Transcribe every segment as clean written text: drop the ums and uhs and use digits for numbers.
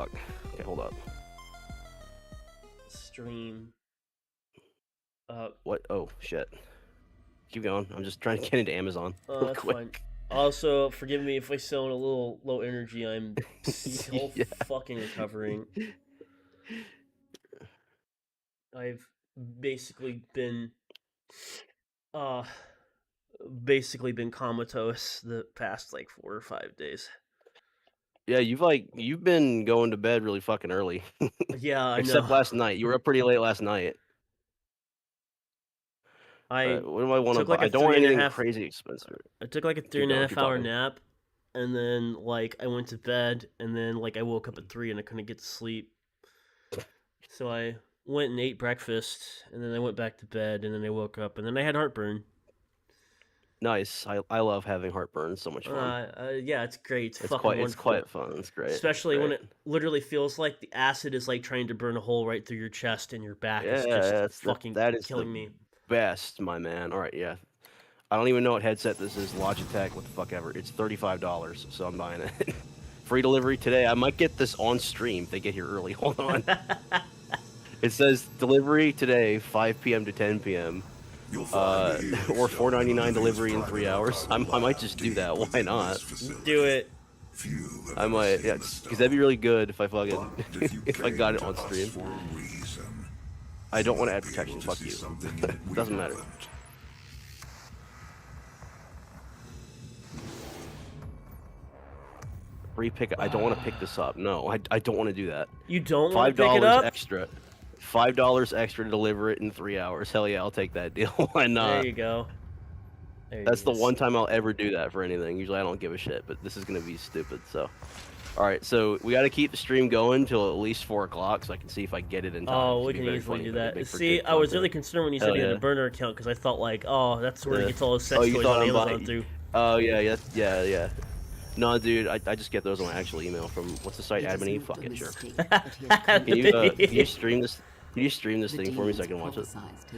fuck. Okay, hold up. Stream. What? Oh, shit. Keep going. I'm just trying to get into Amazon real That's quick. fine. Also, forgive me if I sound a little low energy. I'm still Yeah. fucking recovering. I've basically been, uh, comatose the past like 4 or 5 days. Yeah, you've been going to bed really fucking early. Yeah, I Except know. last night. You were up pretty late last night. I What do I want to took buy? like a I don't want three and a anything half. crazy expensive. I took like a three Keep and a going. half Keep hour talking. nap, and then like I went to bed, and then like I woke up at 3 and I couldn't get to sleep. So I went and ate breakfast, and then I went back to bed, and then I woke up, and then I had heartburn. Nice. I love having heartburn. So much fun. Yeah, it's great. It's It's fucking wonderful. quite fun. It's great. Especially when Great. it literally feels like the acid is like trying to burn a hole right through your chest and your back. Yeah, It's just fucking that is the killing me. best, my man. All right, yeah. I don't even know what headset this is. Logitech, what the fuck ever. It's $35, so I'm buying it. Free delivery today. I might get this on stream if they get here early. Hold on. It says delivery today, 5 p.m. to 10 p.m. Or $4.99 delivery in 3 hours. I might just do that. Why not? Do it. I might, yeah, because that'd be really good if I fucking if I got it on stream. I don't want to add protection. Fuck you. Doesn't matter. Free pick. I don't want to pick this up. No, I don't want to do that. You don't want to pick it $5 up? extra. $5 extra to deliver it in 3 hours. Hell yeah, I'll take that deal. Why not? There you go. That's the one time I'll ever do that for anything. Usually I don't give a shit, but this is gonna be stupid. So, all right. So we got to keep the stream going till at least 4 o'clock, so I can see if I get it in time. Oh, we can easily do that. See, I was really concerned when you said you had a burner account because I thought like, oh, that's where he gets all his sex toys on Amazon through. Oh yeah. No, dude, I just get those on my actual email from what's the site? Admin Eve. Fuck it, sure. Can you stream this? Can you stream this thing for me so I can watch it?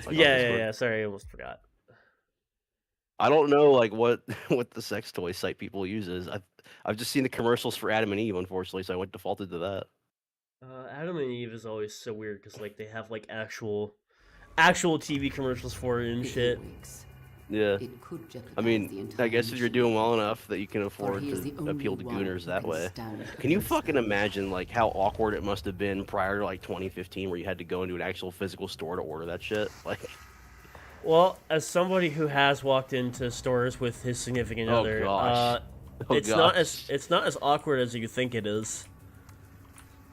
Like, yeah. Sorry, I almost forgot. I don't know like what the sex toy site people uses. I've just seen the commercials for Adam and Eve, unfortunately, so I went defaulted to that. Adam and Eve is always so weird because like they have like actual TV commercials for it and shit. Yeah, I mean, I guess if you're doing well enough that you can afford to appeal to gooners that way. Can you fucking imagine like how awkward it must have been prior to like 2015, where you had to go into an actual physical store to order that shit? Like, well, as somebody who has walked into stores with his significant other, it's not as awkward as you think it is.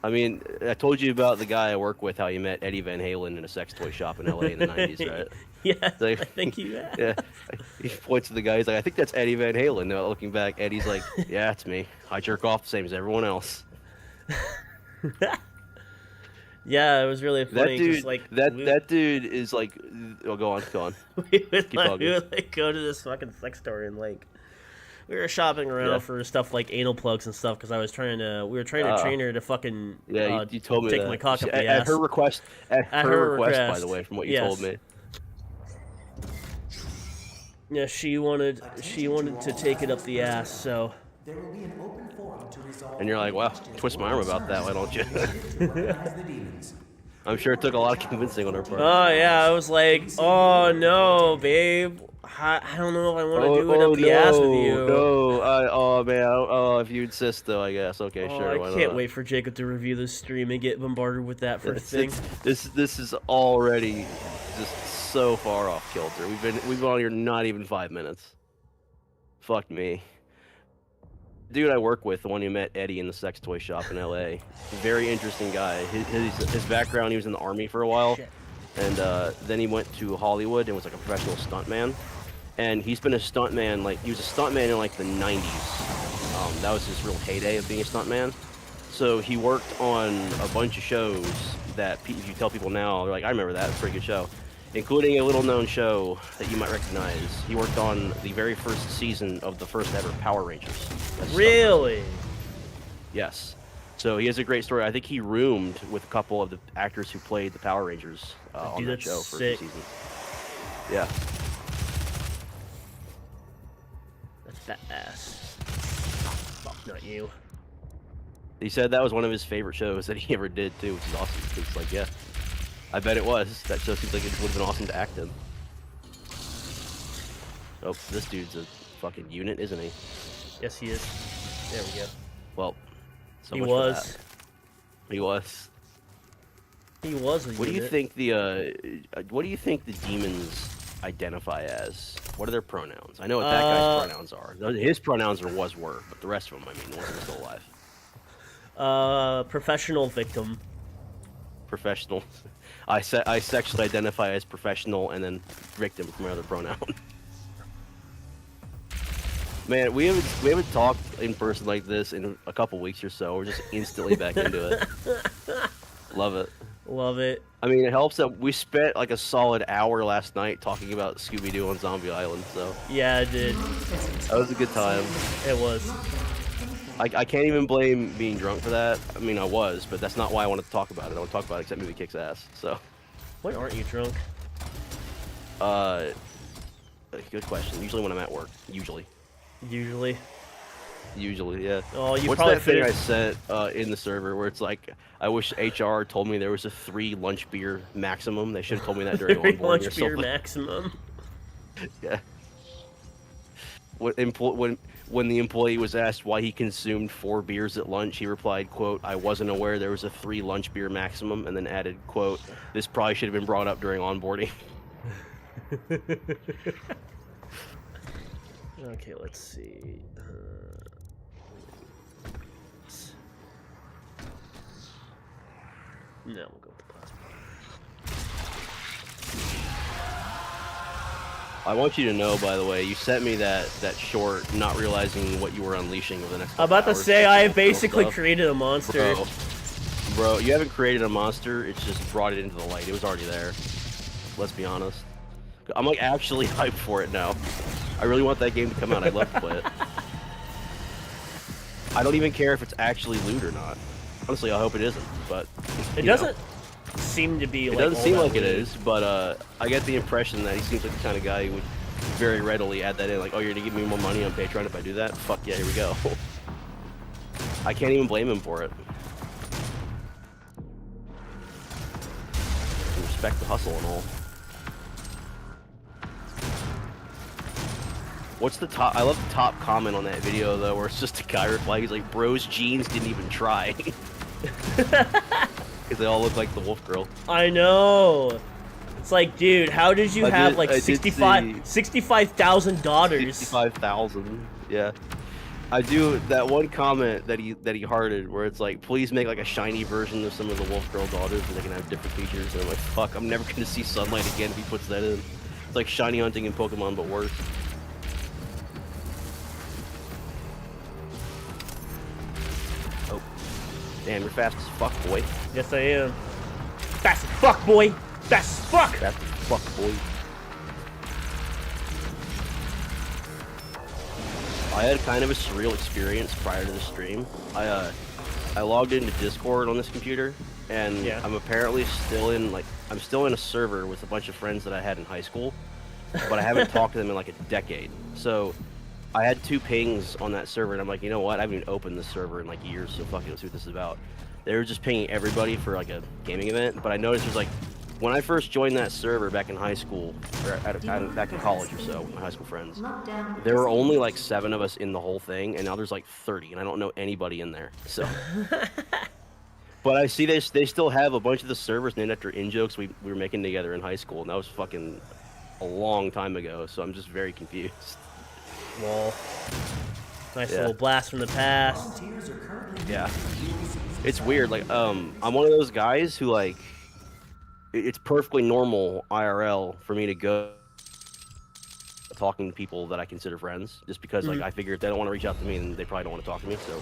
I mean, I told you about the guy I work with, how he met Eddie Van Halen in a sex toy shop in LA in the 90s, right? Yeah, like, I think you have. Yeah, he points to the guy, he's like, I think that's Eddie Van Halen. Now, looking back, Eddie's like, yeah, it's me. I jerk off the same as everyone else. Yeah, it was really funny. That dude, like, that dude is like, oh, go on. we would like go to this fucking sex store and like, we were shopping around for stuff like anal plugs and stuff because we were trying to train her to fucking you told me take that. my cock up the ass. At her request, by the way, from what you told me. Yeah, she wanted to take it up the ass, so. There will be an open forum to resolve. And you're like, well, twist my arm about that, why don't you? I'm sure it took a lot of convincing on her part. Oh yeah, I was like, oh no, babe. I don't know if I want to do it up the ass with you. No, oh man, if you insist though, I guess. Okay, sure. I can't wait for Jacob to review this stream and get bombarded with that first thing. This is already just so far off kilter. We've been on here not even 5 minutes. Fuck me. Dude I work with, the one who met Eddie in the sex toy shop in LA, very interesting guy. His background, he was in the army for a while, and then he went to Hollywood and was like a professional stuntman. And he's been a stuntman, like, he was a stuntman in, like, the 90s. That was his real heyday of being a stuntman. So he worked on a bunch of shows that, if you tell people now, they're like, I remember that, it's a pretty good show. Including a little-known show that you might recognize. He worked on the very first season of the first ever Power Rangers. Really? Yes. So he has a great story. I think he roomed with a couple of the actors who played the Power Rangers on that show for the season. Yeah. That's fat ass. Fuck, not you. He said that was one of his favorite shows that he ever did too, which is awesome. It's like, yeah, I bet it was. That show seems like it would have been awesome to act in. Oh, this dude's a fucking unit, isn't he? Yes, he is. There we go. Well, so He much was. for that. He was. He was a What do you unit. think the demons identify as? What are their pronouns? I know what that guy's pronouns are. His pronouns were, but the rest of them, I mean, the ones that are still alive. Professional victim. Professional. I sexually identify as professional, and then victim for my other pronoun. Man, we haven't talked in person like this in a couple weeks or so. We're just instantly back into it. Love it. Love it. I mean, it helps that we spent like a solid hour last night talking about Scooby-Doo on Zombie Island, so Yeah, I did. that was a good time. It was. I can't even blame being drunk for that. I mean, I was, but that's not why I wanted to talk about it. I want to talk about it, except movie kicks ass, so. Why aren't you drunk? Good question. Usually when I'm at work. Usually, yeah. Oh, you What's probably that thing I finished. sent in the server where it's like, I wish HR told me there was a 3 lunch beer maximum. They should have told me that during Very onboarding or lunch beer something. maximum. Yeah. When the employee was asked why he consumed 4 beers at lunch, he replied, quote, "I wasn't aware there was a 3 lunch beer maximum," and then added, quote, "This probably should have been brought up during onboarding." Okay, let's see. No, we'll go with the plasma. I want you to know, by the way, you sent me that short, not realizing what you were unleashing over the next I'm about to couple say hours. I Cool basically stuff. created a monster. Bro, you haven't created a monster, it's just brought it into the light. It was already there. Let's be honest. I'm like actually hyped for it now. I really want that game to come out. I'd love to play it. I don't even care if it's actually loot or not. Honestly, I hope it isn't, but It you know. doesn't seem to be It like doesn't all seem that like it weird. is, but I get the impression that he seems like the kind of guy who would very readily add that in. Like, oh, you're gonna give me more money on Patreon if I do that? Fuck yeah, here we go. I can't even blame him for it. Respect the hustle and all. What's the top? I love the top comment on that video though, where it's just a guy replying. He's like, "Bro's jeans didn't even try," because they all look like the Wolf Girl. I know. It's like, dude, how did you have like I did 65,000 daughters? 65,000. Yeah. I do that one comment that he hearted where it's like, please make like a shiny version of some of the Wolf Girl daughters where they can have different features. And I'm like, fuck, I'm never gonna see sunlight again if he puts that in. It's like shiny hunting in Pokemon, but worse. Oh, damn, you're fast as fuck, boy. Yes, I am. Fast as fuck, boy. Fast as fuck. Fast as fuck, boy. I had kind of a surreal experience prior to the stream. I logged into Discord on this computer, and Yeah. I'm apparently still in I'm still in a server with a bunch of friends that I had in high school, but I haven't talked to them in like a decade. So I had 2 pings on that server, and I'm like, you know what? I haven't even opened this server in like years, so fuck it, let's see what this is about. They were just pinging everybody for like a gaming event, but I noticed there's like, when I first joined that server back in high school, or back in college or so, with my high school friends, there were only like 7 of us in the whole thing, and now there's like 30, and I don't know anybody in there. So, but I see they still have a bunch of the servers named after in-jokes we were making together in high school, and that was fucking a long time ago. So I'm just very confused. Lol. Nice Yeah. little blast from the past. Volunteers are currently Yeah, it's weird. Like, I'm one of those guys who like, it's perfectly normal IRL for me to go talking to people that I consider friends, just because like I figure if they don't want to reach out to me, then they probably don't want to talk to me. So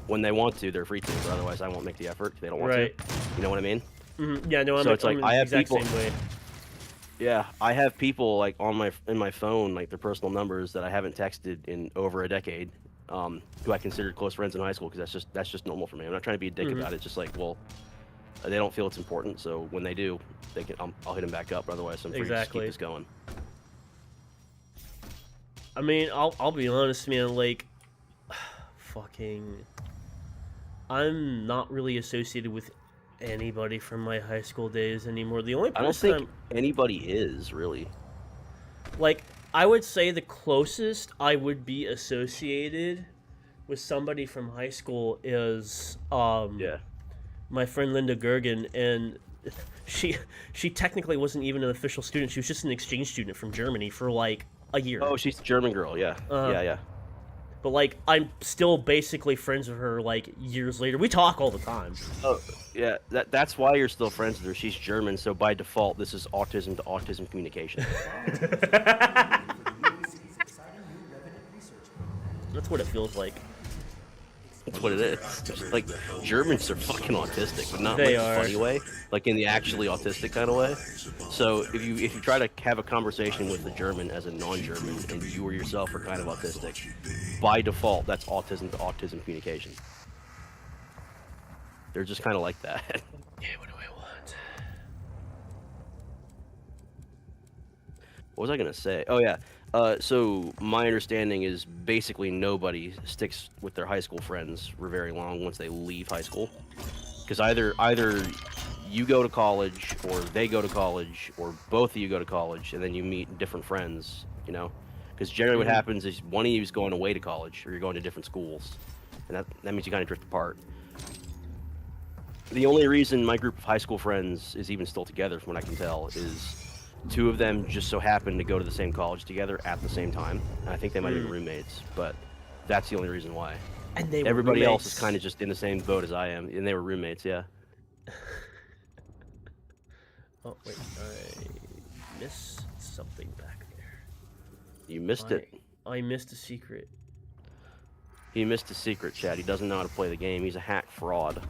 when they want to, they're free to, but otherwise I won't make the effort if they don't want Right. to. You know what I mean? Yeah, no, I'm, So it's I'm like, the I have exact people- same way. Yeah, I have people like in my phone, like their personal numbers that I haven't texted in over a decade, who I considered close friends in high school, because that's just normal for me. I'm not trying to be a dick about it. It's just like, well, they don't feel it's important, so when they do, they can I'll hit them back up. Otherwise, I'm free to just Exactly. keep this going. I mean, I'll be honest, man. Like, fucking. I'm not really associated with anybody from my high school days anymore. The only I don't person think anybody is really. like, I would say the closest I would be associated with somebody from high school is Yeah. my friend Linda Gergen, and she technically wasn't even an official student. She was just an exchange student from Germany for like a year. Oh, she's a German girl. Yeah. Yeah. But like, I'm still basically friends with her like years later. We talk all the time. Oh, yeah. That's why you're still friends with her. She's German, so by default, this is autism to autism communication. That's what it feels like. That's what it is. Just, like, Germans are fucking autistic, but not They like are. the funny way, like in the actually autistic kind of way. So if you try to have a conversation with a German as a non-German, and you or yourself are kind of autistic, by default, that's autism to autism communication. They're just kind of like that. Yeah, what do I want? What was I gonna say? Oh yeah. So my understanding is basically nobody sticks with their high school friends for very long once they leave high school, because either you go to college or they go to college or both of you go to college and then you meet different friends. You know, because generally what happens is one of you is going away to college or you're going to different schools, and that means you kind of drift apart. The only reason my group of high school friends is even still together, from what I can tell, is two of them just so happened to go to the same college together at the same time. And I think they might have been roommates, but that's the only reason why. And they were Everybody else is roommates. kind of just in the same boat as I am, and they were roommates, yeah. Oh wait, I missed something back there. You missed it. I missed a secret. He missed a secret, Chad. He doesn't know how to play the game. He's a hack fraud.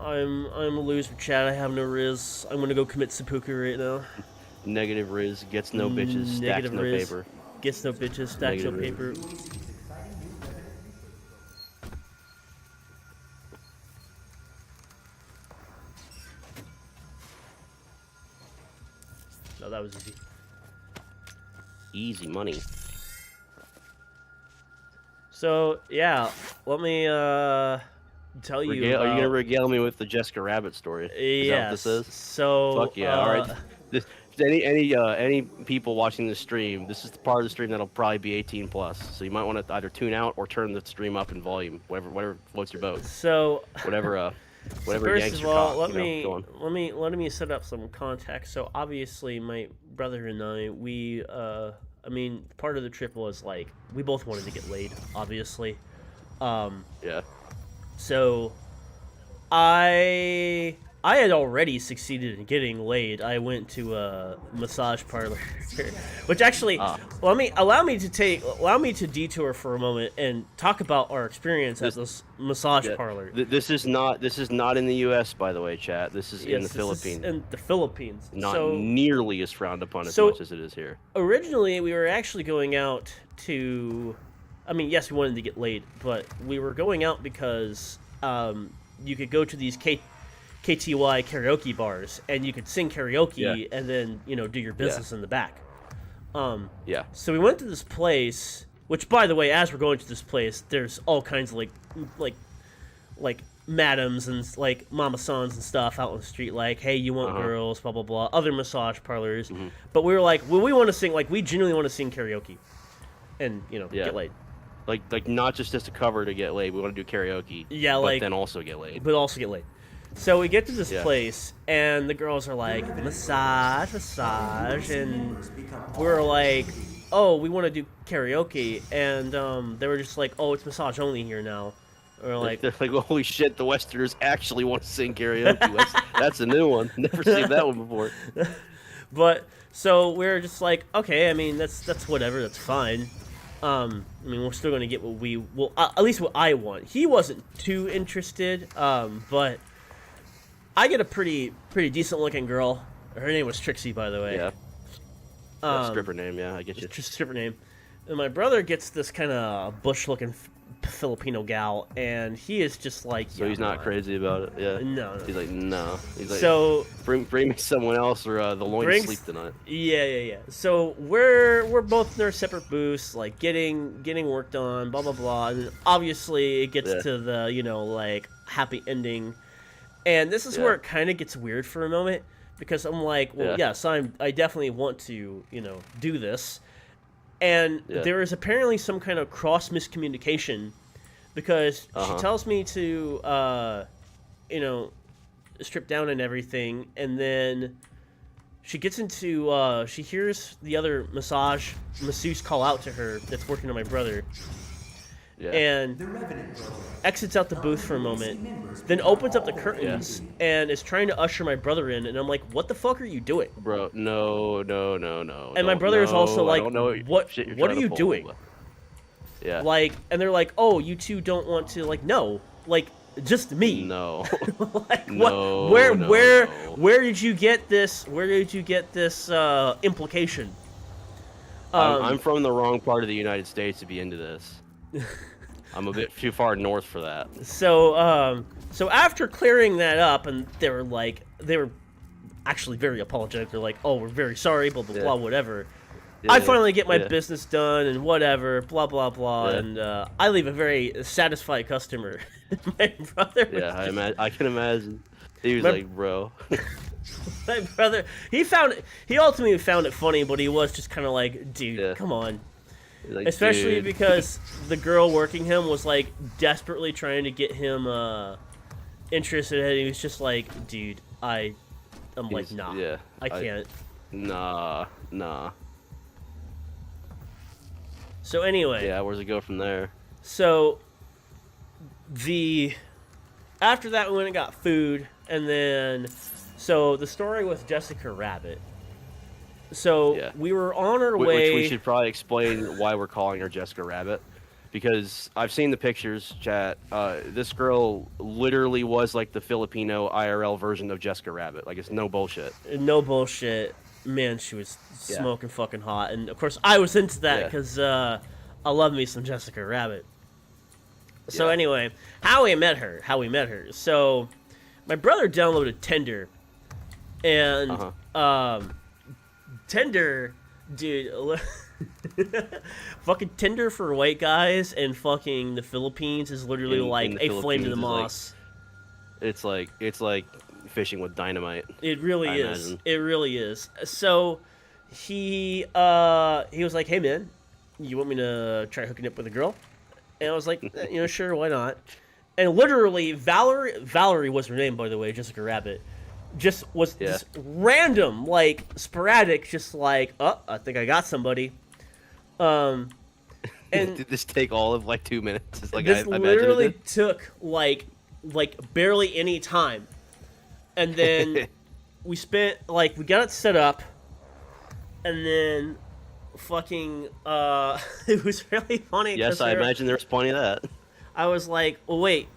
I'm a loser, Chad. I have no riz. I'm gonna go commit seppuku right now. Negative Riz, gets no bitches, stacks Negative no riz. paper. Gets no bitches, stacks no Negative paper. No, that was easy. Easy money. So yeah, let me tell you. Are you about... gonna regale me with the Jessica Rabbit story? Is that what this is? So Fuck yeah! All right. This, any people watching this stream, this is the part of the stream that'll probably be 18 plus. So you might want to either tune out or turn the stream up in volume, whatever floats your boat. So Whatever first yanks of your all, cock, let go on. let me set up some context. So obviously, my brother and I, I mean, part of the trip was like we both wanted to get laid, obviously. Yeah. So I had already succeeded in getting laid. I went to a massage parlor, which actually allow me to detour for a moment and talk about our experience at this massage parlor. This is not in the U.S. by the way, chat. This is in the Philippines. In the Philippines, Not nearly as frowned upon as so- much as it is here. Originally, we were actually going out to. I mean, yes, we wanted to get laid, but we were going out because you could go to these KTY karaoke bars and you could sing karaoke and then do your business in the back. Yeah. So we went to this place, which, by the way, as we're going to this place, there's all kinds of like madams and like mama sons and stuff out on the street, like, hey, you want girls, blah blah blah, other massage parlors. But we were like, well, we want to sing, like, we genuinely want to sing karaoke, and get laid. Like not just as a cover to get laid. We want to do karaoke. Yeah, but like, then also get laid. but also get laid. So we get to this place, and the girls are like, massage, and we're like, oh, we want to do karaoke, and they were just like, oh, it's massage only here now. Or like, They're like, holy shit, the Westerners actually want to sing karaoke. That's a new one. Never seen that one before. but so we're just like, okay, I mean, that's whatever, that's fine. I mean, we're still gonna get what we well, at least what I want. He wasn't too interested, but I get a pretty decent looking girl. Her name was Trixie, by the way. Yeah. Stripper name, yeah, I get you. Just stripper name. And my brother gets this kind of bush looking Filipino gal, and he is just like, So yeah, he's not man. crazy about it. Yeah. No. He's like, no. He's like, So bring me someone else, or the loin brings- sleep tonight. yeah. So we're both in our separate booths, like getting worked on, blah blah blah, and obviously it gets Yeah. to the like happy ending, and this is where it kind of gets weird for a moment because I'm like, well, yes, I definitely want to do this, and there is apparently some kind of cross miscommunication because she tells me to strip down and everything, and then she gets into she hears the other masseuse call out to her that's working on my brother, and exits out the booth for a moment, then opens up the curtains and is trying to usher my brother in, and I'm like, what the fuck are you doing, Bro? No. and my brother is also like, what are you pull, doing? but- Yeah. Like, and they're like, oh, you two don't want to, like, no, like, just me. No. Like, No, what? no, Where did you get this? Where did you get this implication? I'm from the wrong part of the United States to be into this. I'm a bit too far north for that. So after clearing that up, and they were actually very apologetic. They're like, oh, we're very sorry, blah blah blah, whatever. I finally get my business done and whatever, blah blah blah, and I leave a very satisfied customer. My brother. Yeah, I can imagine. He was like, bro. My brother, he ultimately found it funny, but he was just kind of like, dude, come on. Like, especially dude. because the girl working him was like desperately trying to get him interested, and he was just like, dude, I'm like, nah, I can't. Nah. So anyway. Yeah, where's it go from there? So after that we went and got food, and then so the story with Jessica Rabbit. So we were on our way. Which we should probably explain why we're calling her Jessica Rabbit, because I've seen the pictures, chat. This girl literally was like the Filipino IRL version of Jessica Rabbit. Like, it's no bullshit. No bullshit. Man, she was smoking fucking hot, and of course I was into that because I love me some Jessica Rabbit. So anyway, how we met her. So my brother downloaded Tinder, and Tinder, dude, fucking Tinder for white guys and fucking the Philippines is literally like a flame to the moss. It's like fishing with dynamite. It really is. Imagine. It really is. So he was like, "Hey man, you want me to try hooking up with a girl?" And I was like, sure, why not? And literally, Valerie was her name, by the way, Jessica Rabbit, just was just random, like sporadic, just like, oh, I think I got somebody. And did this take all of like 2 minutes? It's like this I literally took like barely any time, and then we got it set up, and then fucking it was really funny. Yes, I imagine there's plenty of that. I was like, well, wait,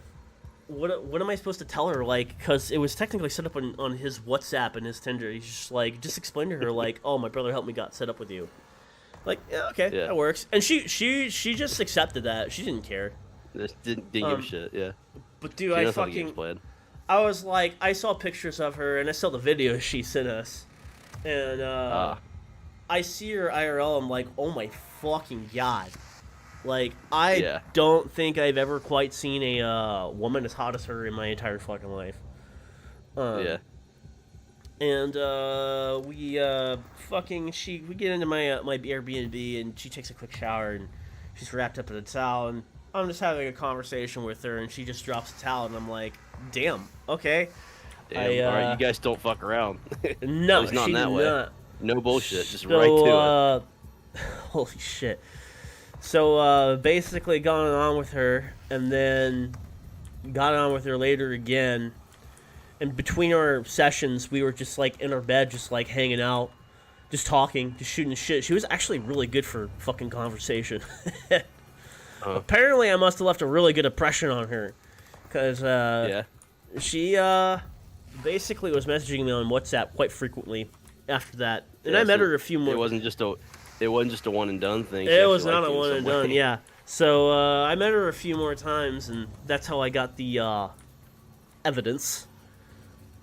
what am I supposed to tell her? Like, because it was technically set up on his WhatsApp and his Tinder. He's just like, just explain to her like, oh, my brother helped me got set up with you. Like, yeah, okay, that works. And she just accepted that. She didn't care. Didn't give a shit. Yeah. But dude, I was like, I saw pictures of her and I saw the video she sent us, and I see her IRL. I'm like, oh my fucking god! Like, I don't think I've ever quite seen a woman as hot as her in my entire fucking life. And we get into my Airbnb, and she takes a quick shower, and she's wrapped up in a towel, and I'm just having a conversation with her, and she just drops a towel, and I'm like, damn, okay. All right, you guys don't fuck around. No, not in that way. No bullshit, just so, right to it. Holy shit. So basically gone on with her, and then got on with her later again. And between our sessions, we were just like in our bed, just like hanging out, just talking, just shooting shit. She was actually really good for fucking conversation. Apparently, I must have left a really good impression on her, because she basically was messaging me on WhatsApp quite frequently after that. And I met her a few more. It wasn't just a one and done thing. It was not a one and done. Yeah. So I met her a few more times, and that's how I got the evidence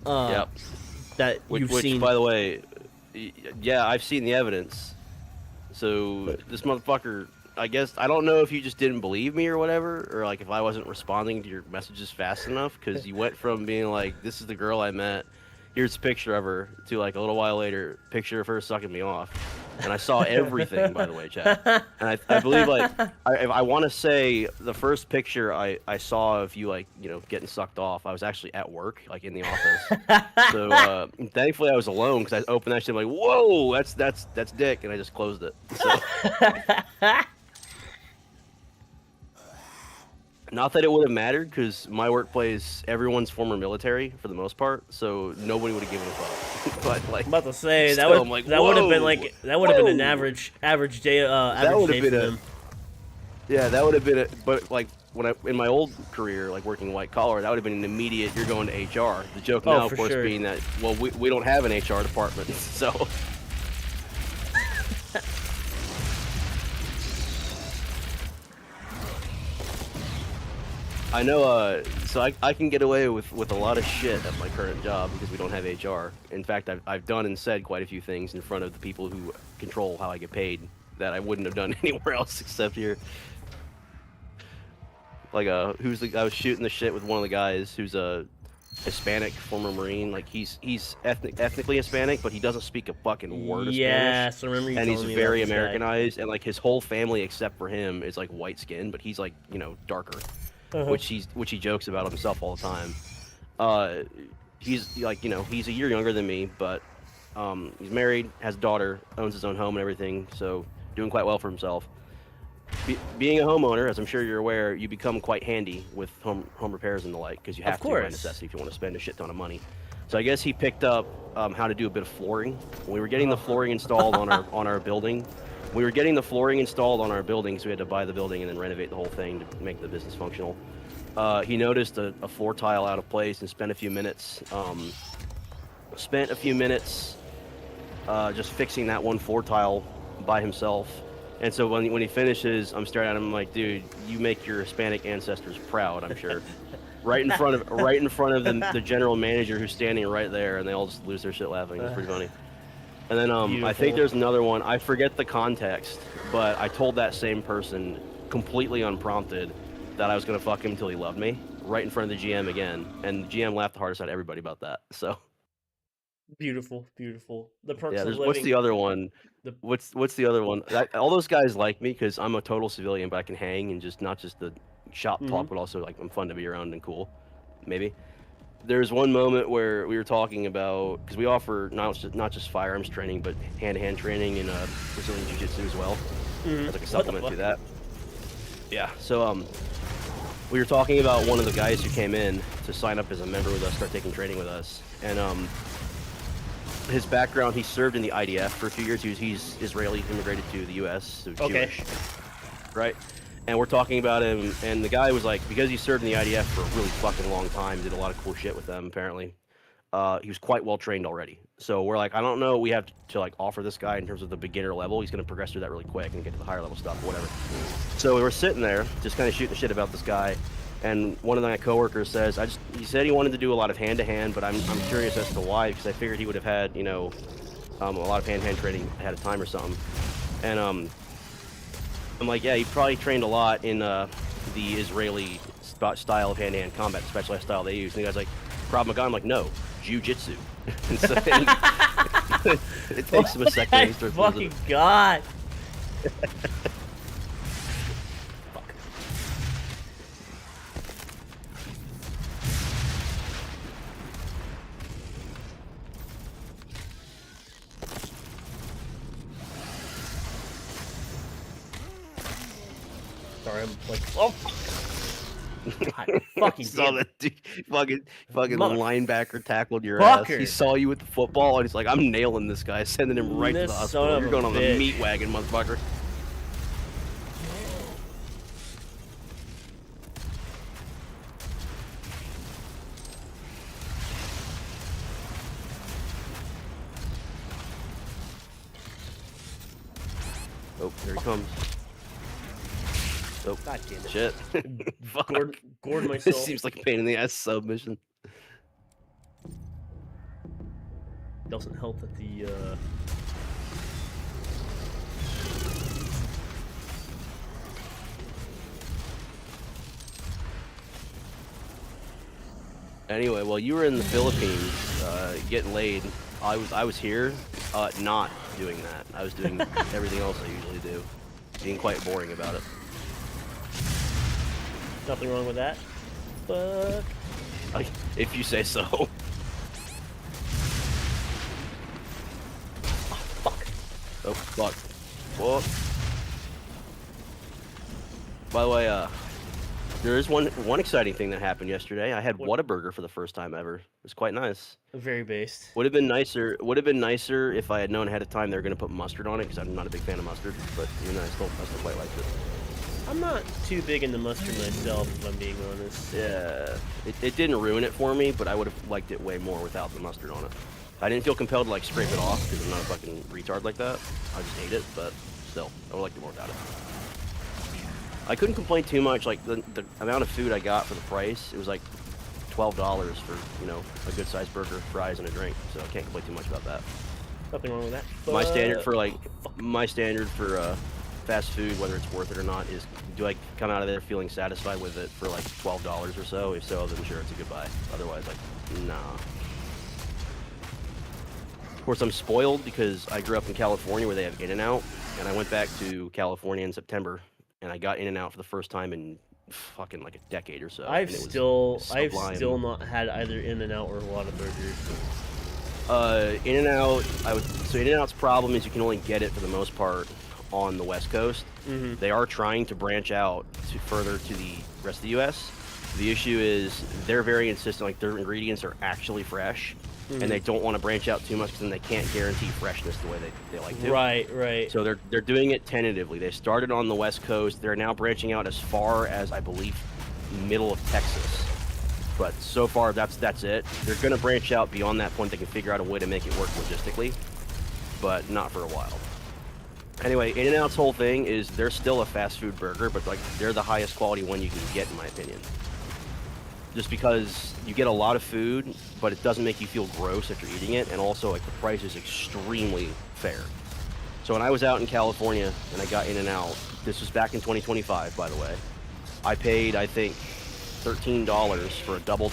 Yep. that you've Which, seen. by the way, yeah, I've seen the evidence. So this motherfucker, I guess I don't know if you just didn't believe me or whatever, or like if I wasn't responding to your messages fast enough, because you went from being like, "This is the girl I met, here's a picture of her," to like a little while later, picture of her sucking me off, and I saw everything, by the way, Chad. And I believe like I want to say the first picture I saw of you like getting sucked off, I was actually at work like in the office. So thankfully I was alone because I opened that shit. I'm like, whoa, that's dick, and I just closed it. So not that it would have mattered because my workplace, everyone's former military for the most part, so nobody would have given a fuck. But like, I'm about to say that still, I'm like, would have been whoa, like that would have been an whoa. average day That average would day have for been a them. yeah, that would have been a but like when I in my old career, like working white collar, that would have been an immediate. You're going to HR. The joke Oh, now, for of course, sure. being that well, we don't have an HR department, so. I know, so I can get away with a lot of shit at my current job because we don't have HR. In fact, I've done and said quite a few things in front of the people who control how I get paid that I wouldn't have done anywhere else except here. Like, I was shooting the shit with one of the guys who's a Hispanic former Marine. Like, he's ethnically Hispanic, but he doesn't speak a fucking word of Spanish. Yes, I remember you And he's telling me about very this guy. Americanized, and like his whole family except for him is like white skin, but he's like darker. Uh-huh. Which he jokes about himself all the time. He's like he's a year younger than me, but he's married, has a daughter, owns his own home and everything, so doing quite well for himself. Being a homeowner, as I'm sure you're aware, you become quite handy with home repairs and the like because you have Of to by course. necessity if you want to spend a shit ton of money. So I guess he picked up how to do a bit of flooring. When we were getting the flooring installed on our building. We were getting the flooring installed on our building, so we had to buy the building and then renovate the whole thing to make the business functional. He noticed a floor tile out of place and spent a few minutes. Just fixing that one floor tile by himself. And so when he finishes, I'm staring at him like, dude, you make your Hispanic ancestors proud, I'm sure. right in front of the general manager who's standing right there, and they all just lose their shit laughing. It's pretty funny. And then I think Beautiful. there's another one. I forget the context, but I told that same person completely unprompted that I was gonna fuck him until he loved me, right in front of the GM again. And the GM laughed the hardest out of everybody about that. So Beautiful, beautiful. The perks yeah, of there's living. what's the other one? The- What's the other one? All those guys like me because I'm a total civilian, but I can hang and just not just the shop talk, but also like I'm fun to be around and cool. Maybe. There's one moment where we were talking about because we offer not just firearms training, but hand-to-hand training in Brazilian Jiu-Jitsu as well. As like a supplement to that. Yeah. So we were talking about one of the guys who came in to sign up as a member with us, start taking training with us, and his background, he served in the IDF for a few years. He's Israeli, immigrated to the U.S., so Jewish, right? And we're talking about him, and the guy was like, because he served in the IDF for a really fucking long time, did a lot of cool shit with them, apparently. He was quite well trained already. So we're like, I don't know what we have to like offer this guy in terms of the beginner level. He's going to progress through that really quick and get to the higher level stuff, whatever. So we were sitting there, just kind of shooting the shit about this guy. And one of my coworkers says, he said he wanted to do a lot of hand-to-hand, but I'm curious as to why, because I figured he would have had, a lot of hand-to-hand training ahead of time or something. And I'm like, yeah, he probably trained a lot in the Israeli style of hand-to-hand combat, specialized style they use. And the guy's like, Krav Maga? I'm like, no, Jiu-Jitsu. And so it takes him a second. He starts fucking God. Sorry, I'm like, oh, God, fucking saw damn. that dude, fucking linebacker tackled your Fucker. ass. He saw you with the football, and he's like, "I'm nailing this guy, sending him right to This the son hospital. of You're a going on the bitch. meat wagon, motherfucker." Oh, here he comes. Oh, God damn it. shit. Fuck. Gored This myself. seems like a pain in the ass submission. Doesn't help that the Anyway, while you were in the Philippines getting laid, I was here not doing that. I was doing everything else I usually do, being quite boring about it. nothing wrong with that. Fuck. If you say so. Fuck. Oh fuck. Whoa. By the way, there is one exciting thing that happened yesterday. I had What? Whataburger for the first time ever. It was quite nice. Very based. Would have been nicer. Would have been nicer if I had known ahead of time they were going to put mustard on it, because I'm not a big fan of mustard. But even though I still quite liked it. I'm not too big into mustard myself, if I'm being honest. Yeah, it didn't ruin it for me, but I would have liked it way more without the mustard on it. I didn't feel compelled to like scrape it off because I'm not a fucking retard like that. I just hate it, but still, I would like it more without it. I couldn't complain too much. Like the amount of food I got for the price, it was like $12 for, you know, a good sized burger, fries, and a drink. So I can't complain too much about that. Nothing wrong with that. My standard for fast food, whether it's worth it or not, is do I come out of there feeling satisfied with it for like $12 or so? If so, then sure, it's a good buy. Otherwise, like, nah. Of course, I'm spoiled because I grew up in California where they have In-N-Out, and I went back to California in September, and I got In-N-Out for the first time in fucking like a decade or so. I've and it was still sublime. not had either In-N-Out or Whataburger. In-N-Out, so In-N-Out's problem is you can only get it for the most part on the West Coast. Mm-hmm. They are trying to branch out to further to the rest of the U.S. The issue is they're very insistent, like their ingredients are actually fresh, and they don't want to branch out too much because then they can't guarantee freshness the way they like to. Right. So they're doing it tentatively. They started on the West Coast. They're now branching out as far as, I believe, middle of Texas. But so far, that's it. They're going to branch out beyond that point. They can figure out a way to make it work logistically, but not for a while. Anyway, In-N-Out's whole thing is they're still a fast food burger, but like they're the highest quality one you can get, in my opinion. Just because you get a lot of food, but it doesn't make you feel gross after eating it, and also like the price is extremely fair. So when I was out in California and I got In-N-Out, this was back in 2025, by the way, I paid, I think, $13 for a double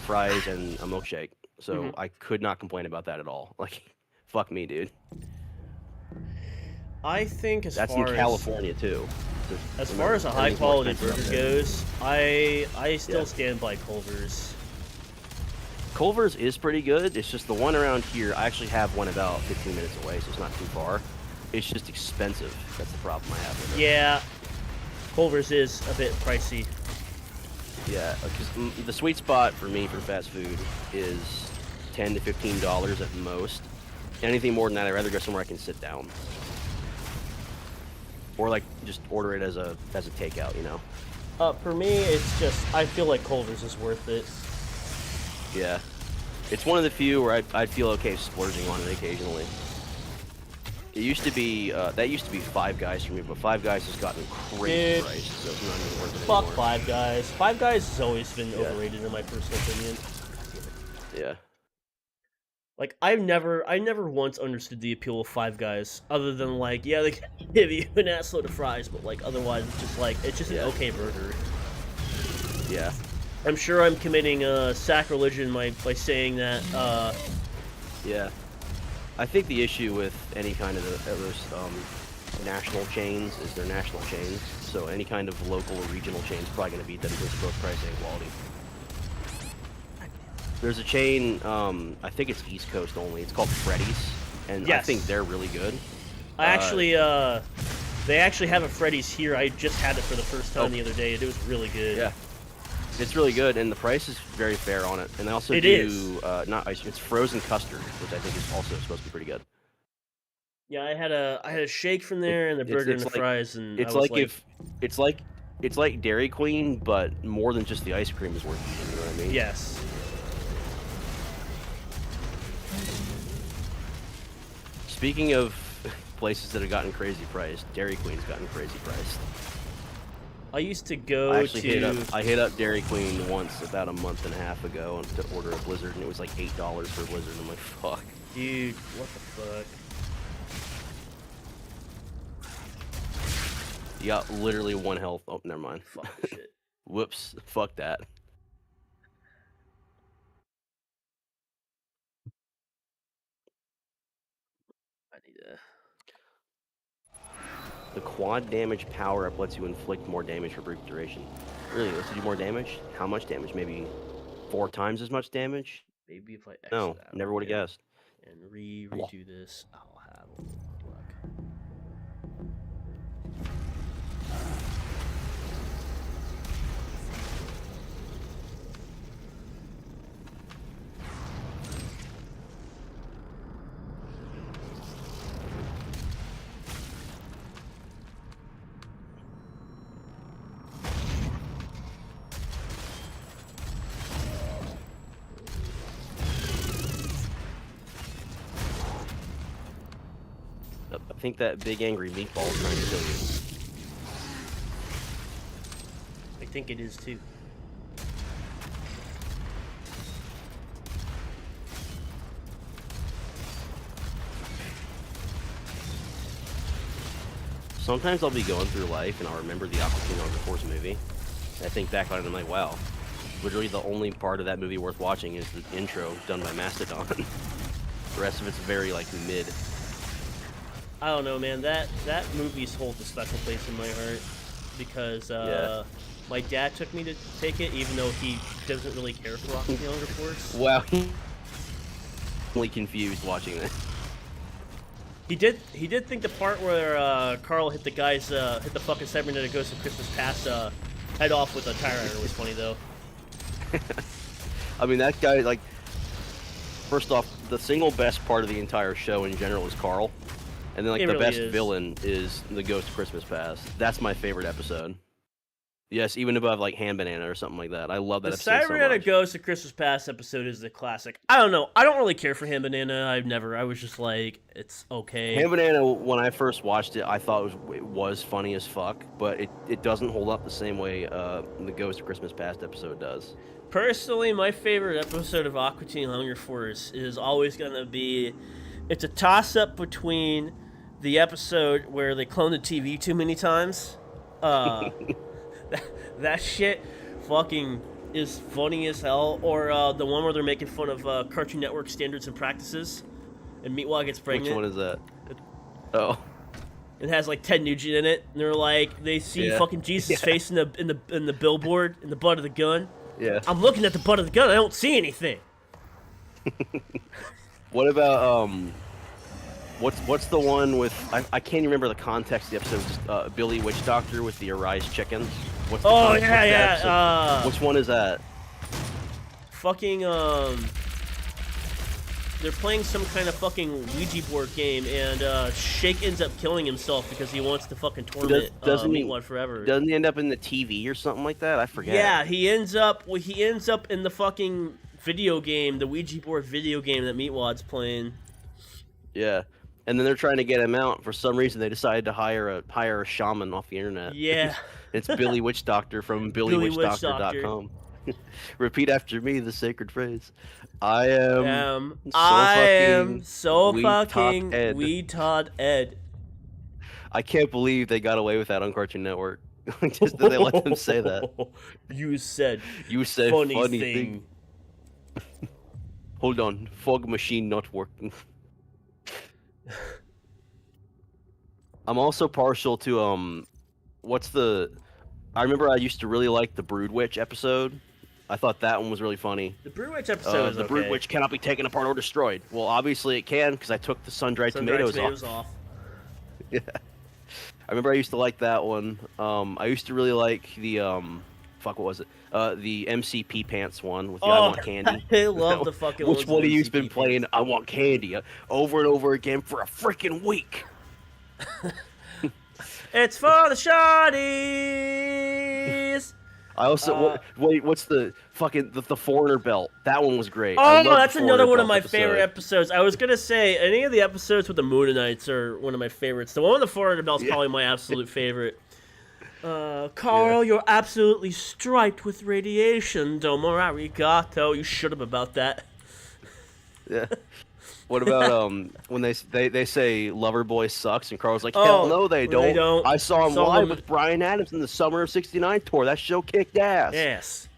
fries and a milkshake. So I could not complain about that at all. Like, fuck me, dude. I think That's in California too. As far as a high quality burger goes, I still stand by Culver's. Culver's is pretty good. It's just the one around here. I actually have one about 15 minutes away, so it's not too far. It's just expensive. That's the problem I have with it. Yeah, Culver's is a bit pricey. Yeah, because the sweet spot for me for fast food is $10 to $15 at most. Anything more than that, I'd rather go somewhere I can sit down. Or like just order it as a takeout, you know. For me, it's just I feel like Culver's is worth it. Yeah, it's one of the few where I'd feel okay splurging on it occasionally. It used to be that used to be Five Guys for me, but Five Guys has gotten crazy priced, so it's not even worth it Fuck anymore. Five Guys. Five Guys has always been overrated in my personal opinion. Yeah. Like I never once understood the appeal of Five Guys, other than like, yeah, they give you an assload of fries, but like otherwise it's just an okay burger. Yeah. I'm sure I'm committing sacrilege by saying that. Yeah. I think the issue with any kind of those national chains is they're national chains, so any kind of local or regional chain is probably going to beat them because of both price and quality. There's a chain, I think it's East Coast only. It's called Freddy's, and I think they're really good. I actually, they actually have a Freddy's here. I just had it for the first time the other day, and it was really good. Yeah, it's really good, and the price is very fair on it. And they also not ice. It's frozen custard, which I think is also supposed to be pretty good. Yeah, I had a shake from there, and the burger and the fries, and it's it's like Dairy Queen, but more than just the ice cream is worth eating. You know what I mean? Yes. Speaking of places that have gotten crazy priced, Dairy Queen's gotten crazy priced. I used to go I actually to. I hit up Dairy Queen once about a month and a half ago to order a Blizzard, and it was like $8 for a Blizzard. I'm like, fuck. Dude, what the fuck? You got literally 1 health. Oh, never mind. Fuck shit. Whoops. Fuck that. I need to. The quad damage power up lets you inflict more damage for brief duration. Really, lets you do more damage? How much damage? Maybe 4 times as much damage? Maybe if I exit No, out never would have here guessed. and redo this, I'll have a little luck. I think that big angry meatball is trying to kill you. I think it is too. Sometimes I'll be going through life and I'll remember the Aqua Teen Hunger Force movie. And I think back on it and I'm like, wow, literally the only part of that movie worth watching is the intro done by Mastodon. The rest of it's very, like, mid. I don't know, man. That movie's holds a special place in my heart because my dad took me to take it, even though he doesn't really care for Aqua Teen Hunger Force. Wow. Really confused watching this. He did think the part where Carl hit the guy's hit the fucking cybernetic ghost of Christmas Past head off with a tire iron was funny though. I mean, that guy, like, first off, the single best part of the entire show in general is Carl. And then, like, It the really best is. villain is the Ghost of Christmas Past. That's my favorite episode. Yes, even above, like, Hand Banana or something like that. I love that The episode so cybernetic much. ghost of Christmas Past episode is the classic. I don't know. I don't really care for Hand Banana. I was just like, it's okay. Hand Banana, when I first watched it, I thought it was funny as fuck, but it doesn't hold up the same way the Ghost of Christmas Past episode does. Personally, my favorite episode of Aqua Teen Hunger Force is always going to be... It's a toss-up between the episode where they clone the TV too many times. That shit fucking is funny as hell. Or the one where they're making fun of Cartoon Network standards and practices. And Meatwad gets pregnant. Which one is that? Oh. It has like Ted Nugent in it. And they're like, they see fucking Jesus' face in the billboard, in the butt of the gun. Yeah. I'm looking at the butt of the gun. I don't see anything. What about what's the one with I can't remember the context of the episode. Just Billy Witch Doctor with the Arise chickens. What's the Oh what's that episode? yeah. Which one is that? Fucking they're playing some kind of fucking Ouija board game, and Shake ends up killing himself because he wants to fucking torment Doesn't he Meatwad forever. Doesn't he end up in the TV or something like that? I forget. Yeah, he ends up in the fucking video game, the Ouija board video game that Meatwad's playing. Yeah. And then they're trying to get him out. For some reason, they decided to hire a shaman off the internet. Yeah. It's Billy Witch Doctor from BillyWitchDoctor.com. Repeat after me the sacred phrase. I am so fucking Ed. retard Ed. I can't believe they got away with that on Cartoon Network. Just that they let them say that. You said funny thing. Hold on, fog machine not working. I'm also partial to I remember I used to really like the Brood Witch episode. I thought that one was really funny. The Brood Witch episode is The Brood Witch cannot be taken apart or destroyed. Well, obviously it can, because I took the sun-dried tomatoes off. Yeah. I remember I used to like that one. I used to really like the what was it? The MCP Pants one with the I Want Candy. I love the fucking Which one of you's been MCP playing Pants. I Want Candy over and over again for a freaking week? It's for the shawties. I also what's the fucking the Foreigner belt? That one was great. Oh, that's another one of my favorite episodes. I was gonna say any of the episodes with the Moonanites are one of my favorites. The one with the Foreigner belt's probably my absolute favorite. Carl, you're absolutely striped with radiation. Domo arigato. You shut up about that. Yeah. What about when they say Loverboy sucks and Carl's like, hell no they don't. I saw him live with Bryan Adams in the Summer of '69 tour. That show kicked ass. Yes.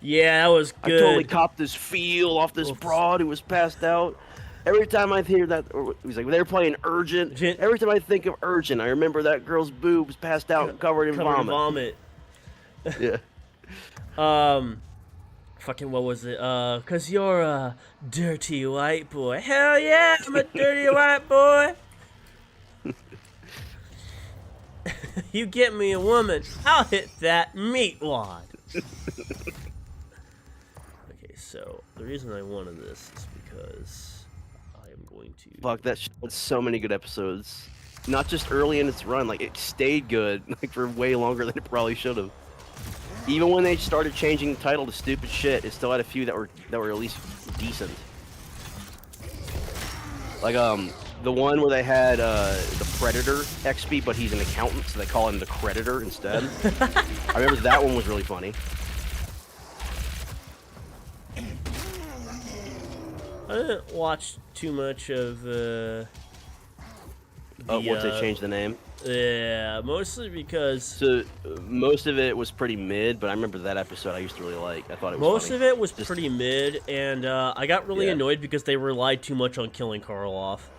Yeah, that was good. I totally copped this feel off this broad who was passed out. Every time I hear that, he's like, they were playing Urgent. Every time I think of Urgent, I remember that girl's boobs passed out and covered in vomit. Yeah. Fucking what was it? 'Cause you're a dirty white boy. Hell yeah, I'm a dirty white boy. You get me a woman, I'll hit that meat wad. Okay, so the reason I wanted this is because I am going to... Fuck, that had so many good episodes. Not just early in its run, like, it stayed good, like, for way longer than it probably should have. Even when they started changing the title to stupid shit, it still had a few that were at least decent. Like the one where they had the Predator XP, but he's an accountant, so they call him the Creditor instead. I remember that one was really funny. I didn't watch too much of once they changed the name. Yeah, mostly because... So, most of it was pretty mid, but I remember that episode I used to really like. I thought it was Most funny. of it was pretty mid, and I got really annoyed because they relied too much on killing Carl off.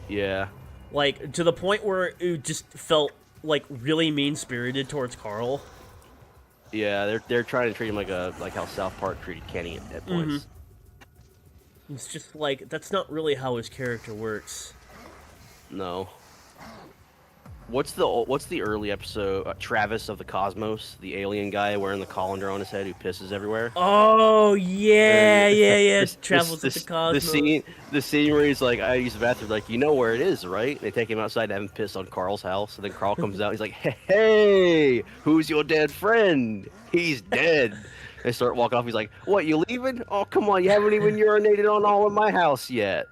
Yeah. Like, to the point where it just felt, like, really mean-spirited towards Carl. Yeah, they're trying to treat him like how South Park treated Kenny at points. It's just, like, that's not really how his character works. No. What's the early episode? Travis of the Cosmos, the alien guy wearing the colander on his head who pisses everywhere. Oh yeah. Travels with the Cosmos. The scene where he's like, I use the bathroom. Like, you know where it is, right? They take him outside to have him piss on Carl's house, and then Carl comes out. He's like, hey, who's your dead friend? He's dead. They start walking off. He's like, what? You leaving? Oh, come on! You haven't even urinated on all of my house yet.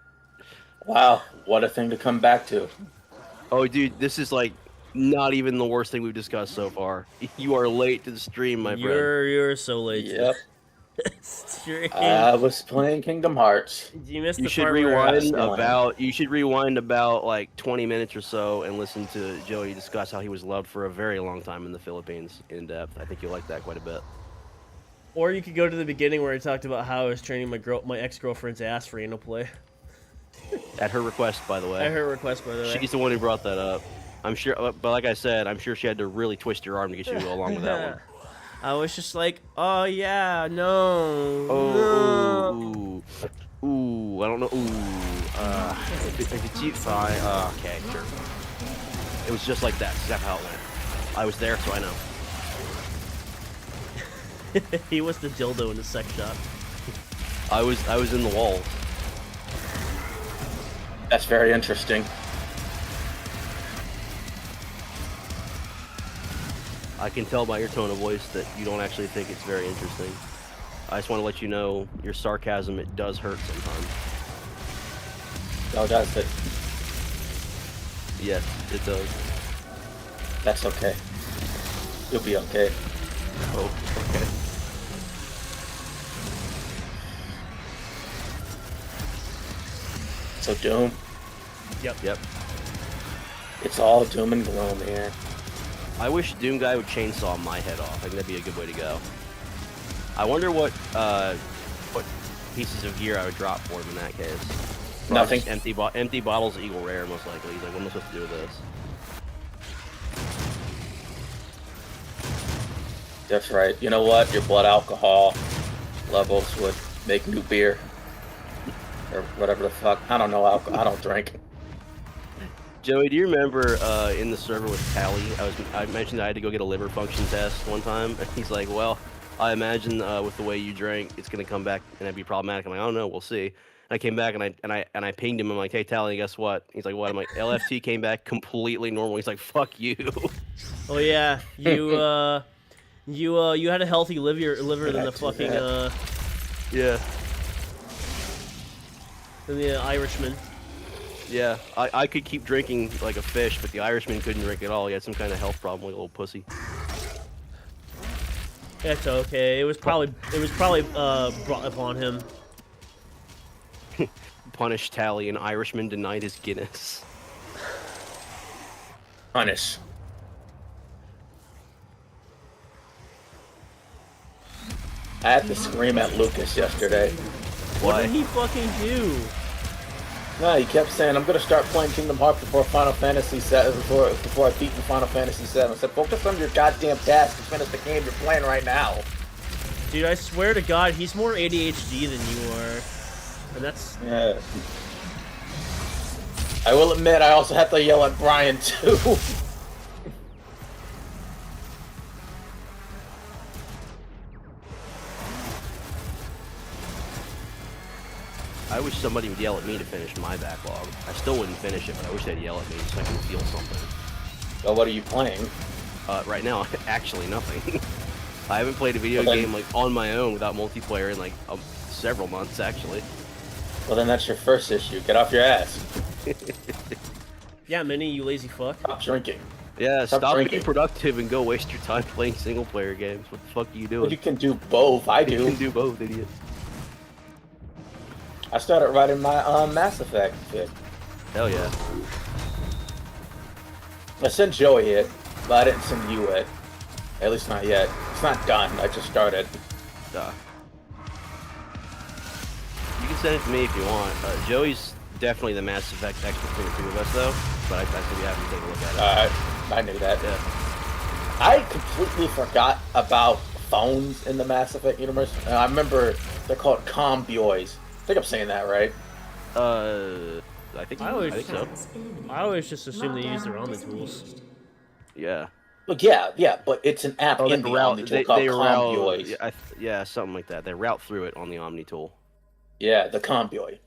Wow, what a thing to come back to. Oh, dude, this is like not even the worst thing we've discussed so far. You are late to the stream, my friend. You're so late. Yep. Stream. I was playing Kingdom Hearts. You missed You the should part where rewind about like 20 minutes or so and listen to Joey discuss how he was loved for a very long time in the Philippines in depth. I think you'll like that quite a bit. Or you could go to the beginning where I talked about how I was training my ex-girlfriend's ass for anal play. At her request, by the way. At her request, by the way. She's the one who brought that up. I'm sure, but like I said, I'm sure she had to really twist your arm to get you to go along with that one. I was just like, oh yeah, no. Oh, no. Ooh, I don't know. If it's you, fine. Okay, sure. It was just like that. That's how it went. I was there, so I know. He was the dildo in the sex shop. I was in the walls. That's very interesting. I can tell by your tone of voice that you don't actually think it's very interesting. I just want to let you know your sarcasm, it does hurt sometimes. Oh, does it? Yes, it does. That's okay. You'll be okay. Oh, okay. So Doom. Yep. It's all doom and gloom here. I wish Doom Guy would chainsaw my head off. I think that'd be a good way to go. I wonder what pieces of gear I would drop for him in that case. Nothing. Just empty bottles of Eagle Rare, most likely. He's like, what am I supposed to do with this? That's right. You know what? Your blood alcohol levels would make new beer. Or whatever the fuck. I don't know alcohol. I don't drink. Joey, do you remember in the server with Tally, I mentioned I had to go get a liver function test one time, and he's like, well, I imagine with the way you drank, it's gonna come back and it'd be problematic. I'm like, I don't know, we'll see. And I came back and I pinged him. I'm like, hey Tally, guess what? He's like, what? I'm like, LFT came back completely normal. He's like, fuck you. Oh yeah, you had a healthy liver than the fucking yeah. than the Irishman. Yeah, I could keep drinking like a fish, but the Irishman couldn't drink at all. He had some kind of health problem, like a little pussy. It's okay. It was probably brought upon him. Punish Tally, an Irishman denied his Guinness. Punish. I had to scream at Lucas yesterday. What Why? did he fucking do? No, he kept saying, I'm going to start playing Kingdom Hearts before Final Fantasy 7, before I beat the Final Fantasy 7. I said, focus on your goddamn task and finish the game you're playing right now. Dude, I swear to God, he's more ADHD than you are. And that's... Yeah. I will admit, I also have to yell at Brian, too. I wish somebody would yell at me to finish my backlog. I still wouldn't finish it, but I wish they'd yell at me so I can feel something. Well, what are you playing? Right now, actually nothing. I haven't played a video Well, then- game like on my own without multiplayer in like several months, actually. Well, then that's your first issue. Get off your ass. Yeah, Minnie, you lazy fuck. Stop drinking. Yeah, Stop stop drinking. being productive and go waste your time playing single player games. What the fuck are you doing? You can do both. I You do. can do both, idiot. I started writing my Mass Effect fic. Hell yeah. I sent Joey it, but I didn't send you it. At least not yet. It's not done. I just started. You can send it to me if you want. Joey's definitely the Mass Effect expert between the two of us, though. But I think we have to take a look at it. I knew that. Yeah. I completely forgot about phones in the Mass Effect universe. I remember they're called comboys. I think I'm saying that right. I think I always- so. I always just assume they use their Omni tools. Yeah. Look, yeah, but it's an app in the Omni tool called comboys. Yeah, yeah, something like that. They route through it on the Omni tool. Yeah, the comboy.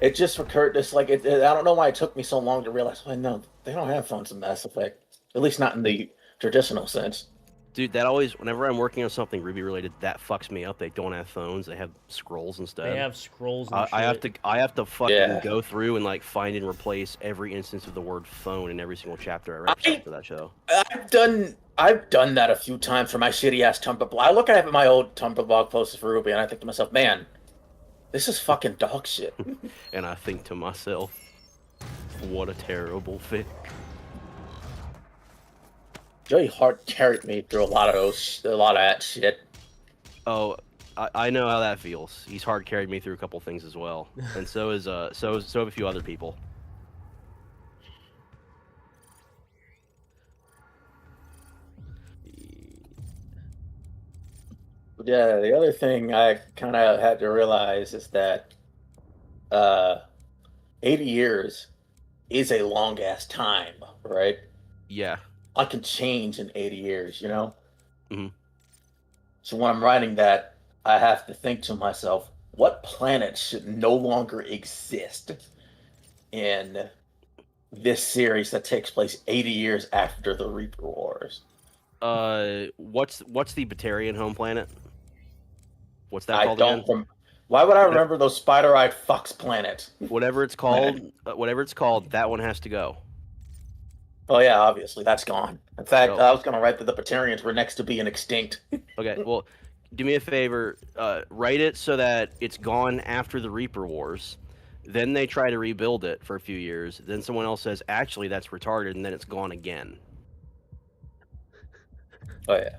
It just recurred. This like I don't know why it took me so long to realize. Well, no, they don't have phones in Mass Effect. At least not in the traditional sense. Dude, that always, whenever I'm working on something Ruby related, that fucks me up. They don't have phones. They have scrolls instead. They have scrolls and I have shit. to fucking Yeah. go through and like find and replace every instance of the word phone in every single chapter I write for that show. I've done that a few times for my shitty ass Tumblr blog. I look at my old Tumblr blog posts for Ruby, and I think to myself, man, this is fucking dog shit. And I think to myself, what a terrible fit. Joey Hart carried me through a lot of that shit. Oh, I know how that feels. He's hard carried me through a couple things as well, and so have a few other people. Yeah, the other thing I kind of had to realize is that 80 years is a long ass time, right? Yeah. I can change in 80 years, you know? Mhm. So when I'm writing that, I have to think to myself, what planet should no longer exist in this series that takes place 80 years after the Reaper Wars? What's the Batarian home planet? What's that I called don't. again? Why would I remember those spider-eyed fucks planets? Whatever it's called, that one has to go. Oh yeah, obviously that's gone. In fact, So- I was gonna write that the Batarians were next to being extinct. Okay, well, do me a favor. Write it so that it's gone after the Reaper Wars. Then they try to rebuild it for a few years. Then someone else says, actually, that's retarded, and then it's gone again. Oh yeah.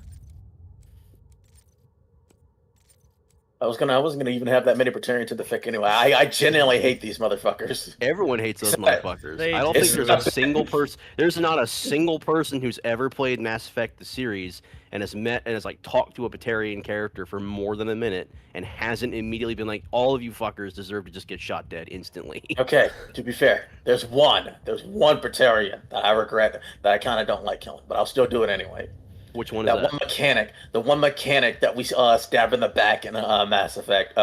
I wasn't gonna even have that many Batarians to the fic anyway. I genuinely hate these motherfuckers. Everyone hates those Except- motherfuckers. They- I don't think It's there's not- a single person. There's not a single person who's ever played Mass Effect the series and has met and has like talked to a Batarian character for more than a minute and hasn't immediately been like, all of you fuckers deserve to just get shot dead instantly. Okay, to be fair, there's one Batarian that I regret that I kind of don't like killing, but I'll still do it anyway. Which one is That that? one mechanic, the one mechanic that we stabbed in the back in Mass Effect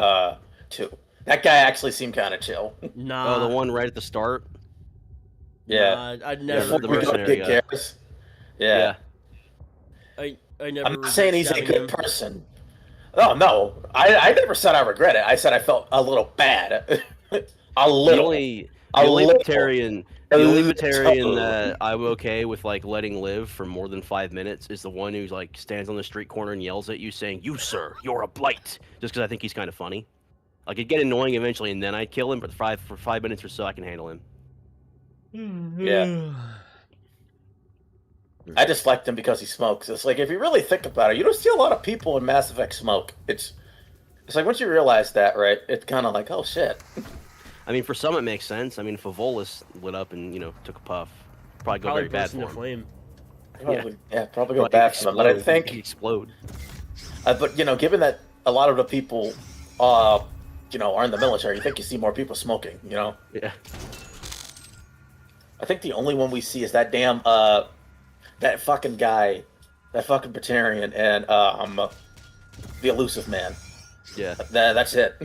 2. That guy actually seemed kind of chill. Nah. Oh, the one right at the start. Yeah. Nah, I'd Yeah, never. the Before we go mercenary get guy. Garrus. Yeah. I never. I'm not saying he's a stabbing good him. person. Oh no, I never said I regret it. I said I felt a little bad, a The little, only a the only little, Batarian a the only Batarian little. that I'm okay with like letting live for more than 5 minutes is the one who's like stands on the street corner and yells at you saying, "You sir, you're a blight," just because I think he's kind of funny. Like it'd get annoying eventually, and then I'd kill him. But for 5 minutes or so, I can handle him. Yeah. I just liked him because he smokes. It's like if you really think about it, you don't see a lot of people in Mass Effect smoke. It's like once you realize that, right? It's kind of like, oh shit. I mean, for some it makes sense. I mean, if a Volus lit up and took a puff, probably go very bad burst for into him. flame. Probably go bad for them. But I He'd think, explode. but given that a lot of the people, are in the military, you think you see more people smoking. Yeah. I think the only one we see is that damn that fucking guy, that fucking Batarian, and the elusive man. Yeah. That's it.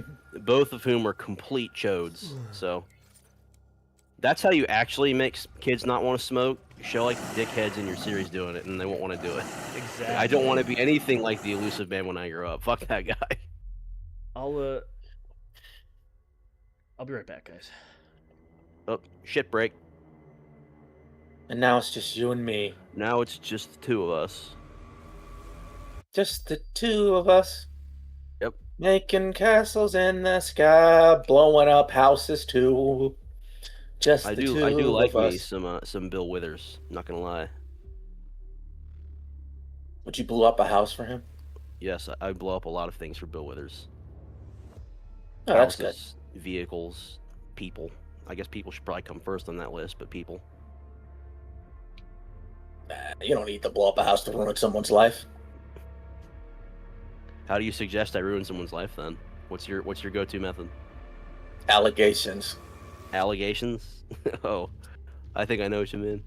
Both of whom are complete chodes. So that's how you actually make kids not want to smoke. You show like the dickheads in your series doing it, and they won't want to do it. Exactly. I don't want to be anything like the elusive man when I grow up. Fuck that guy. I'll be right back, guys. Oh, shit break. And now it's just you and me. Now it's just the two of us. Just the two of us. Yep. Making castles in the sky, blowing up houses too. Just I the do two like of me us. some Bill Withers. Not gonna lie. Would you blow up a house for him? Yes, I blow up a lot of things for Bill Withers. Oh, that's good. Houses, vehicles, people. I guess people should probably come first on that list, but people. You don't need to blow up a house to ruin someone's life. How do you suggest I ruin someone's life then? What's your go-to method? Allegations. Allegations? Oh, I think I know what you mean.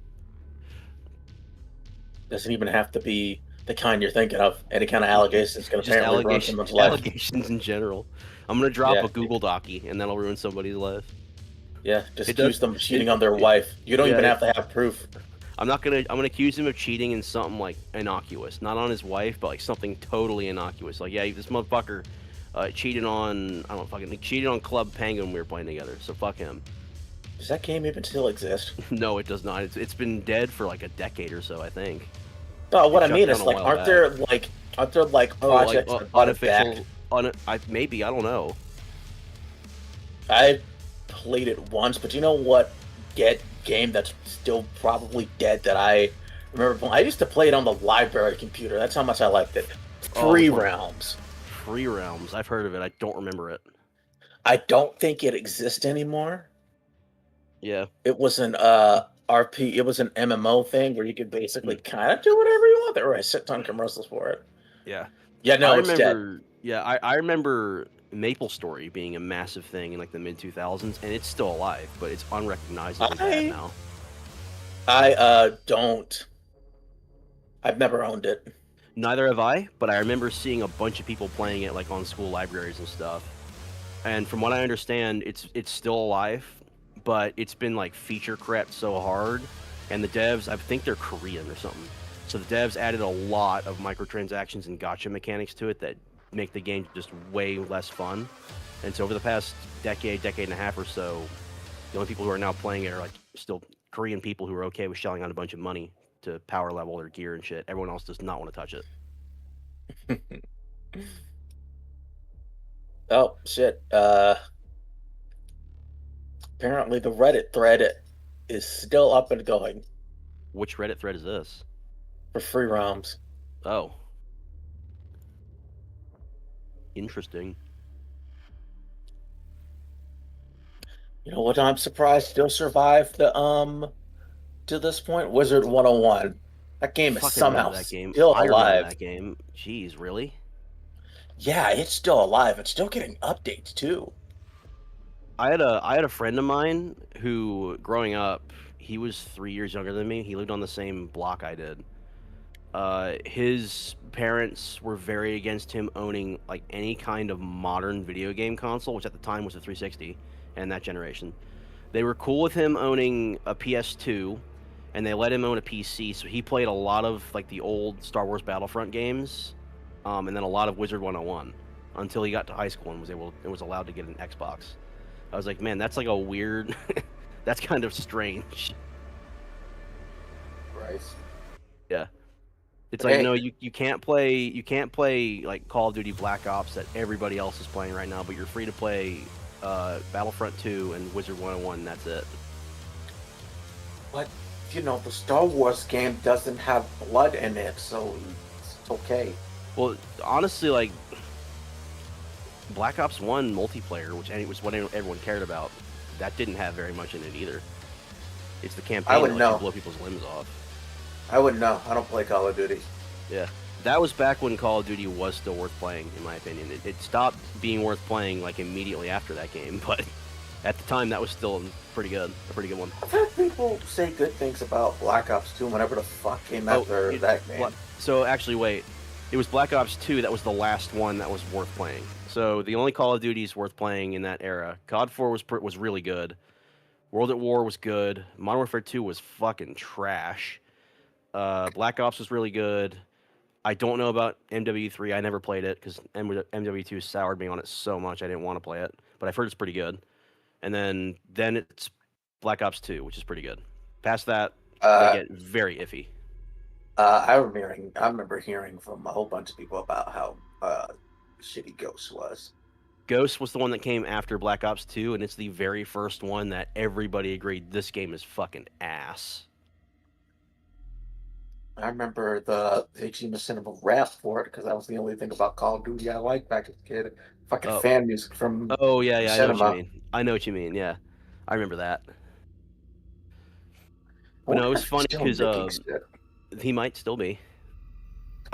Doesn't even have to be the kind you're thinking of. Any kind of allegations can Just apparently ruin someone's life. allegations in general. I'm gonna drop Yeah. a Google Docie, and that'll ruin somebody's life. Yeah, just It accuse does- them of cheating on their wife. You don't yeah, even have to have proof. I'm gonna accuse him of cheating in something like innocuous, not on his wife, but like something totally innocuous. Like, yeah, this motherfucker cheated on cheated on Club Penguin when we were playing together. So fuck him. Does that game even still exist? No, it does not. It's been dead for like a decade or so, I think. No, what I shut mean down is a like, while aren't back. there like projects that brought it back? Maybe, I don't know. I played it once, but you know what? Game that's still probably dead that I remember. I used to play it on the library computer. That's how much I liked it. Free Oh, Realms. Free Realms. I've heard of it. I don't remember it. I don't think it exists anymore. Yeah. It was an RP. It was an MMO thing where you could basically kind of do whatever you want. There were a shit ton of commercials for it. Yeah. Yeah, no, I it's dead. remember. Yeah, I remember Maple Story being a massive thing in like the mid 2000s, and it's still alive, but it's unrecognizably bad now. I don't. I've never owned it. Neither have I, but I remember seeing a bunch of people playing it like on school libraries and stuff. And from what I understand, it's still alive, but it's been like feature crept so hard, and the devs, I think they're Korean or something. So the devs added a lot of microtransactions and gotcha mechanics to it that make the game just way less fun. And so over the past decade and a half or so, the only people who are now playing it are like still Korean people who are okay with shelling out a bunch of money to power level their gear and shit. Everyone else does not want to touch it. Oh shit. Apparently the Reddit thread is still up and going Which Reddit thread is this? for Free Realms. Oh. Interesting. You know what? I'm surprised still survived the to this point. Wizard 101. That game is Fucking somehow remember that game. still I remember alive. that game. Jeez, really? Yeah, it's still alive. It's still getting updates too. I had a friend of mine who, growing up, he was 3 years younger than me. He lived on the same block I did. His parents were very against him owning like any kind of modern video game console, which at the time was a 360 and that generation. They were cool with him owning a PS2, and they let him own a PC. So he played a lot of like the old Star Wars Battlefront games and then a lot of Wizard 101 until he got to high school and was allowed to get an Xbox. I was like, man, that's like a weird. That's kind of strange. Right. Yeah. It's like Hey. no, you can't play like Call of Duty Black Ops that everybody else is playing right now, but you're free to play Battlefront 2 and Wizard 101. And that's it. But you know, the Star Wars game doesn't have blood in it, so it's okay. Well, honestly, like Black Ops 1 multiplayer, which was what everyone cared about, that didn't have very much in it either. It's the campaign that lets you blow people's limbs off. I wouldn't know. I don't play Call of Duty. Yeah. That was back when Call of Duty was still worth playing, in my opinion. It stopped being worth playing like immediately after that game, but at the time that was still a pretty good one. I've heard people say good things about Black Ops 2 whenever the fuck came after that game. So actually, wait. It was Black Ops 2 that was the last one that was worth playing. So the only Call of Duties worth playing in that era. COD 4 was really good. World at War was good. Modern Warfare 2 was fucking trash. Black Ops was really good. I don't know about MW3. I never played it because MW2 soured me on it so much I didn't want to play it. But I've heard it's pretty good. And then it's Black Ops 2, which is pretty good. Past that, they get very iffy. I remember hearing from a whole bunch of people about how shitty Ghost was. Ghost was the one that came after Black Ops 2, and it's the very first one that everybody agreed this game is fucking ass. I remember the HE Cinema rap for it because that was the only thing about Call of Duty I liked back as a kid. Fucking fan music from Oh yeah, I know Cinema. what you mean. I know what you mean. Yeah, I remember that. But no, it was funny because he might still be.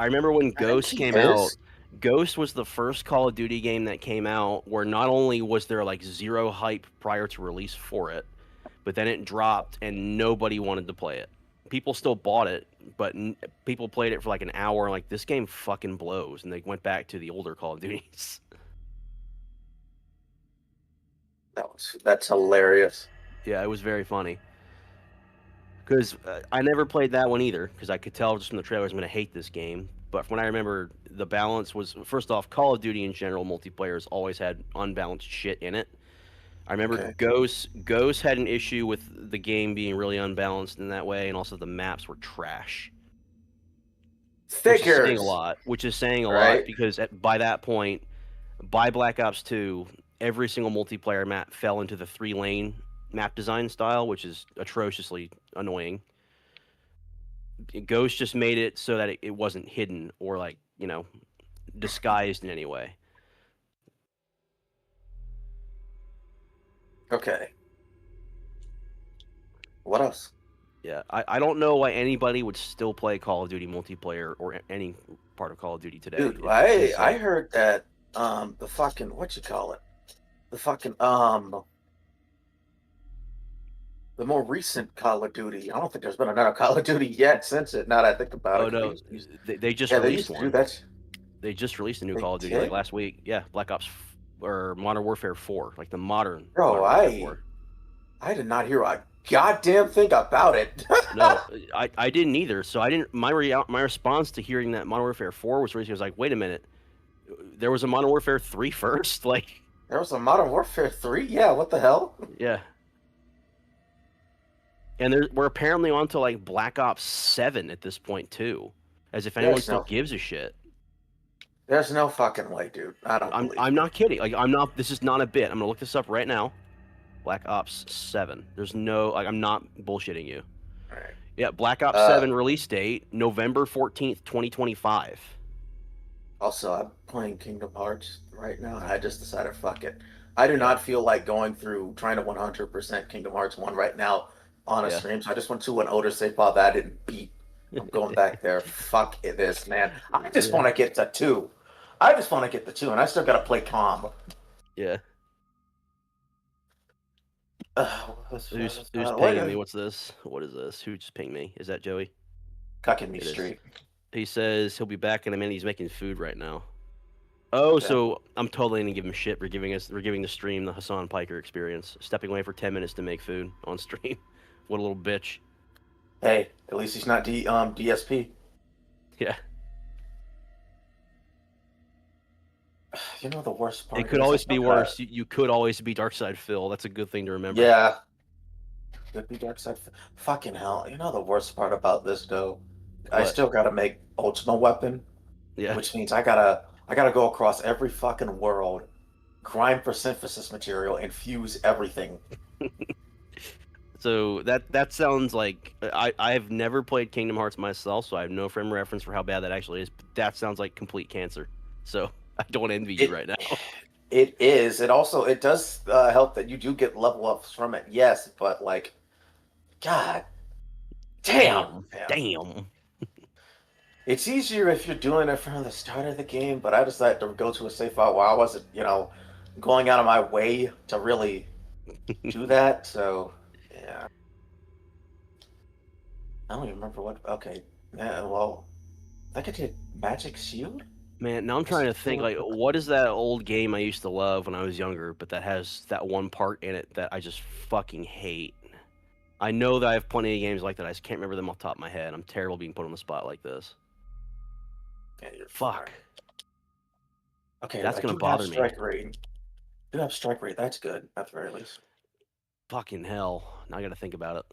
I remember when Ghost came out. Ghost was the first Call of Duty game that came out where not only was there like zero hype prior to release for it, but then it dropped and nobody wanted to play it. People still bought it, but people played it for like an hour and like, this game fucking blows, and they went back to the older Call of Duties. That's hilarious. Yeah, it was very funny. Because I never played that one either, because I could tell just from the trailers I'm going to hate this game. But from what I remember, the balance was, first off, Call of Duty in general, multiplayer has always had unbalanced shit in it. I remember Ghost had an issue with the game being really unbalanced in that way, and also the maps were trash. Figures. Which is saying a lot because by that point, by Black Ops 2, every single multiplayer map fell into the 3-lane map design style, which is atrociously annoying. Ghost just made it so that it wasn't hidden or like, disguised in any way. Okay. What else? Yeah, I don't know why anybody would still play Call of Duty multiplayer or any part of Call of Duty today. Dude, I heard that the fucking the fucking the more recent Call of Duty. I don't think there's been another Call of Duty yet since it. Now that I think about it. Oh no, they just released one. That. They just released a new Call of Duty like last week. Yeah, Black Ops or Modern Warfare 4, like the modern. Bro, I did not hear a goddamn thing about it. No, I didn't either. So I didn't. My response to hearing that Modern Warfare 4 was released, I was like, wait a minute, there was a Modern Warfare 3 first, like. There was a Modern Warfare 3? Yeah, what the hell? Yeah. And we're apparently on to like Black Ops 7 at this point too, as if anyone still gives a shit. There's no fucking way, dude. I'm not kidding. Like I'm not. This is not a bit. I'm gonna look this up right now. Black Ops 7. There's no. Like I'm not bullshitting you. All right. Yeah, Black Ops 7 release date November 14th, 2025. Also, I'm playing Kingdom Hearts right now, and I just decided, fuck it. I do not feel like going through trying to 100% Kingdom Hearts 1 right now on a stream, so I just went to an older save file that I didn't beat. I'm going back there. Fuck this, man. I just want to get to 2. I just want to get the 2, and I still got to play calm. Yeah. Who's pinging me? What's this? What is this? Who just pinged me? Is that Joey? Cucking me straight. He says he'll be back in a minute. He's making food right now. Oh, so I'm totally gonna give him shit for giving the stream the Hassan Piker experience, stepping away for 10 minutes to make food on stream. What a little bitch. Hey, at least he's not DSP. Yeah. You know the worst part It could is I always still be gotta- worse. You could always be Dark Side Phil. That's a good thing to remember. Yeah, could be dark side. Fucking hell! You know the worst part about this though, I What? still gotta make Ultimate Weapon, Yeah. which means I gotta go across every fucking world, grind for synthesis material, and fuse everything. So that sounds like I've never played Kingdom Hearts myself, so I have no frame of reference for how bad that actually is. But that sounds like complete cancer. So I don't envy you It right now. it is. It does help that you do get level ups from it. Yes, but like, God damn, Damn. man. Damn. It's easier if you're doing it from the start of the game, but I decided to go to a safe route where I wasn't, going out of my way to really do that. So, yeah. I don't even remember what. Okay. Yeah, well, I think I did Magic Shield? Man, now I'm trying to think like what is that old game I used to love when I was younger, but that has that one part in it that I just fucking hate. I know that I have plenty of games like that. I just can't remember them off the top of my head. I'm terrible being put on the spot like this. Yeah, you're Fuck. fine. Okay, That's I gonna do have bother me. strike rate. I do have strike rate. That's good, at the very least. Fucking hell. Now I gotta think about it.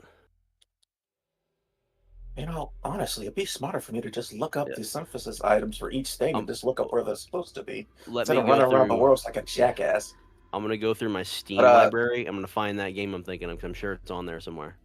Honestly, it'd be smarter for me to just look up Yeah. the synthesis items for each thing Um, and just look up where they're supposed to be. Let Instead me of go running around the through. world like a jackass. I'm gonna go through my Steam But library. I'm gonna find that game I'm thinking of. 'Cause I'm sure it's on there somewhere.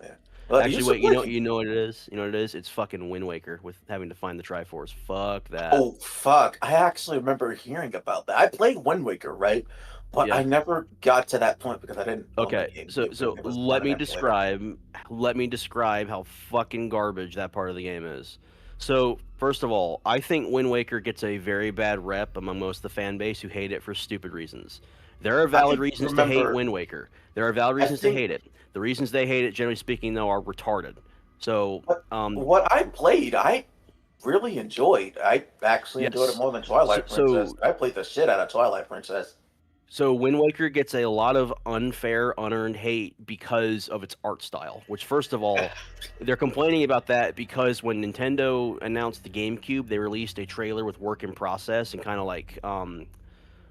yeah. But Actually, you wait. should look. You know what it is? You know what it is? It's fucking Wind Waker with having to find the Triforce. Fuck that. Oh fuck! I actually remember hearing about that. I played Wind Waker, right? But Yeah. I never got to that point because I didn't own the Okay. game. So It was on an emulator. let me describe how fucking garbage that part of the game is. So first of all, I think Wind Waker gets a very bad rep among most of the fan base who hate it for stupid reasons. There are valid reasons to hate remember. Wind Waker. There are valid I reasons to think hate it. The reasons they hate it, generally speaking, though, are retarded. So, what I played, I really enjoyed. I actually enjoyed it yes. more than Twilight Princess. I played the shit out of Twilight Princess. So Wind Waker gets a lot of unfair, unearned hate because of its art style. Which, first of all, they're complaining about that because when Nintendo announced the GameCube, they released a trailer with work in process and kind of like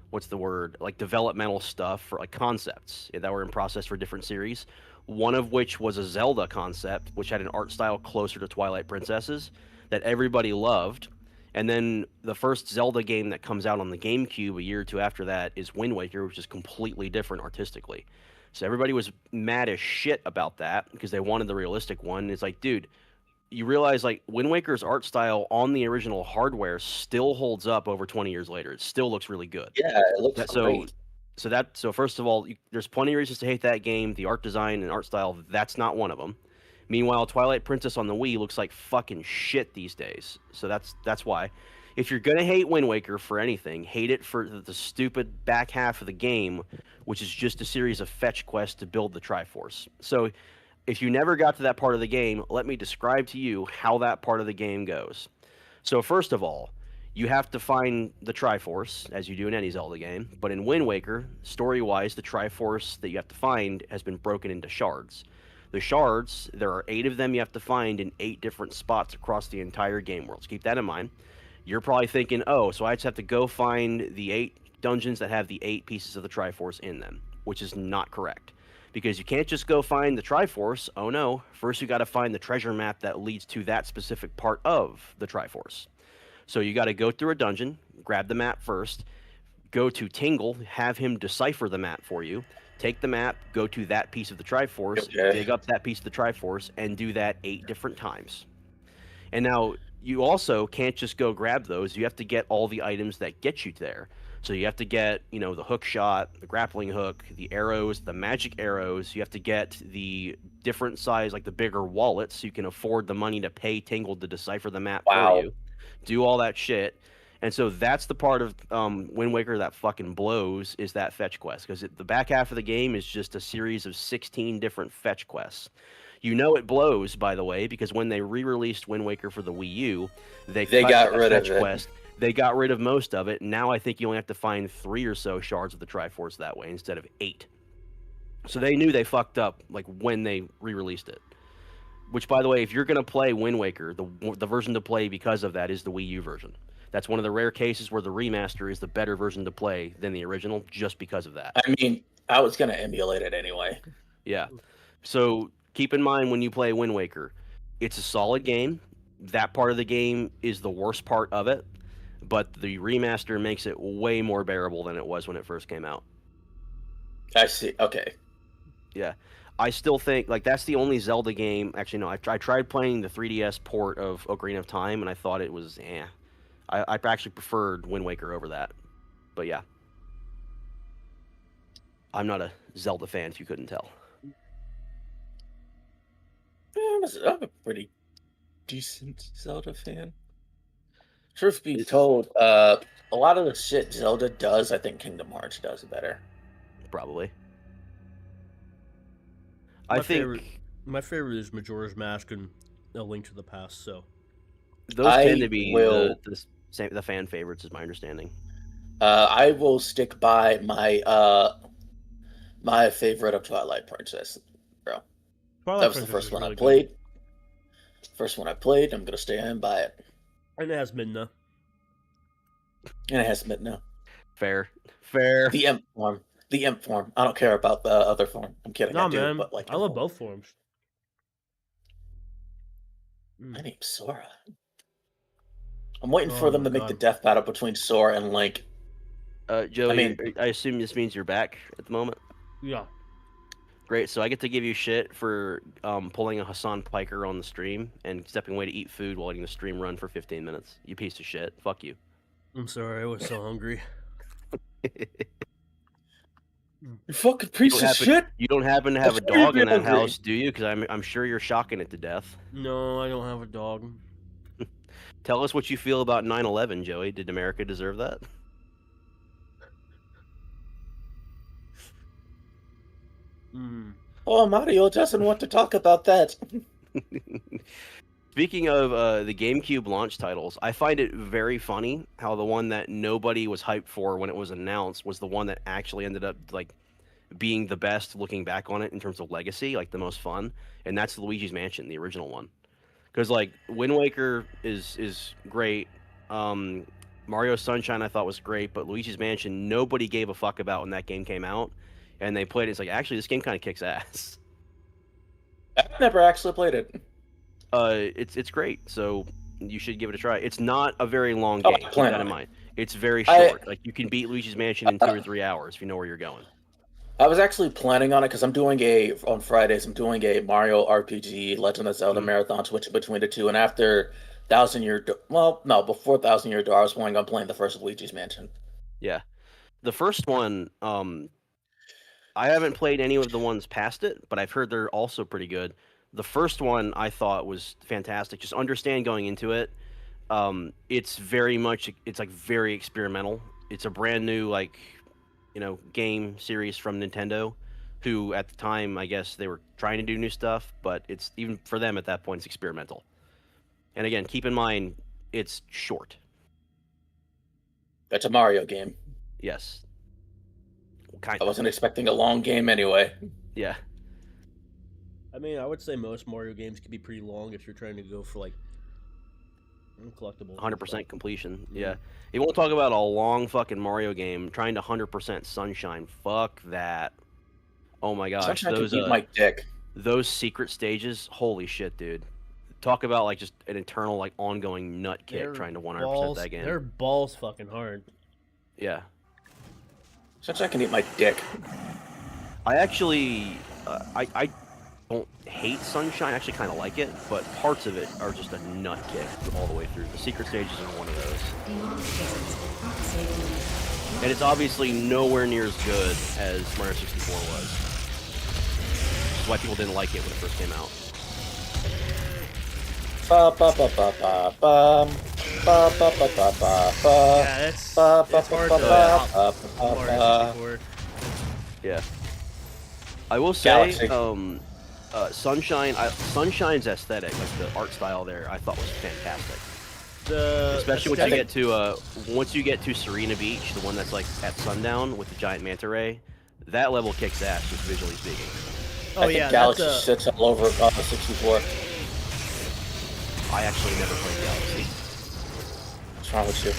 what's the word? Like developmental stuff for like concepts that were in process for different series. One of which was a Zelda concept, which had an art style closer to Twilight Princess's that everybody loved. And then the first Zelda game that comes out on the GameCube a year or two after that is Wind Waker, which is completely different artistically. So everybody was mad as shit about that because they wanted the realistic one. And it's like, dude, you realize like Wind Waker's art style on the original hardware still holds up over 20 years later. It still looks really good. Yeah, it looks great. So first of all, there's plenty of reasons to hate that game. The art design and art style, that's not one of them. Meanwhile, Twilight Princess on the Wii looks like fucking shit these days. So that's why. If you're gonna hate Wind Waker for anything, hate it for the stupid back half of the game, which is just a series of fetch quests to build the Triforce. So if you never got to that part of the game, let me describe to you how that part of the game goes. So first of all, you have to find the Triforce, as you do in any Zelda game. But in Wind Waker, story-wise, the Triforce that you have to find has been broken into shards. The shards, there are 8 of them you have to find in 8 different spots across the entire game world. So keep that in mind. You're probably thinking, oh, so I just have to go find the 8 dungeons that have the 8 pieces of the Triforce in them, which is not correct. Because you can't just go find the Triforce. Oh no. First you got to find the treasure map that leads to that specific part of the Triforce. So you got to go through a dungeon, grab the map first, go to Tingle, have him decipher the map for you, take the map, go to that piece of the Triforce, dig up that piece of the Triforce, and do that 8 different times. And now you also can't just go grab those. You have to get all the items that get you there. So you have to get, the hook shot, the grappling hook, the arrows, the magic arrows. You have to get the different size, like the bigger wallets, so you can afford the money to pay Tingle to decipher the map for you. Do all that shit. And so that's the part of Wind Waker that fucking blows is that fetch quest. Because the back half of the game is just a series of 16 different fetch quests. You know it blows, by the way, because when they re-released Wind Waker for the Wii U, they got rid of it. Quest. They got rid of most of it. Now I think you only have to find 3 or so shards of the Triforce that way instead of 8. So they knew they fucked up like when they re-released it. Which, by the way, if you're gonna play Wind Waker, the version to play because of that is the Wii U version. That's one of the rare cases where the remaster is the better version to play than the original, just because of that. I mean, I was gonna emulate it anyway. Yeah. So keep in mind when you play Wind Waker, it's a solid game. That part of the game is the worst part of it, but the remaster makes it way more bearable than it was when it first came out. I see. Okay. Yeah. I still think like that's the only Zelda game. Actually, no. I tried playing the 3DS port of Ocarina of Time, and I thought it was I actually preferred Wind Waker over that. But yeah, I'm not a Zelda fan, if you couldn't tell. I'm a pretty decent Zelda fan. Truth be told, a lot of the shit Zelda does, I think Kingdom Hearts does better. Probably. My I think favorite is Majora's Mask and A Link to the Past. So those tend to be will- the fan favorites, is my understanding. I will stick by my favorite of Twilight Princess, bro. Twilight That was the Princess first is one I really played. First one I played. I'm gonna stand by it, good. And it has Midna. and it has Midna. Fair. The imp form. The imp form. I don't care about the other form. I'm kidding. Nah, I do, man, but like I love both forms. My name's Sora. I'm waiting for Oh them my to make the God. death battle between Sora and Link. Joey, I mean- I assume this means you're back at the moment. Yeah. Great. So I get to give you shit for pulling a Hassan Piker on the stream and stepping away to eat food while letting the stream run for 15 minutes. You piece of shit. Fuck you. I'm sorry, I was so hungry. You fucking piece of shit! You don't happen to have a Of course you'd dog be in that hungry. house, do you? Because I'm sure you're shocking it to death. No, I don't have a dog. Tell us what you feel about 9/11, Joey. Did America deserve that? Oh, Mario doesn't want to talk about that. Speaking of the GameCube launch titles, I find it very funny how the one that nobody was hyped for when it was announced was the one that actually ended up like being the best looking back on it in terms of legacy, like the most fun, and that's Luigi's Mansion, the original one. Because like Wind Waker is great, Mario Sunshine I thought was great, but Luigi's Mansion nobody gave a fuck about when that game came out, and they played it. It's like actually this game kind of kicks ass. I've never actually played it. It's great, so you should give it a try. It's not a very long Oh, game. I Keep plan that in on it. mind. It's very I- short. Like you can beat Luigi's Mansion in 2 or 3 hours if you know where you're going. I was actually planning on it because on Fridays, I'm doing a Mario RPG Legend of Zelda marathon, switching between the two. And after before Thousand Year Door, I was planning on playing the first Luigi's Mansion. Yeah, the first one, I haven't played any of the ones past it, but I've heard they're also pretty good. The first one I thought was fantastic. Just understand going into it, it's very experimental. It's a brand new game series from Nintendo, who at the time I guess they were trying to do new stuff, but it's even for them at that point it's experimental. And again, keep in mind it's short. That's a Mario game. Yes. Kind I of. wasn't expecting a long game anyway. Yeah. I mean, I would say most Mario games can be pretty long if you're trying to go for like collectibles. 100% completion. Yeah. You won't talk about a long fucking Mario game trying to 100% Sunshine. Fuck that. Oh my gosh. Sunshine can eat my dick. Those secret stages, holy shit, dude. Talk about like just an eternal like ongoing nut kick trying to 100% that game. They're balls fucking hard. Yeah. Sunshine can eat my dick. I actually I don't hate Sunshine. I actually kind of like it, but parts of it are just a nut kick all the way through. The secret stages are one of those. And it's obviously nowhere near as good as Mario 64 was. Which is why people didn't like it when it first came out. Ba ba ba ba ba bum. Ba ba ba ba ba ba. Yeah, it's Ba ba hard ba to ba top ba Mario 64. Yeah. I will say, Galaxy. Sunshine's aesthetic, like the art style there, I thought was fantastic. The Especially aesthetic- once you get to Serena Beach, the one that's like at sundown with the giant manta ray, that level kicks ass, just visually speaking. Oh I think yeah, Galaxy that's sits all over 64. I actually never played Galaxy. What's wrong with you?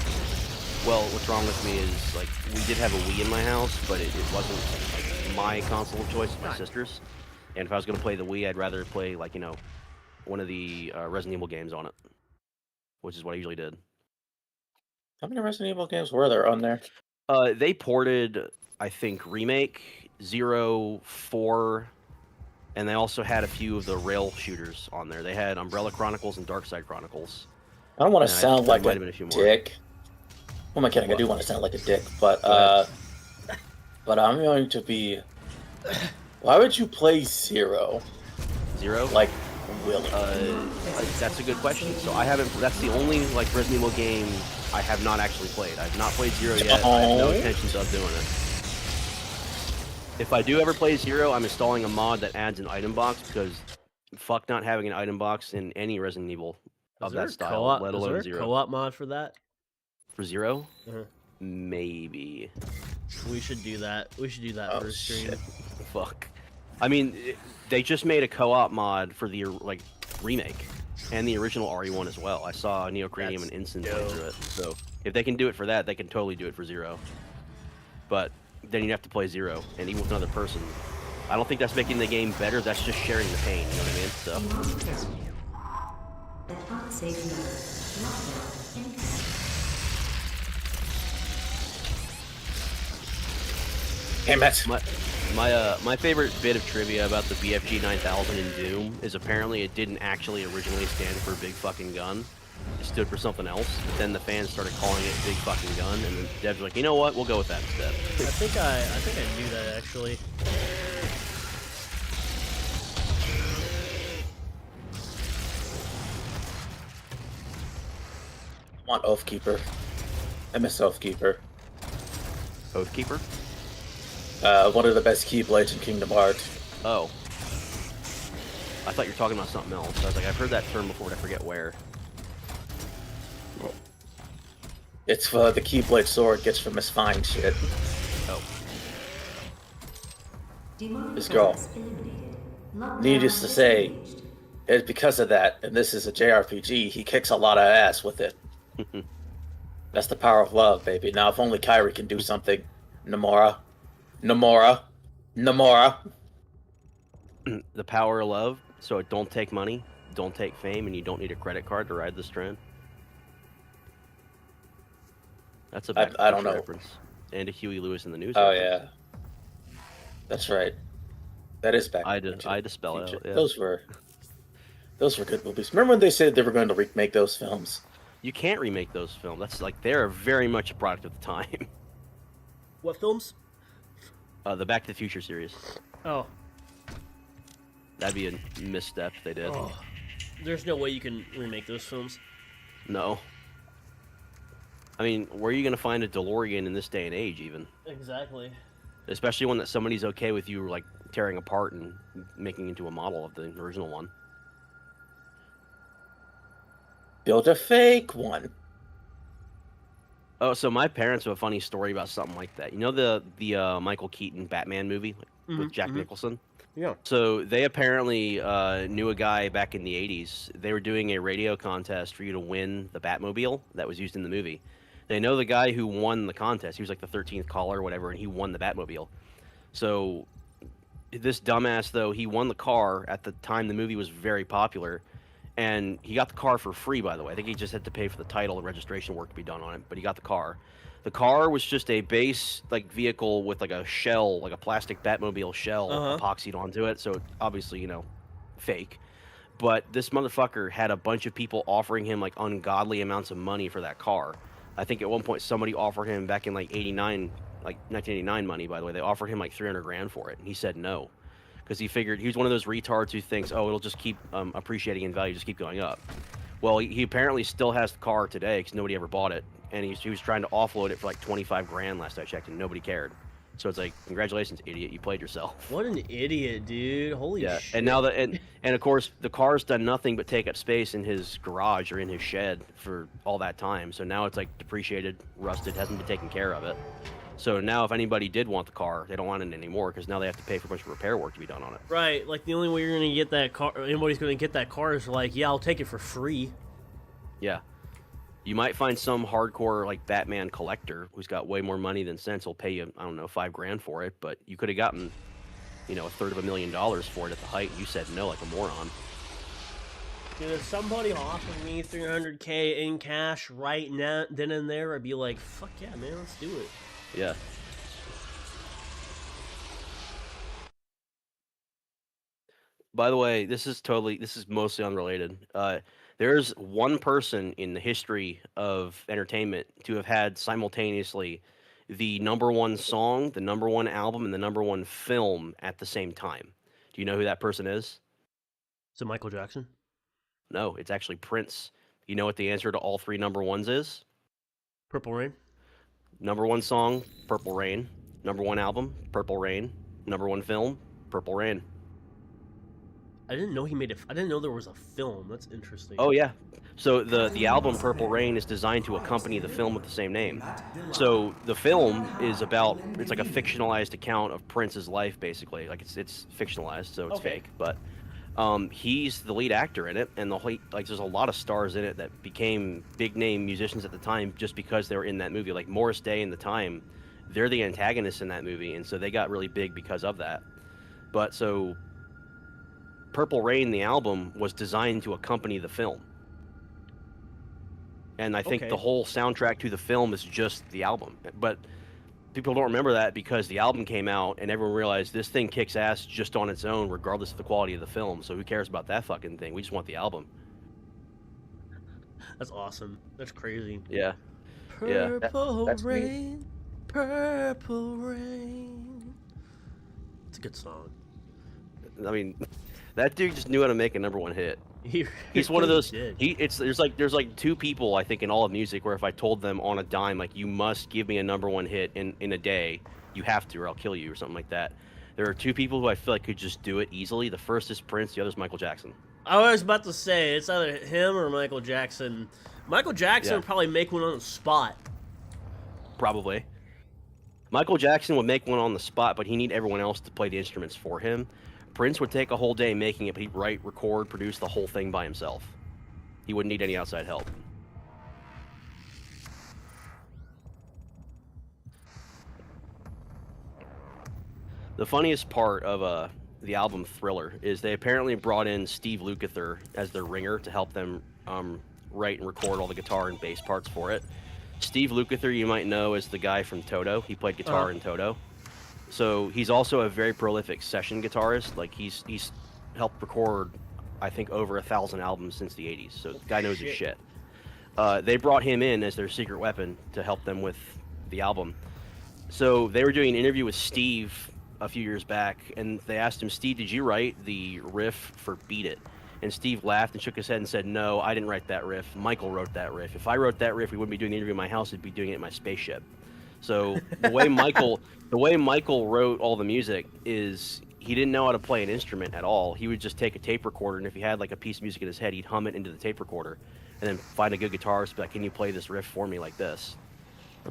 Well, what's wrong with me is, like, we did have a Wii in my house, but it wasn't, like, my console of choice, my sister's. And if I was going to play the Wii, I'd rather play, like, you know, one of the Resident Evil games on it, which is what I usually did. How many Resident Evil games were there on there? They ported, I think, Remake, 0, 4, and they also had a few of the rail shooters on there. They had Umbrella Chronicles and Darkside Chronicles. I don't want to And sound there like might a have been a few more. dick. Who am I kidding? I do want to sound like a dick, but Go but I'm going to be. Why would you play 0? 0? Like, Willie? That's a good question. So I haven't. That's the only like Resident Evil game I have not actually played. I've not played 0 yet. I have no intentions of doing it. If I do ever play 0, I'm installing a mod that adds an item box because fuck not having an item box in any Resident Evil of that style, let alone is there 0. a co-op mod for that? For 0? Uh-huh. Maybe. We should do that. We should do that Oh, for a stream. shit. Fuck. I mean, they just made a co-op mod for the like remake and the original RE1 as well. I saw Neocranium That's and Instant dope. play through it. So if they can do it for that, they can totally do it for 0. But then you have to play 0, and even with another person, I don't think that's making the game better. That's just sharing the pain. You know what I mean? So. An unsafe node. Lockdown incoming. Damn it. My favorite bit of trivia about the BFG 9000 in Doom is apparently it didn't actually originally stand for Big Fucking Gun. It stood for something else. But then the fans started calling it Big Fucking Gun, and then devs were like, you know what? We'll go with that instead. I think I knew that actually. I want Oathkeeper. I miss Oathkeeper. Oathkeeper? One of the best Keyblades in Kingdom Hearts. Oh. I thought you were talking about something else. I was like, I've heard that term before, but I forget where. It's the Keyblade sword gets from his fine shit. Oh. Demonic Let's go. presence eliminated. Lockdown Needless to say, disengaged. it's because of that, and this is a JRPG, he kicks a lot of ass with it. That's the power of love, baby. Now, if only Kyrie can do something. Nomura. Nomura. Nomura. The power of love. So it don't take money, don't take fame, and you don't need a credit card to ride this trend. That's a Back to the I don't Future know. reference. And a Huey Lewis in the News. Oh, reference. yeah. That's right. That is back. I had to spell it Future. out. Yeah. Those were good movies. Remember when they said they were going to remake those films? You can't remake those films. That's like they're very much a product of the time. What films? The Back to the Future series. Oh. That'd be a misstep if they did. Oh. There's no way you can remake those films. No. I mean, where are you gonna find a DeLorean in this day and age, even? Exactly. Especially one that somebody's okay with you like tearing apart and making into a model of the original one. Build a fake one. Oh, so my parents have a funny story about something like that. You know the Michael Keaton Batman movie with Jack Nicholson? Yeah. So they apparently knew a guy back in the 80s. They were doing a radio contest for you to win the Batmobile that was used in the movie. They know the guy who won the contest. He was like the 13th caller or whatever, and he won the Batmobile. So this dumbass, though, he won the car at the time the movie was very popular. And he got the car for free, by the way. I think he just had to pay for the title and registration work to be done on it, but he got the car. The car was just a base like vehicle with like a shell, like a plastic Batmobile shell epoxied onto it. So obviously, you know, fake. But this motherfucker had a bunch of people offering him like ungodly amounts of money for that car. I think at one point somebody offered him back in like 89, like 1989 money, by the way. They offered him like 300 grand for it, and he said no. Because he figured he was one of those retards who thinks, oh, it'll just keep appreciating in value, just keep going up. Well, he apparently still has the car today because nobody ever bought it, and he was trying to offload it for like 25 grand last I checked, and nobody cared. So it's like, congratulations, idiot, you played yourself. What an idiot, dude! Holy shit! And now and of course the car's done nothing but take up space in his garage or in his shed for all that time. So now it's like depreciated, rusted, hasn't been taken care of it. So now if anybody did want the car, they don't want it anymore because now they have to pay for a bunch of repair work to be done on it. Right, like the only way you're gonna get that car, anybody's gonna get that car is like, yeah, I'll take it for free. Yeah. You might find some hardcore like Batman collector who's got way more money than sense will pay you, I don't know, $5,000 for it, but you could have gotten, $250,000 for it at the height, and you said no like a moron. Dude, if somebody offered me $300K in cash right now, then and there, I'd be like, fuck yeah, man, let's do it. Yeah. By the way, this is mostly unrelated. There's one person in the history of entertainment to have had simultaneously the #1 song, the #1 album, and the #1 film at the same time. Do you know who that person is? Is it Michael Jackson? No, it's actually Prince. You know what the answer to all 3 #1s is? Purple Rain? #1 song, Purple Rain. #1 album, Purple Rain. #1 film, Purple Rain. I didn't know he made it. I didn't know there was a film. That's interesting. Oh yeah. So the album Purple Rain is designed to accompany the film with the same name. So the film is it's like a fictionalized account of Prince's life, basically. Like it's fictionalized, so it's fake. But he's the lead actor in it, and there's a lot of stars in it that became big name musicians at the time just because they were in that movie. Like Morris Day in the time, they're the antagonists in that movie, and so they got really big because of that. But so Purple Rain, the album, was designed to accompany the film. And I think the whole soundtrack to the film is just the album. But people don't remember that because the album came out and everyone realized this thing kicks ass just on its own, regardless of the quality of the film. So who cares about that fucking thing? We just want the album. That's awesome. That's crazy. Yeah. Purple That's me. Rain, Purple Rain. It's a good song. I mean, that dude just knew how to make a #1 hit. He's one of really those. did. There's like 2 people I think in all of music where if I told them on a dime like you must give me a #1 hit in a day, you have to or I'll kill you or something like that. There are 2 people who I feel like could just do it easily. The first is Prince, the other is Michael Jackson. I was about to say it's either him or Michael Jackson. Michael Jackson would probably make one on the spot. Probably. Michael Jackson would make one on the spot, but he need everyone else to play the instruments for him. Prince would take a whole day making it, but he'd write, record, produce the whole thing by himself. He wouldn't need any outside help. The funniest part of the album Thriller is they apparently brought in Steve Lukather as their ringer to help them write and record all the guitar and bass parts for it. Steve Lukather, you might know, is the guy from Toto. He played guitar in Toto. So he's also a very prolific session guitarist. Like he's helped record, I think, over 1,000 albums since the 80s. So the guy knows his shit. They brought him in as their secret weapon to help them with the album. So they were doing an interview with Steve a few years back, and they asked him, Steve, did you write the riff for Beat It? And Steve laughed and shook his head and said, no, I didn't write that riff. Michael wrote that riff. If I wrote that riff, we wouldn't be doing the interview in my house. We'd be doing it in my spaceship. So the way Michael wrote all the music is he didn't know how to play an instrument at all. He would just take a tape recorder, and if he had like a piece of music in his head, he'd hum it into the tape recorder, and then find a good guitarist, be like, can you play this riff for me like this?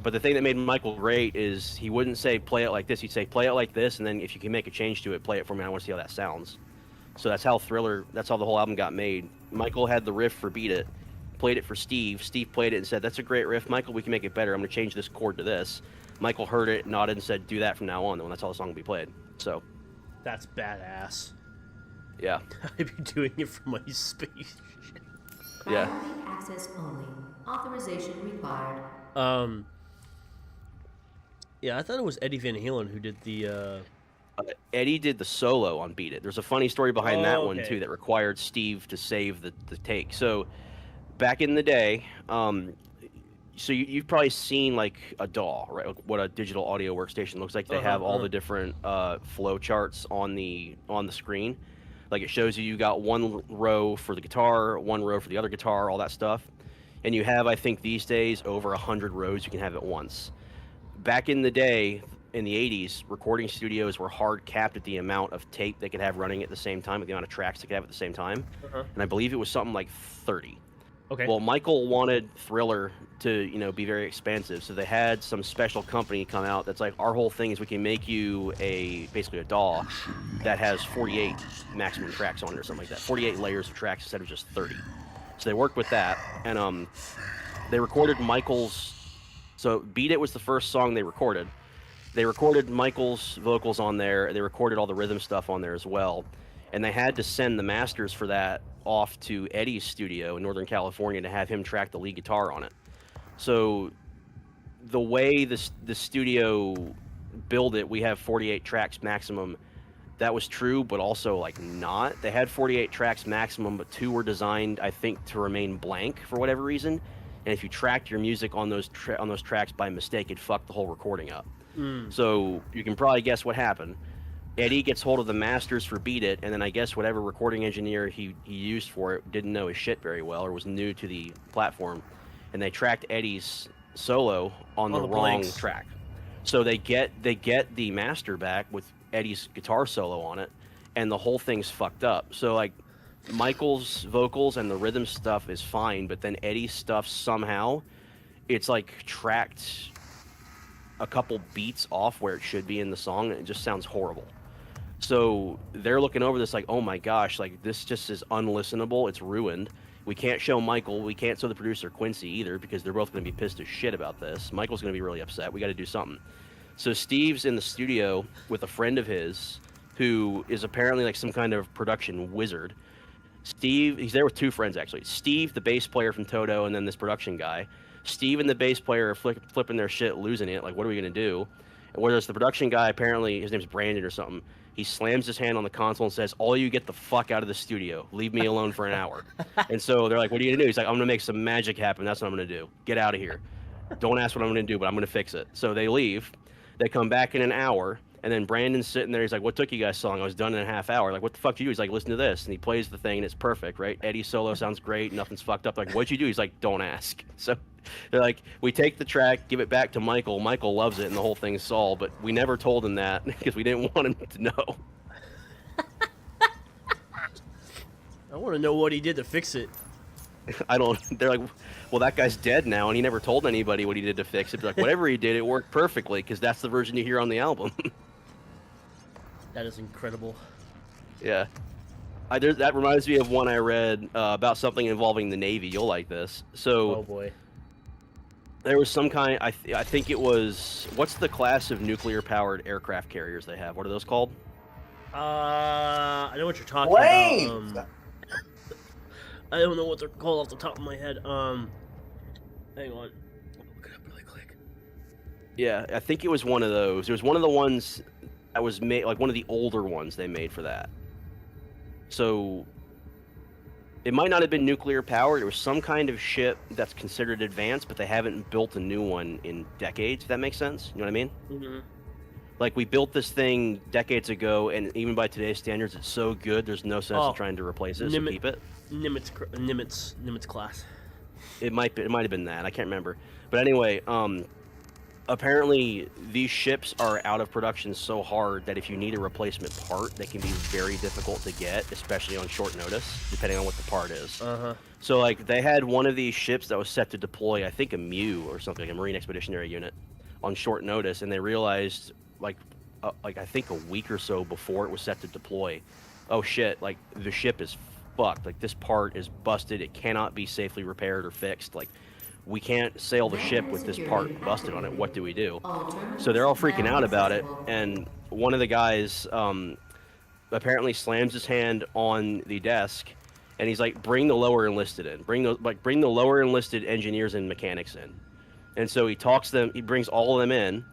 But the thing that made Michael great is he wouldn't say play it like this. He'd say play it like this, and then if you can make a change to it, play it for me. I want to see how that sounds. So that's how the whole album got made. Michael had the riff for Beat It, played it for Steve. Steve played it and said, that's a great riff, Michael, we can make it better. I'm going to change this chord to this. Michael heard it, nodded, and said, do that from now on, and that's how the song will be played. So That's badass. yeah. I'd be doing it from my space. Yeah. Priority access only. Authorization required. Yeah, I thought it was Eddie Van Halen who did the Eddie did the solo on Beat It. There's a funny story behind that one, okay. too, that required Steve to save the take. So back in the day, so you've probably seen like a DAW, right? Like what a digital audio workstation looks like. They have all the different flow charts on the screen. Like it shows you got one row for the guitar, one row for the other guitar, all that stuff. And you have, I think these days, over 100 rows you can have at once. Back in the day, in the 80s, recording studios were hard capped at the amount of tape they could have running at the same time, with the amount of tracks they could have at the same time. And I believe it was something like 30. Okay. Well, Michael wanted Thriller to, be very expansive, so they had some special company come out that's like, our whole thing is we can make you basically a DAW that has 48 maximum tracks on it or something like that. 48 layers of tracks instead of just 30. So they worked with that, and They recorded Michael's. So "Beat It" was the first song they recorded. They recorded Michael's vocals on there. They recorded all the rhythm stuff on there as well, and they had to send the masters for that off to Eddie's studio in Northern California to have him track the lead guitar on it. So the way the studio build it, we have 48 tracks maximum. That was true, but also like not. They had 48 tracks maximum, but 2 were designed, I think, to remain blank for whatever reason. And if you tracked your music on those tracks by mistake, it fucked the whole recording up. So you can probably guess what happened. Eddie gets hold of the masters for "Beat It," and then I guess whatever recording engineer he used for it didn't know his shit very well or was new to the platform, and they tracked Eddie's solo on the wrong blanks. track. So they get the master back with Eddie's guitar solo on it, and the whole thing's fucked up. So like Michael's vocals and the rhythm stuff is fine, but then Eddie's stuff somehow it's like tracked a couple beats off where it should be in the song, and it just sounds horrible. So they're looking over this like, oh my gosh, like this just is unlistenable. It's ruined. We can't show Michael. We can't show the producer Quincy either because they're both going to be pissed as shit about this. Michael's going to be really upset. We got to do something. So Steve's in the studio with a friend of his who is apparently like some kind of production wizard. Steve, he's there with 2 friends actually. Steve, the bass player from Toto, and then this production guy. Steve and the bass player are flipping their shit, losing it. Like, what are we going to do? And whereas the production guy, apparently, his name's Brandon or something, he slams his hand on the console and says, all you get the fuck out of the studio. Leave me alone for an hour. And so they're like, what are you going to do? He's like, I'm going to make some magic happen. That's what I'm going to do. Get out of here. Don't ask what I'm going to do, but I'm going to fix it. So they leave. They come back in an hour. And then Brandon's sitting there. He's like, what took you guys so long? I was done in a half hour. Like, what the fuck did you do? He's like, listen to this. And he plays the thing, and it's perfect, right? Eddie's solo sounds great. Nothing's fucked up. Like, what'd you do? He's like, don't ask. So they're like, we take the track, give it back to Michael. Michael loves it, and the whole thing's solved. But we never told him that because we didn't want him to know. I want to know what he did to fix it. They're like, well, that guy's dead now, and he never told anybody what he did to fix it. They're like, whatever he did, it worked perfectly because that's the version you hear on the album. That is incredible. Yeah. That reminds me of one I read about something involving the Navy. You'll like this. So, Oh boy. there was some kind. I think it was. What's the class of nuclear-powered aircraft carriers they have? What are those called? I know what you're talking Planes! about. I don't know what they're called off the top of my head. Hang on. I'll look it up really quick. Yeah, I think it was one of those. It was one of the ones that was made, like one of the older ones they made for that. So it might not have been nuclear powered. It was some kind of ship that's considered advanced, but they haven't built a new one in decades. If that makes sense, you know what I mean? Mm-hmm. Like we built this thing decades ago, and even by today's standards, it's so good. There's no sense in trying to replace it. So keep it. Nimitz class. It might have been that. I can't remember. But anyway, apparently these ships are out of production so hard that if you need a replacement part, they can be very difficult to get, especially on short notice, depending on what the part is. Uh-huh. So like they had one of these ships that was set to deploy, I think a MEU or something, like a Marine Expeditionary Unit, on short notice, and they realized like I think a week or so before it was set to deploy, oh shit, like the ship is fucked. Like this part is busted. It cannot be safely repaired or fixed. Like we can't sail the ship with this part busted on it. What do we do? So they're all freaking out about it. And one of the guys apparently slams his hand on the desk, and he's like, "Bring the lower enlisted in. Bring the lower enlisted engineers and mechanics in." And so he talks them. He brings all of them in.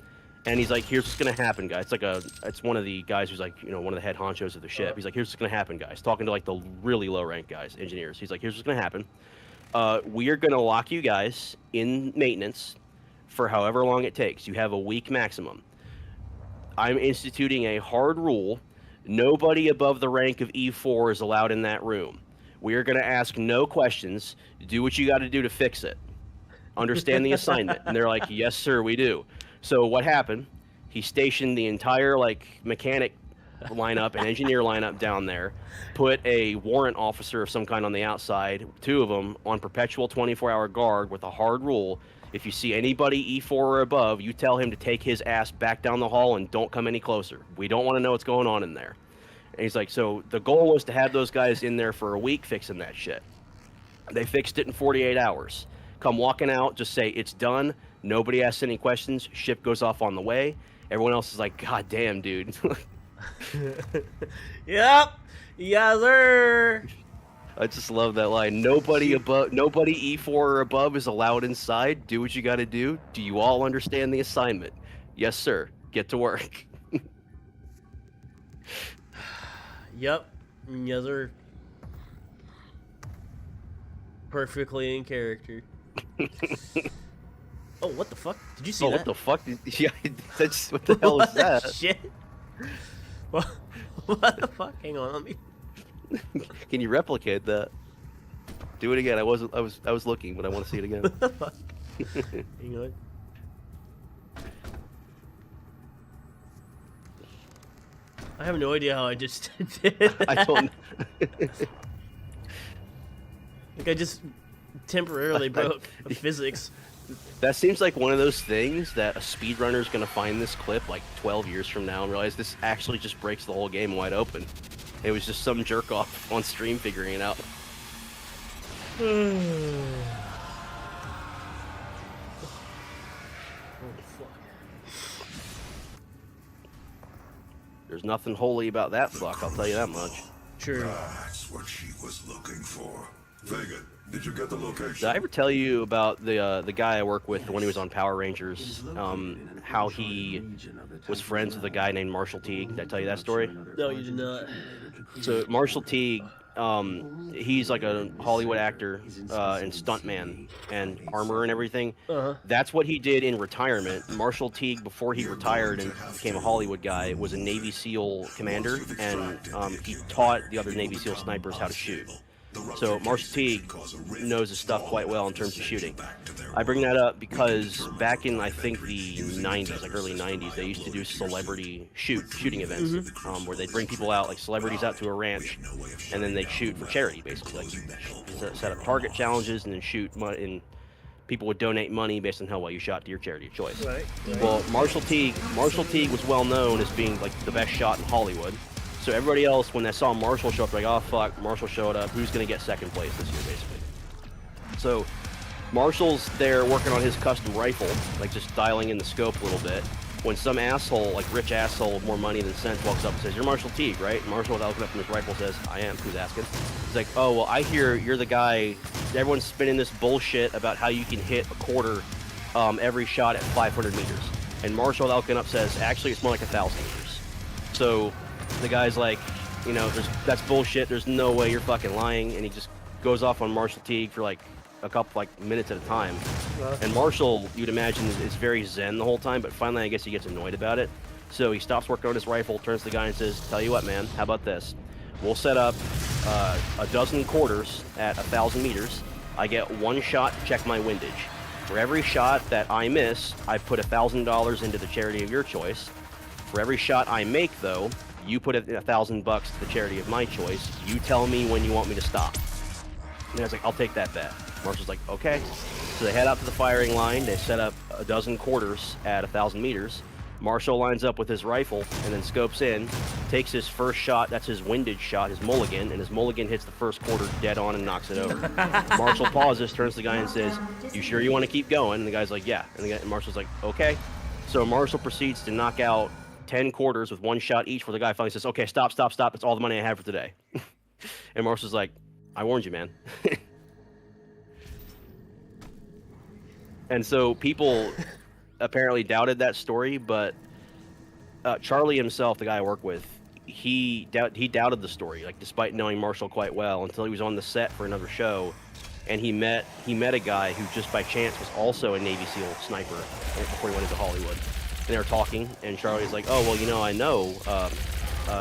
And he's like, here's what's going to happen, guys. It's one of the guys who's like, one of the head honchos of the ship. He's like, here's what's going to happen, guys. Talking to like the really low rank guys, engineers. He's like, here's what's going to happen. We are going to lock you guys in maintenance for however long it takes. You have a week maximum. I'm instituting a hard rule. Nobody above the rank of E4 is allowed in that room. We are going to ask no questions. Do what you got to do to fix it. Understand the assignment. And they're like, yes, sir, we do. So what happened, he stationed the entire mechanic lineup and engineer lineup down there, put a warrant officer of some kind on the outside, 2 of them on perpetual 24-hour guard with a hard rule. If you see anybody E4 or above, you tell him to take his ass back down the hall and don't come any closer. We don't want to know what's going on in there. And he's like, so the goal was to have those guys in there for a week fixing that shit. They fixed it in 48 hours. come walking out, just say it's done. Nobody asks any questions. Ship goes off on the way. Everyone else is like, God damn, dude. Yep. Yeah, sir. I just love that line. Nobody E4 or above is allowed inside. Do what you got to do. Do you all understand the assignment? Yes, sir. Get to work. Yep. Yes, sir. Perfectly in character. Oh, what the fuck? Did you see Oh, that? what the fuck? Yeah, that's what the hell is that? Shit. What the fuck? Hang on, let me. Can you replicate that? Do it again. I was looking, but I want to see it again. What the fuck? Hang on. I have no idea how I just did that. I don't. Like I just temporarily broke physics. That seems like one of those things that a speedrunner is going to find this clip like 12 years from now and realize this actually just breaks the whole game wide open. It was just some jerk off on stream figuring it out. Oh, fuck. There's nothing holy about that fuck, I'll tell you that much. True. That's what she was looking for. Vega, did you get the location? Did I ever tell you about the guy I work with when he was on Power Rangers? How he was friends with a guy named Marshall Teague? Did I tell you that story? No, you did not. So Marshall Teague, he's like a Hollywood actor and stuntman and armor and everything. That's what he did in retirement. Marshall Teague, before he retired and became a Hollywood guy, was a Navy SEAL commander, and he taught the other Navy SEAL snipers how to shoot. So Marshall Teague knows his stuff quite well in terms of shooting. I bring that up because back in, I think, the 90s, like early 90s, they used to do celebrity shooting events where they'd bring people out, like celebrities out to a ranch, and then they'd shoot for charity, basically. Like, you set up target challenges and then shoot, and people would donate money based on how well you shot to your charity of choice. Right. Well, Marshall Teague was well known as being like the best shot in Hollywood. So everybody else, when they saw Marshall show up, they're like, oh fuck, Marshall showed up. Who's gonna get second place this year, basically? So Marshall's there working on his custom rifle, like just dialing in the scope a little bit. When some asshole, like rich asshole with more money than sense, walks up and says, "You're Marshall Teague, right?" And Marshall, without looking up from his rifle, says, "I am." Who's asking? He's like, "Oh well, I hear you're the guy. Everyone's spinning this bullshit about how you can hit a quarter every shot at 500 meters." And Marshall, without looking up, says, "Actually, it's more like 1,000 meters." So the guy's like, you know, that's bullshit. There's no way you're fucking lying. And he just goes off on Marshall Teague for like a couple minutes at a time. And Marshall, you'd imagine, is very zen the whole time, but finally I guess he gets annoyed about it. So he stops working on his rifle, turns to the guy and says, "Tell you what, man, how about this? We'll set up a dozen quarters at 1,000 meters. I get one shot to check my windage. For every shot that I miss, I put $1,000 into the charity of your choice. For every shot I make, though, you put $1,000 to the charity of my choice. You tell me when you want me to stop." And I was like, "I'll take that bet." Marshall's like, "Okay." So they head out to the firing line. They set up a dozen quarters at 1,000 meters. Marshall lines up with his rifle and then scopes in, takes his first shot. That's his windage shot, his mulligan, and his mulligan hits the first quarter dead on and knocks it over. Marshall pauses, turns to the guy and says, "You sure you want to keep going?" And the guy's like, "Yeah." And Marshall's like, "Okay." So Marshall proceeds to knock out 10 quarters with one shot each, where the guy finally says, "Okay, stop. That's all the money I have for today." And Marshall's like, "I warned you, man." And so people apparently doubted that story, but Charlie himself, the guy I work with, he doubted the story, like despite knowing Marshall quite well, until he was on the set for another show, and he met a guy who just by chance was also a Navy SEAL sniper before he went into Hollywood. And they were talking, and Charlie's like, "Oh well, you know, I know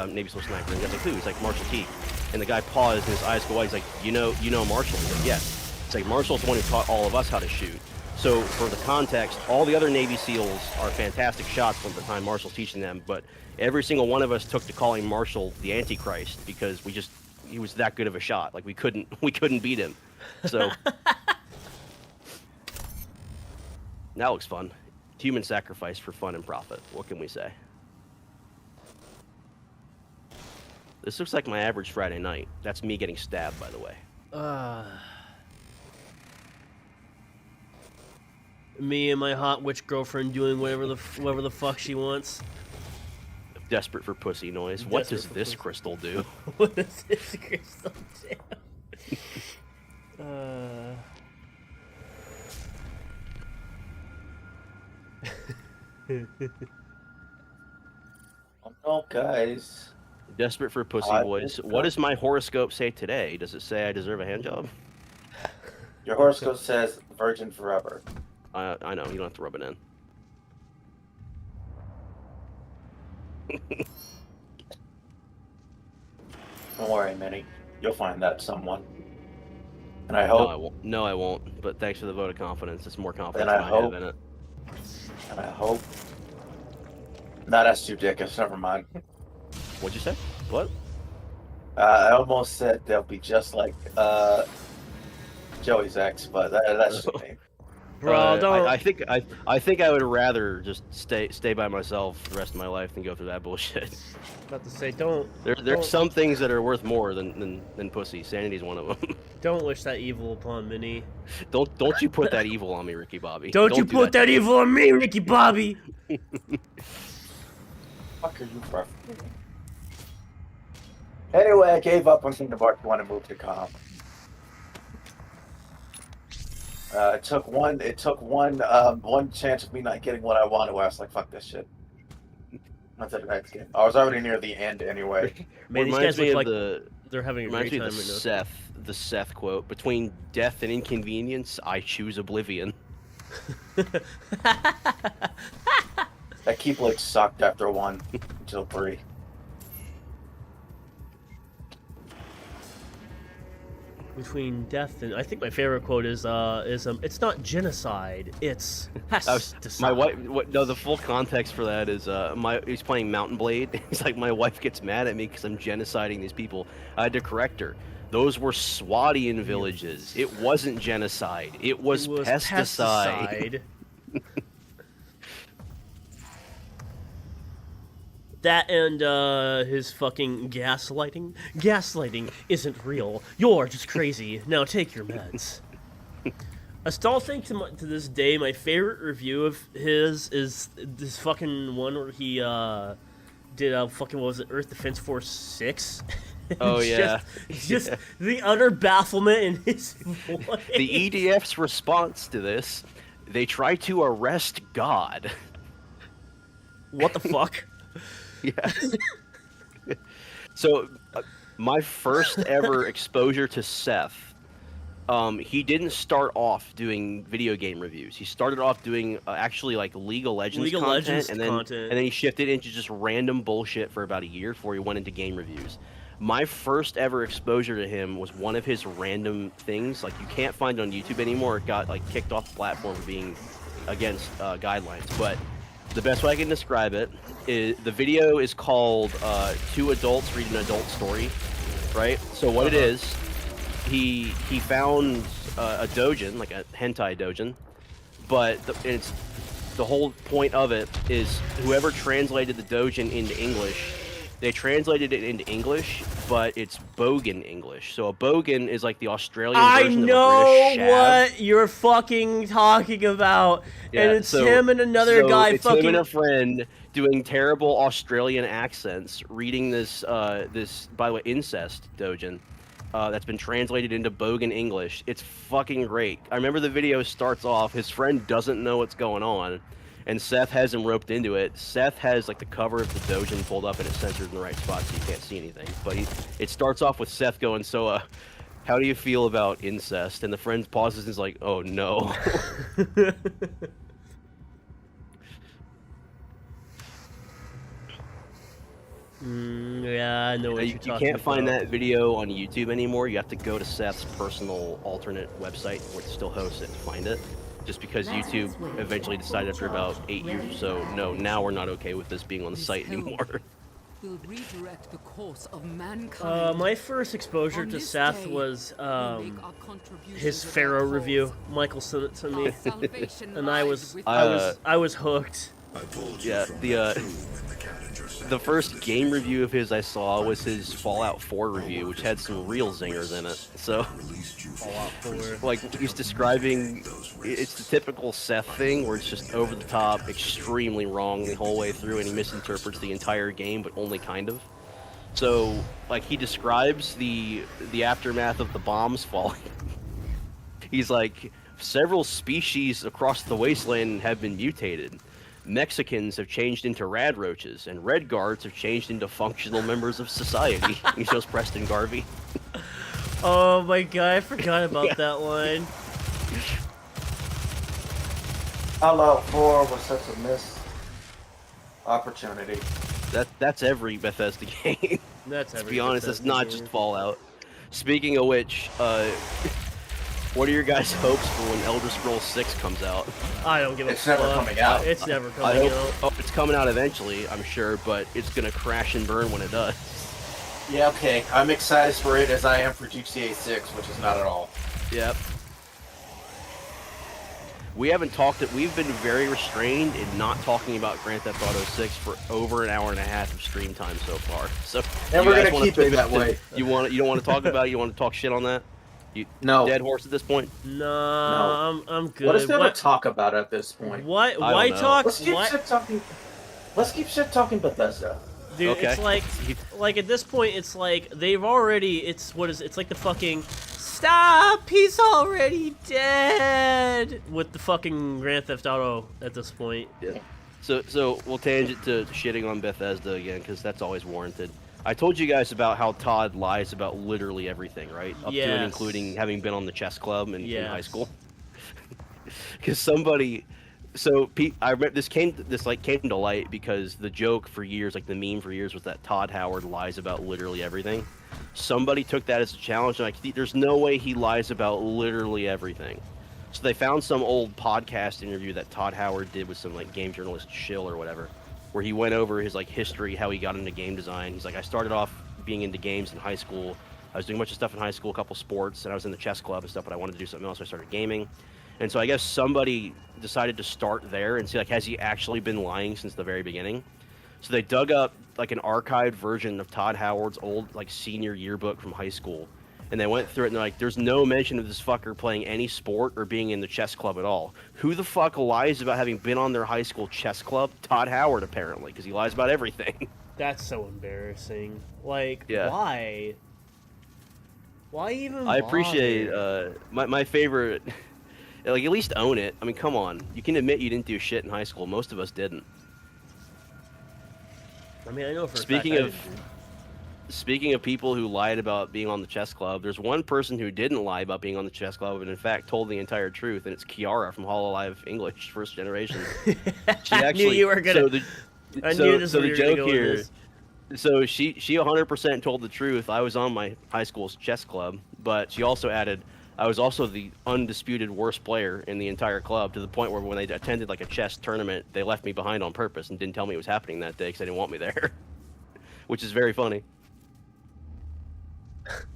Navy SEAL sniper." And the guy's like, "Who?" He's like, "Marshall Teague." And the guy paused, and his eyes go wide. He's like, "You know Marshall?" He's like, "Yes." It's like, Marshall's the one who taught all of us how to shoot. So for the context, all the other Navy SEALs are fantastic shots from the time Marshall's teaching them, but every single one of us took to calling Marshall the Antichrist because he was that good of a shot. Like we couldn't beat him. So that looks fun. Human sacrifice for fun and profit. What can we say? This looks like my average Friday night. That's me getting stabbed, by the way. Me and my hot witch girlfriend doing whatever the fuck she wants. Desperate for pussy noise. What Desperate does for this pussy. crystal do? What is this crystal do? Oh no, guys. Desperate for pussy I voice. think What so. does my horoscope say today? Does it say I deserve a handjob? Your horoscope says virgin forever. I know, you don't have to rub it in. Don't worry, Minnie. You'll find that someone. And I No, hope. I won't. No, I won't. But thanks for the vote of confidence. It's more confidence I than I have hope- in it. And I hope. No, that's too dickish. Never mind. What'd you say? What? I almost said they'll be just like Joey's ex, but that's just me. Bro, don't. I think I would rather just stay by myself the rest of my life than go through that bullshit. About to say, don't. There's don't, some things that are worth more than pussy. Sanity's one of them. Don't wish that evil upon Minnie. Don't you put that evil on me, Ricky Bobby. Don't you do put that evil on me, Ricky Bobby. Fuck are you for? Anyway, I gave up on Kingdom Hearts 1 and moved to comp. It took one chance of me not getting what I wanted where I was like, fuck this shit. On to the next game. I was already near the end anyway. Man, these Reminds guys me look of like they're having a reminds great me time of right the Seth quote: "Between death and inconvenience, I choose oblivion." now. That Keyblade sucked after 1 until 3. Between death and I think my favorite quote is it's not genocide, it's My wife. No, the full context for that is he's playing Mountain Blade. He's like, my wife gets mad at me because I'm genociding these people. I had to correct her. Those were Swadian villages. It wasn't genocide. It was pesticide. That and his fucking gaslighting. Gaslighting isn't real. You're just crazy. Now take your meds. I still think to this day, my favorite review of his is this fucking one where he did fucking, what was it, Earth Defense Force 6? Oh yeah. Just the utter bafflement in his voice. The EDF's response to this: they try to arrest God. What the fuck? Yeah. So, my first ever exposure to Seth, he didn't start off doing video game reviews. He started off doing actually like League of Legends content, and then he shifted into just random bullshit for about a year before he went into game reviews. My first ever exposure to him was one of his random things, like you can't find on YouTube anymore. It got like kicked off the platform for being against guidelines, but the best way I can describe it is the video is called Two Adults Read an Adult Story, right? So what it is, he found a doujin, like a hentai doujin, but the whole point of it is whoever translated the doujin into English, they translated it into English, but it's bogan English. So a bogan is like the Australian version of a British shab. What you're fucking talking about. Yeah, and it's him and another guy it's fucking. him and a friend doing terrible Australian accents, reading this by the way, incest doujin that's been translated into bogan English. It's fucking great. I remember the video starts off, his friend doesn't know what's going on, and Seth has him roped into it. Seth has like the cover of the doujin pulled up and it's censored in the right spot so you can't see anything. But it starts off with Seth going, so how do you feel about incest? And the friend pauses and is like, oh no. Yeah, I know what you're talking about. You can't find that video on YouTube anymore. You have to go to Seth's personal alternate website where it still hosts it to find it. Just because YouTube eventually decided after about 8 years or so, no, now we're not okay with this being on the site anymore. Will redirect the course of mankind. My first exposure On to this Seth day, was we'll make our contributions his without Pharaoh pause. review. Michael sent it to me, Our salvation and I lies was with I was hooked. I pulled you Yeah, from the that tomb in the Cavenger's the first game review of his I saw was his Fallout 4 review, which had some real zingers in it. So, Fallout 4. like, he's describing, it's the typical Seth thing where it's just over the top, extremely wrong the whole way through, and he misinterprets the entire game, but only kind of. So, like, he describes the aftermath of the bombs falling. He's like, several species across the wasteland have been mutated. Mexicans have changed into rad roaches, and red guards have changed into functional members of society. He shows Preston Garvey. Oh my god, I forgot about that line. Fallout 4 was such a missed opportunity. That's every Bethesda game. That's To be honest, it's not just Fallout. Speaking of which, what are your guys' hopes for when Elder Scrolls 6 comes out? I don't give a It's fuck. never coming out. It's never I coming hope, out. oh, it's coming out eventually, I'm sure, but it's gonna crash and burn when it does. Yeah, okay. I'm excited for it as I am for GTA 6, which is not at all. Yep. We haven't talked. We've been very restrained in not talking about Grand Theft Auto 6 for over an hour and a half of stream time so far. So, And you we're guys gonna wanna keep it pivot that to- way. You don't want to talk about it? You want to talk shit on that? You No. dead horse at this point? No, I'm good. What is there to talk about at this point? What? I Why don't know. talk? Let's keep What? shit talking. Let's keep shit talking Bethesda. Dude, Okay. it's like at this point, it's like they've already. It's what is? It's like the fucking stop. He's already dead with the fucking Grand Theft Auto at this point. Yeah. So we'll tangent to shitting on Bethesda again because that's always warranted. I told you guys about how Todd lies about literally everything, right? Up to and Yes. including having been on the chess club in high Yes. school. Because somebody, I remember this came to light because the joke for years, like the meme for years, was that Todd Howard lies about literally everything. Somebody took that as a challenge, and like, there's no way he lies about literally everything. So they found some old podcast interview that Todd Howard did with some like game journalist Shill or whatever, where he went over his like history, how he got into game design. He's like, I started off being into games in high school. I was doing a bunch of stuff in high school, a couple sports, and I was in the chess club and stuff, but I wanted to do something else, so I started gaming. And so I guess somebody decided to start there and see, like, has he actually been lying since the very beginning? So they dug up, like, an archived version of Todd Howard's old, like, senior yearbook from high school. And they went through it, and they're like, there's no mention of this fucker playing any sport or being in the chess club at all. Who the fuck lies about having been on their high school chess club? Todd Howard, apparently, because he lies about everything. That's so embarrassing. Like, Yeah. why? Why even? I appreciate, bother? my favorite... Like, at least own it. I mean, come on. You can admit you didn't do shit in high school. Most of us didn't. I mean, I know for Speaking a fact of- Speaking of people who lied about being on the chess club, there's one person who didn't lie about being on the chess club and in fact told the entire truth, and it's Kiara from Hololive English, first generation. She I knew you were gonna. I knew this so was the where you were gonna joke go with here. this. So she 100% told the truth. I was on my high school's chess club, but she also added I was also the undisputed worst player in the entire club, to the point where when they attended like a chess tournament, they left me behind on purpose and didn't tell me it was happening that day because they didn't want me there, which is very funny.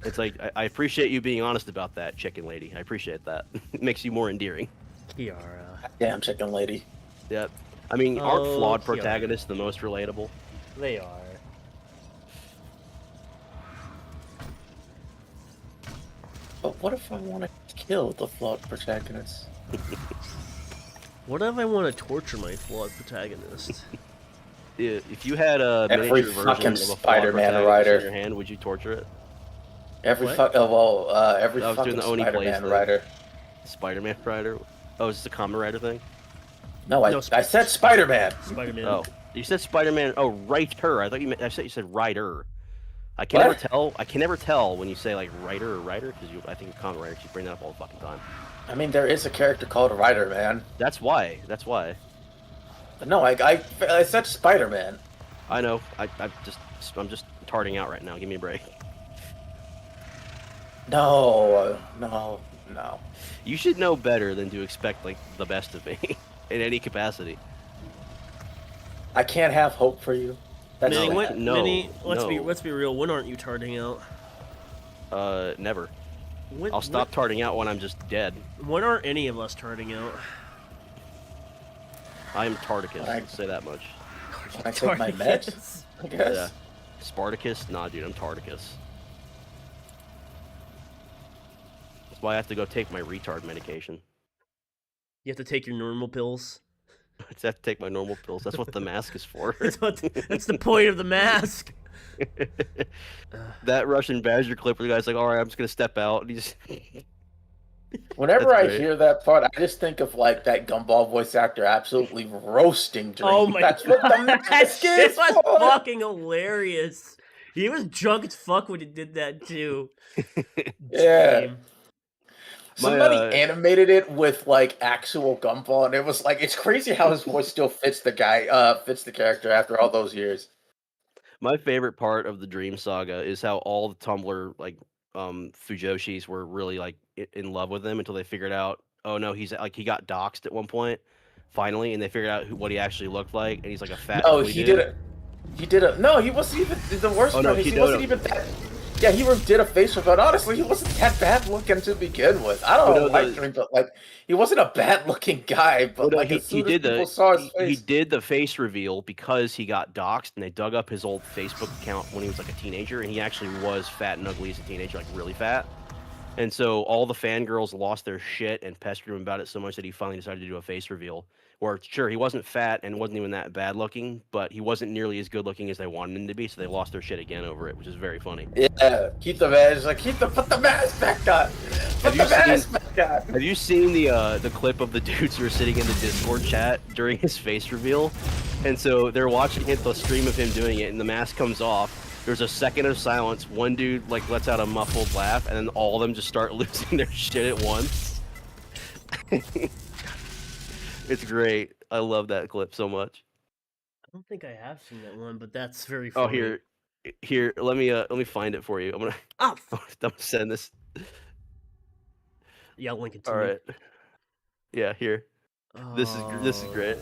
It's like, I appreciate you being honest about that, chicken lady. I appreciate that. It makes you more endearing. Kiara. Damn chicken lady. Yep. I mean, aren't Oh, flawed Kiara. protagonists the most relatable? They are. But what if I want to kill the flawed protagonist? What if I want to torture my flawed protagonist? If you had a Every miniature version fucking of a flawed Spider-Man protagonist writer. in your hand, would you torture it? Every What? every I was doing fucking the Oni plays Spider-Man thing. writer. Spider-Man writer? Oh, is this a common writer thing? No, No, I said Spider-Man. Spider-Man. Oh, you said Spider-Man. Oh, writer. I thought you meant. I said you said writer. I can never What? tell. I can never tell when you say like writer or writer because I think a common writer. You bring that up all the fucking time. I mean, there is a character called Ryder, man. That's why. That's why. No, I said Spider-Man. I know. I'm just tarting out right now. Give me a break. No. You should know better than to expect like the best of me in any capacity. I can't have hope for you. That's Minnie, No, sad. when, no, Minnie, no. let's be real. When aren't you tarting out? Never. When, I'll stop tarting out when I'm just dead. When aren't any of us tarting out? I'm Tarticus. Right. Say that much. Can I take my meds? I guess. Yeah. Spartacus? Nah, dude, I'm Tarticus. That's why I have to go take my retard medication. You have to take your normal pills. I have to take my normal pills. That's what the mask is for. That's the point of the mask. That Russian Badger clip where the guy's like, all right, I'm just going to step out. And he just... Whenever That's I great. hear that part, I just think of like that Gumball voice actor absolutely roasting Dream. Oh my That's god, what the that mask shit is was for. fucking hilarious. He was drunk as fuck when he did that too. Yeah. Dream. Somebody My, animated it with like actual Gumball, and it was like it's crazy how his voice still fits the character after all those years. My favorite part of the Dream Saga is how all the Tumblr like Fujoshis were really like in love with him until they figured out, oh no, he's like he got doxxed at one point, finally, and they figured out what he actually looked like, and he's like a fat. No, ugly he dude. did it. He did it. No, he wasn't even the worst Oh, part. no, He he wasn't did even that. Yeah, he did a face reveal. But honestly, he wasn't that bad looking to begin with. I don't Oh, know no, why the- Dream, but like he wasn't a bad looking guy. But Well, no, like he as soon as did people the saw his he face, did the face reveal because he got doxxed, and they dug up his old Facebook account when he was like a teenager, and he actually was fat and ugly as a teenager, like really fat. And so all the fangirls lost their shit and pestered him about it so much that he finally decided to do a face reveal. Where sure, he wasn't fat and wasn't even that bad looking, but he wasn't nearly as good looking as they wanted him to be, so they lost their shit again over it, which is very funny. yeah, keep the mask. Like put the mask back on. Put the mask back on. Have you seen the clip of the dudes who are sitting in the Discord chat during his face reveal? And so they're watching the stream of him doing it, and the mask comes off. There's a second of silence. One dude like lets out a muffled laugh, and then all of them just start losing their shit at once. It's great. I love that clip so much. I don't think I have seen that one, but that's very funny. Oh, here. Let me find it for you. I'm Oh, gonna send this. yeah, I'll link it to All me. right. Yeah, here. This is great.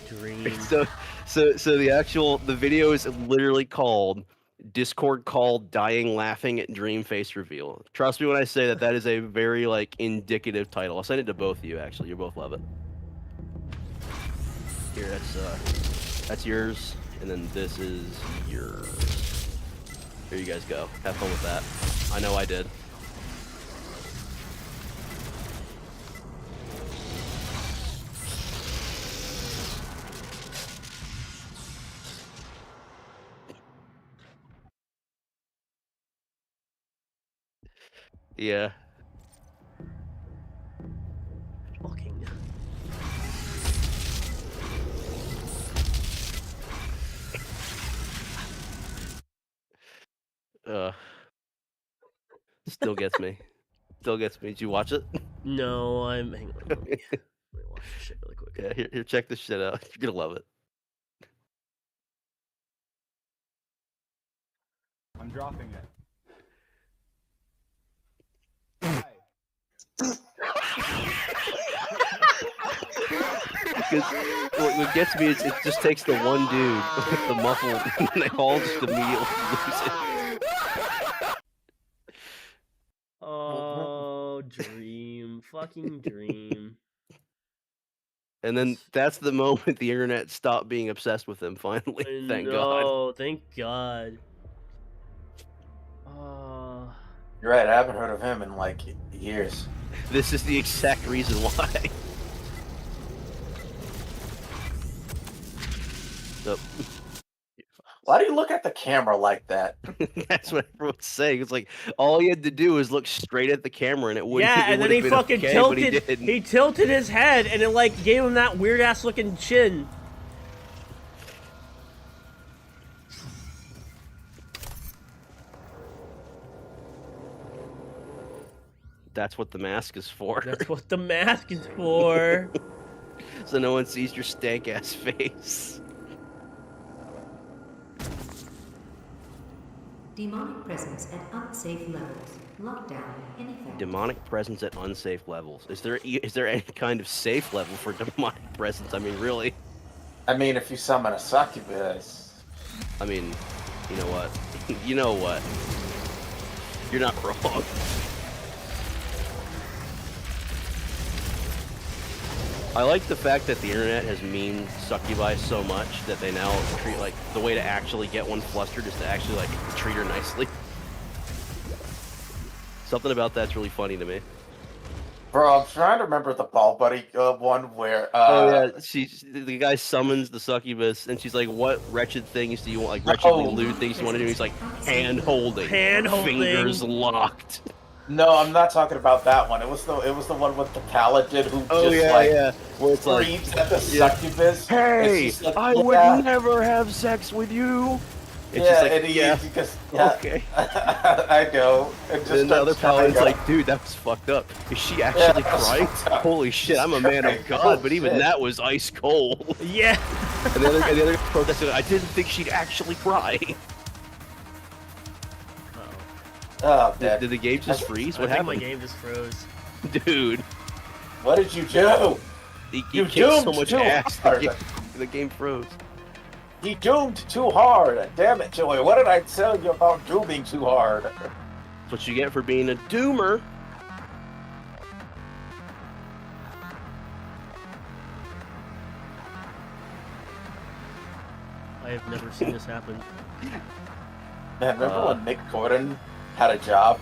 Dream. So the video is literally called Discord call dying laughing at Dream face reveal. Trust me when I say that is a very like indicative title. I'll send it to both of you actually. You both love it. Here, that's yours, and then this is yours. Here you guys go. Have fun with that. I know I did. Yeah. Fucking. Still gets me. Still gets me. Did you watch it? No, hang on. Let me watch this shit really quick. Yeah, here, check this shit out. You're gonna love it. I'm dropping it. Why? Because what gets me is it just takes the one dude with the muffled, and they all just immediately lose it. Oh, Dream. Fucking Dream. And then that's the moment the internet stopped being obsessed with him. Finally, thank God. Oh, thank God. Oh. You're right. I haven't heard of him in like years. This is the exact reason why. So, Why do you look at the camera like that? that's what everyone's saying. It's like all he had to do was look straight at the camera, and it wouldn't. Yeah, it and then would've he been fucking okay, but tilted. He didn't. He tilted his head, and it like gave him that weird ass looking chin. That's what the mask is for. That's what the mask is for. So no one sees your stank ass face. Demonic presence at unsafe levels. Lockdown in effect. Demonic presence at unsafe levels. Is there any kind of safe level for demonic presence? I mean, really? I mean, if you summon a succubus. I mean, you know what? You know what? You're not wrong. I like the fact that the internet has memed succubi so much that they now treat, like, the way to actually get one flustered is to actually, like, treat her nicely. Something about that's really funny to me. Bro, I'm trying to remember the Ball Buddy one where. Oh yeah, the guy summons the succubus, and she's like, "What wretched things do you want? Like wretchedly lewd things you want to do?" And he's like, "Hand holding, fingers locked." No, I'm not talking about that one. It was the one with the paladin who Yeah, where it's like, screams at the succubus. and "Hey, she's like, I yeah. would never have sex with you." And Yeah, she's like, and he "Yeah, because okay." I know. And just And the other starts crying paladin's up. like, "Dude, that was fucked up. Is she actually that's crying? fucked up. Holy shit, I'm a She's man crying. of God, Oh, but even shit. that was ice cold." Yeah. And the other protested, "I didn't think she'd actually cry." Oh, man. Did the game just freeze? What I think happened? my game just froze. Dude, What did you do? he You kicked so doomed much too ass. hard. The game froze. He doomed too hard. Damn it, Joey. What did I tell you about dooming too hard? That's what you get for being a doomer. I have never seen this happen. Man, remember when Nick Gordon had a job?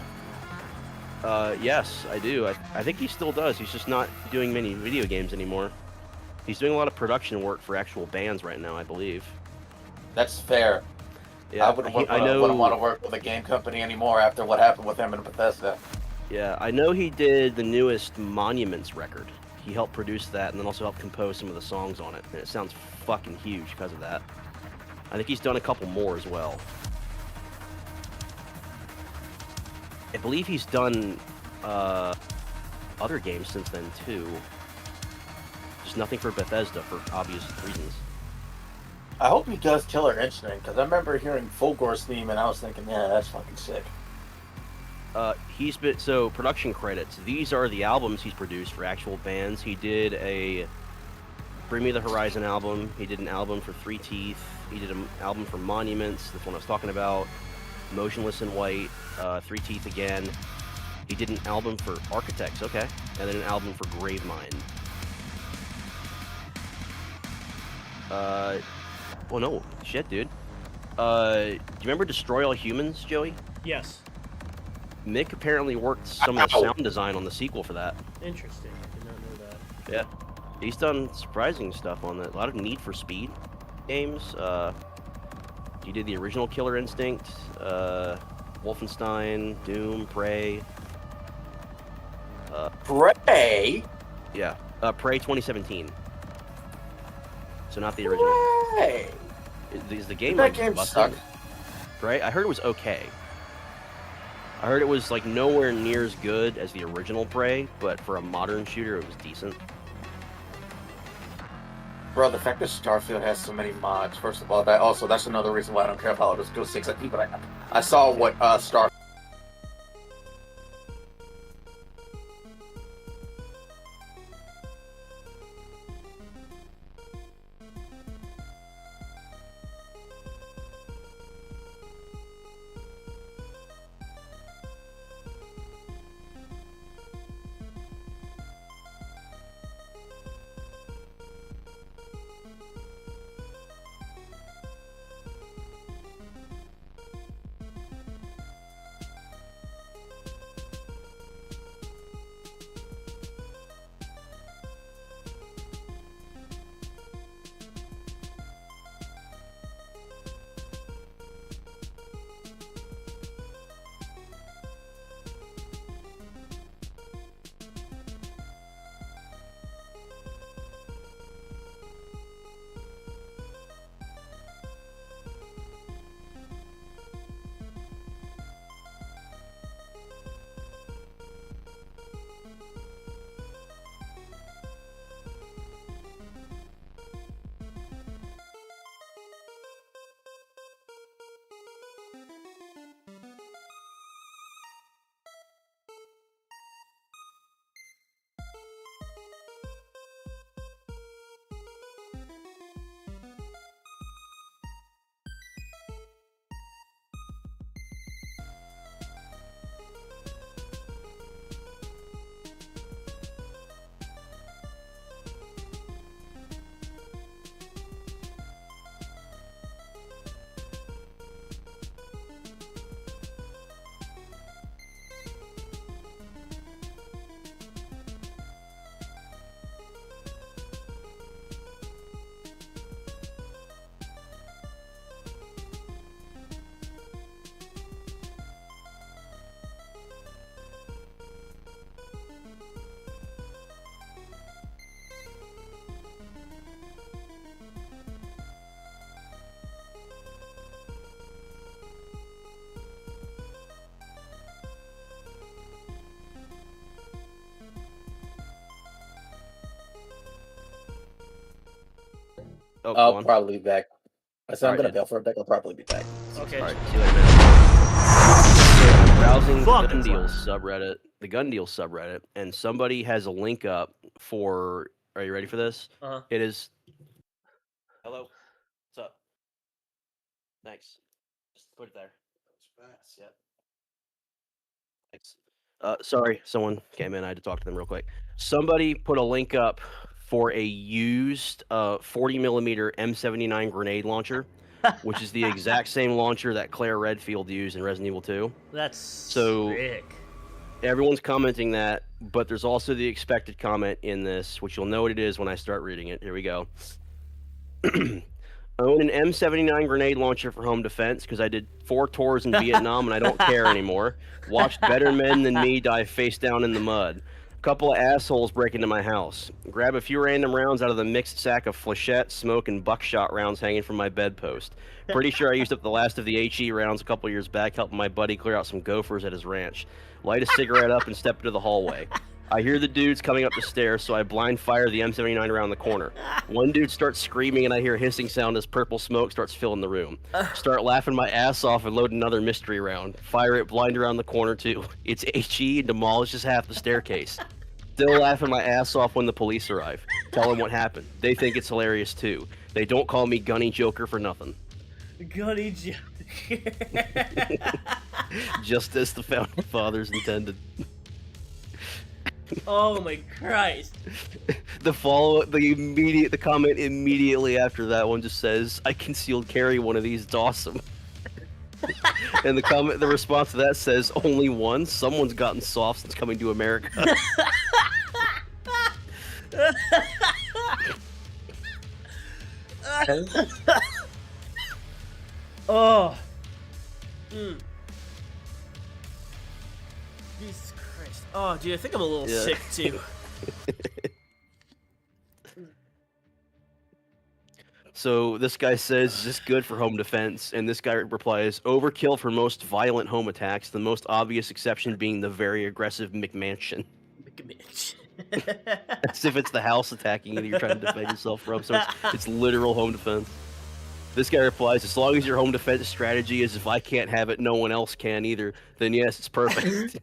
Yes, I do. I think he still does. He's just not doing many video games anymore. He's doing a lot of production work for actual bands right now, I believe. That's fair. Yeah, I wouldn't want to work with a game company anymore after what happened with him in Bethesda. Yeah, I know he did the newest Monuments record. He helped produce that and then also helped compose some of the songs on it. And it sounds fucking huge because of that. I think he's done a couple more as well. I believe he's done other games since then too. Just nothing for Bethesda for obvious reasons. I hope he does Killer Instinct, because I remember hearing Fulgor's theme and I was thinking, yeah, that's fucking sick. He's been, so production credits. These are the albums he's produced for actual bands. He did a Bring Me the Horizon album. He did an album for Three Teeth. He did an album for Monuments, that's one I was talking about. Motionless in White, Three Teeth again. He did an album for Architects, okay. And then an album for Gravemind. Well, no, shit, dude. Do you remember Destroy All Humans, Joey? Yes. Mick apparently worked some of the sound design on the sequel for that. Interesting. I did not know that. Yeah. He's done surprising stuff on that. A lot of Need for Speed games. He did the original Killer Instinct, Wolfenstein, Doom, Prey. Prey? Yeah, Prey 2017. So not the original. Prey! Is the game That like game busted? sucked. Right? I heard it was okay. I heard it was like nowhere near as good as the original Prey, but for a modern shooter, it was decent. Bro, the fact that Starfield has so many mods, first of all, that's another reason why I don't care about Elder Scrolls 6. I saw what Starfield Oh, go I'll on. probably be back. I said I'm Alright, gonna dude. bail for a bit. I'll probably be back. Okay. All right, see you later, man. So I'm browsing Fuck, the gun that's deals subreddit, and somebody has a link up for. Are you ready for this? Uh-huh. It is. Hello. What's up? Thanks. Just put it there. Yep. Thanks. Sorry, someone came in. I had to talk to them real quick. Somebody put a link up for a used 40 millimeter M79 grenade launcher, which is the exact same launcher that Claire Redfield used in Resident Evil 2. That's So- sick. Everyone's commenting that, but there's also the expected comment in this, which you'll know what it is when I start reading it. Here we go. Own an M79 grenade launcher for home defense because I did 4 tours in Vietnam and I don't care anymore. Watched better men than me die face down in the mud. Couple of assholes break into my house. Grab a few random rounds out of the mixed sack of flechette, smoke, and buckshot rounds hanging from my bedpost. Pretty sure I used up the last of the HE rounds a couple years back helping my buddy clear out some gophers at his ranch. Light a cigarette up and step into the hallway. I hear the dudes coming up the stairs, so I blind fire the M79 around the corner. One dude starts screaming, and I hear a hissing sound as purple smoke starts filling the room. Start laughing my ass off and load another mystery round. Fire it blind around the corner, too. It's HE and demolishes half the staircase. Still laughing my ass off when the police arrive. Tell them what happened. They think it's hilarious, too. They don't call me Gunny Joker for nothing. Gunny Joker. Just as the Founding Fathers intended. Oh my Christ. The comment immediately after that one just says, "I concealed carry one of these. It's awesome." And the response to that says, "Only one. Someone's gotten soft since coming to America." Oh. Jesus Christ. Oh, dude, I think I'm a little Yeah. sick too. So this guy says, "Is this good for home defense?" And this guy replies, "Overkill for most violent home attacks, the most obvious exception being the very aggressive McMansion." McMitch. As if it's the house attacking you that you're trying to defend yourself from, so it's literal home defense. This guy replies, "As long as your home defense strategy is if I can't have it, no one else can either, then yes, it's perfect."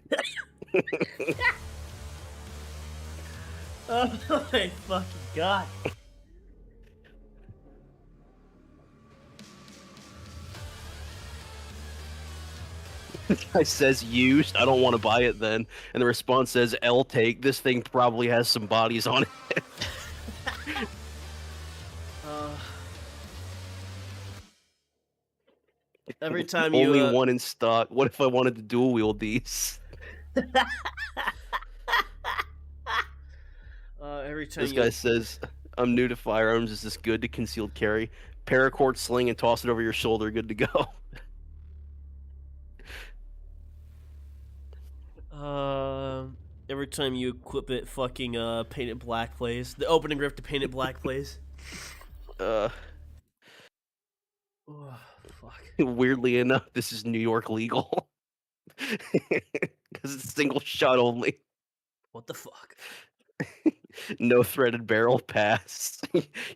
Oh my fucking god. Guy says used. I don't want to buy it then. And the response says, "L take. This thing probably has some bodies on it." Every time you Only one in stock. What if I wanted to dual wield these? every time This guy says, "I'm new to firearms. Is this good to concealed carry? Paracord sling and toss it over your shoulder. Good to go." every time you equip it, fucking Paint It Black plays. The opening riff to Paint It Black plays. Uh, Oh, fuck. weirdly enough, this is New York legal. Because it's single shot only. What the fuck? No threaded barrel pass.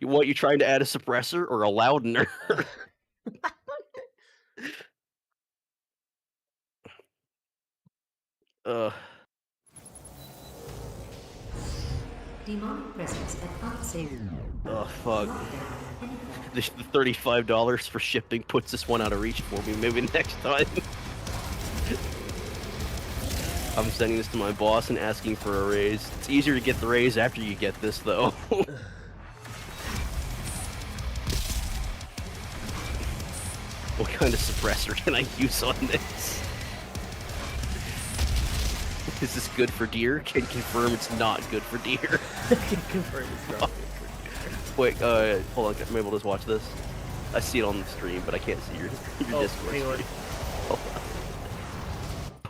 You trying to add a suppressor or a loudener? Demonic presence at unsafe. Oh fuck. Lockdown in effect. The $35 for shipping puts this one out of reach for me. Maybe next time. I'm sending this to my boss and asking for a raise. It's easier to get the raise after you get this, though. What kind of suppressor can I use on this? Is this good for deer? Can confirm it's not good for deer. Confirm it's not. Wait, hold on. I'm able to just watch this. I see it on the stream, but I can't see your Discord hang on. stream.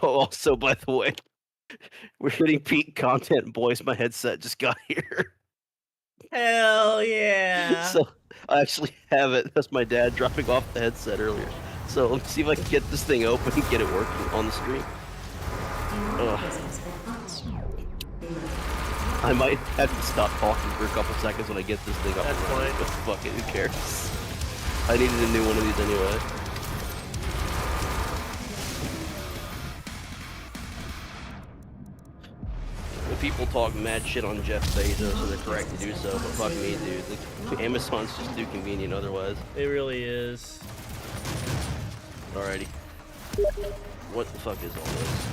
Oh, also, by the way, we're hitting peak content, boys. My headset just got here. Hell yeah! So I actually have it. That's my dad dropping off the headset earlier. So let me see if I can get this thing open and get it working on the stream. Demonic presence at unsafe. I might have to stop talking for a couple seconds when I get this thing up. That's and running, fine. but fuck it, who cares? I needed a new one of these anyway. The people talk mad shit on Jeff Bezos, and they're correct to do so, but fuck me, dude. Like, Amazon's just too convenient otherwise. It really is. Alrighty. What the fuck is all this?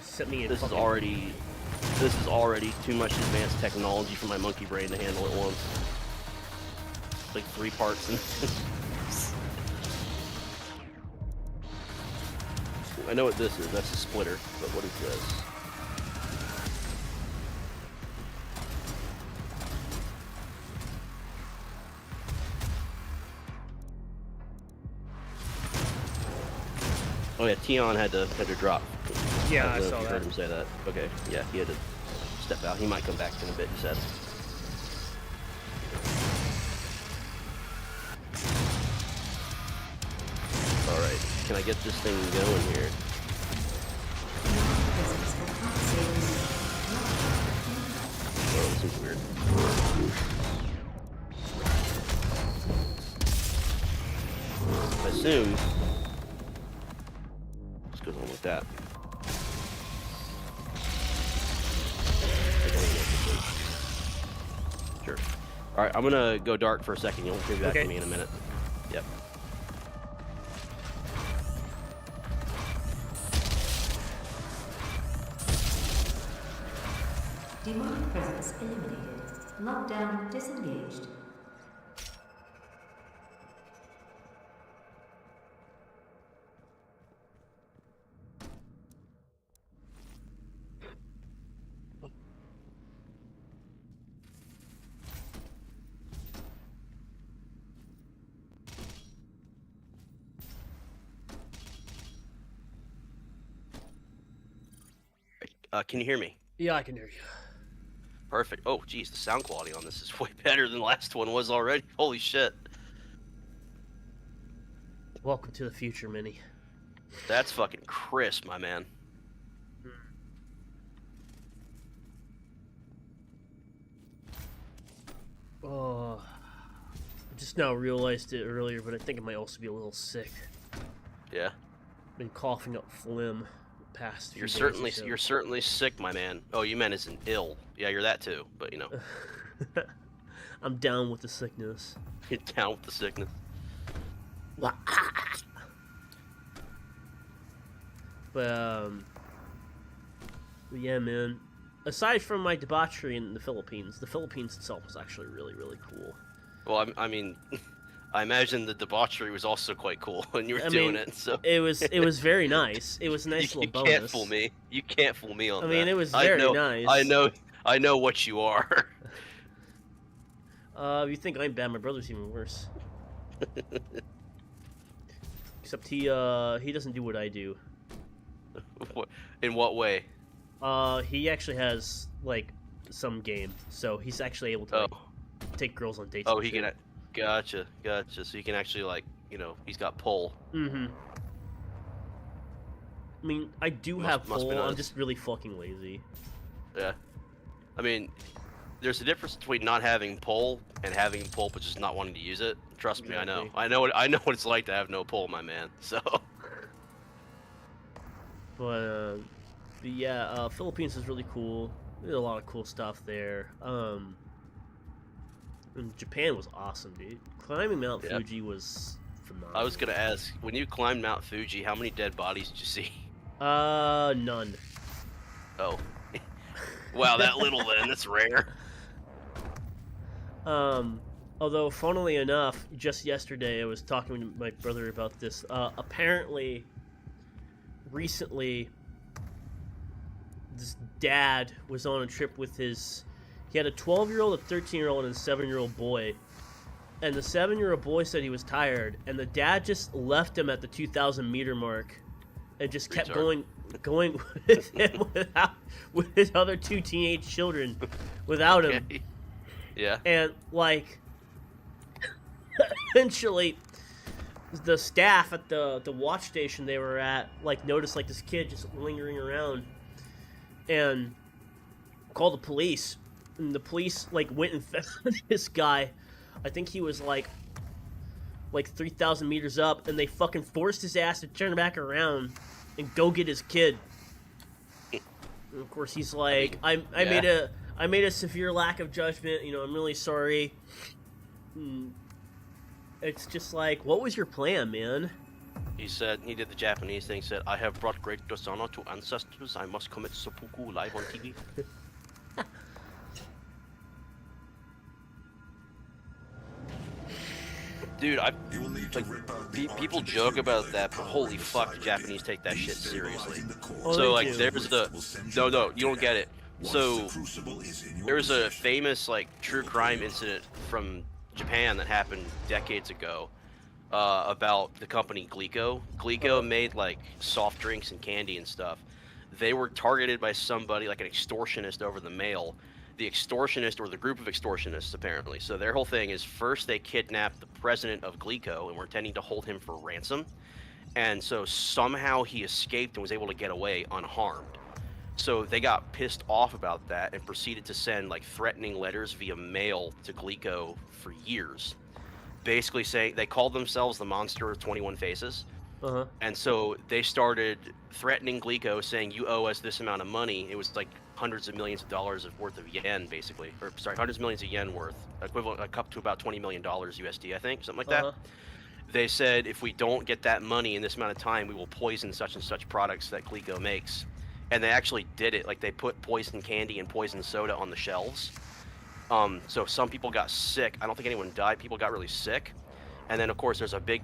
Set me in This is fucking- already too much advanced technology for my monkey brain to handle at once. It's like 3 parts. I know what this is. That's a splitter. But what is this? Oh yeah, Tion had to drop. Yeah, don't I know if saw you that. heard him say that. Okay, yeah, he had to step out. He might come back in a bit, he said. Alright, can I get this thing going here? Presence of unsafe levels. Oh, this is weird. I assume this goes on like that. Sure. Alright, I'm gonna go dark for a second. You'll be back Okay. to me in a minute. Yep. Demonic presence eliminated. Lockdown disengaged. Can you hear me? Yeah, I can hear you. Perfect. Oh, geez, the sound quality on this is way better than the last one was already. Holy shit. Welcome to the future, Minnie. That's fucking crisp, my man. Oh, I just now realized it earlier, but I think I might also be a little sick. Yeah. Been coughing up phlegm the past few You're days or certainly so. you're certainly sick, my man. Oh, you meant as in ill. Yeah, you're that too, but you know, I'm down with the sickness. you're down with the sickness. But yeah, man. Aside from my debauchery in the Philippines itself was actually really, really cool. Well, I mean, I imagine the debauchery was also quite cool when you were I doing mean, it. So It was very nice. It was a nice you little bonus. can't fool me. You can't fool me on I that. mean, it was very nice. I know what you are. You think I'm bad? My brother's even worse. Except he doesn't do what I do. In what way? He actually has like some game, so he's actually able to like, take girls on dates. Oh, and he shit. can. Gotcha. So he can actually like, you know, he's got pull. Mm-hmm. I mean, I do Must- have must be pull. I'm nice. just really fucking lazy. Yeah. I mean, there's a difference between not having pull and having pull but just not wanting to use it. Trust me, I know. Exactly. I know what it's like to have no pull, my man. So. But yeah, Philippines is really cool. There's a lot of cool stuff there. And Japan was awesome, dude. Climbing Mount Yeah. Fuji was phenomenal. I was gonna ask, when you climbed Mount Fuji, how many dead bodies did you see? None. Oh. Wow, that little then. That's rare. Although, funnily enough, just yesterday I was talking to my brother about this. Apparently, recently, this dad was on a trip with his... He had a 12-year-old, a 13-year-old, and a 7-year-old boy. And the 7-year-old boy said he was tired, and the dad just left him at the 2,000-meter mark and just kept Retard. going with him with his other 2 teenage children without him. Okay. Yeah. And, like, eventually, the staff at the watch station they were at, like, noticed, like, this kid just lingering around. and called the police. And the police like went and found this guy. I think he was like 3,000 meters up, and they fucking forced his ass to turn back around and go get his kid. And of course, he's like, I made a severe lack of judgment. You know, I'm really sorry. And it's just like, what was your plan, man? He said, he did the Japanese thing, said, I have brought great dishonor to ancestors. I must commit seppuku live on TV. Dude, people joke about that, but holy fuck, the Japanese take that shit seriously. Oh, So, they like, do. there's the... No, you don't get it. So, there's a famous, like, true crime incident from Japan that happened decades ago about the company Glico. Glico made, like, soft drinks and candy and stuff. They were targeted by somebody, like an extortionist over the mail. The extortionist, or the group of extortionists, apparently. So their whole thing is, first they kidnapped the president of Glico and were intending to hold him for ransom. And so somehow he escaped and was able to get away unharmed. So they got pissed off about that and proceeded to send like threatening letters via mail to Glico for years. Basically saying, they called themselves the Monster with 21 Faces. Uh-huh. And so they started threatening Glico, saying, you owe us this amount of money. It was like hundreds of millions of dollars worth of yen, basically. Or, sorry, hundreds of millions of yen worth. Equivalent up to about $20 million USD, I think, something like that. They said, if we don't get that money in this amount of time, we will poison such and such products that Glico makes. And they actually did it. Like, they put poison candy and poison soda on the shelves. So some people got sick. I don't think anyone died. People got really sick. And then, of course, there's a big,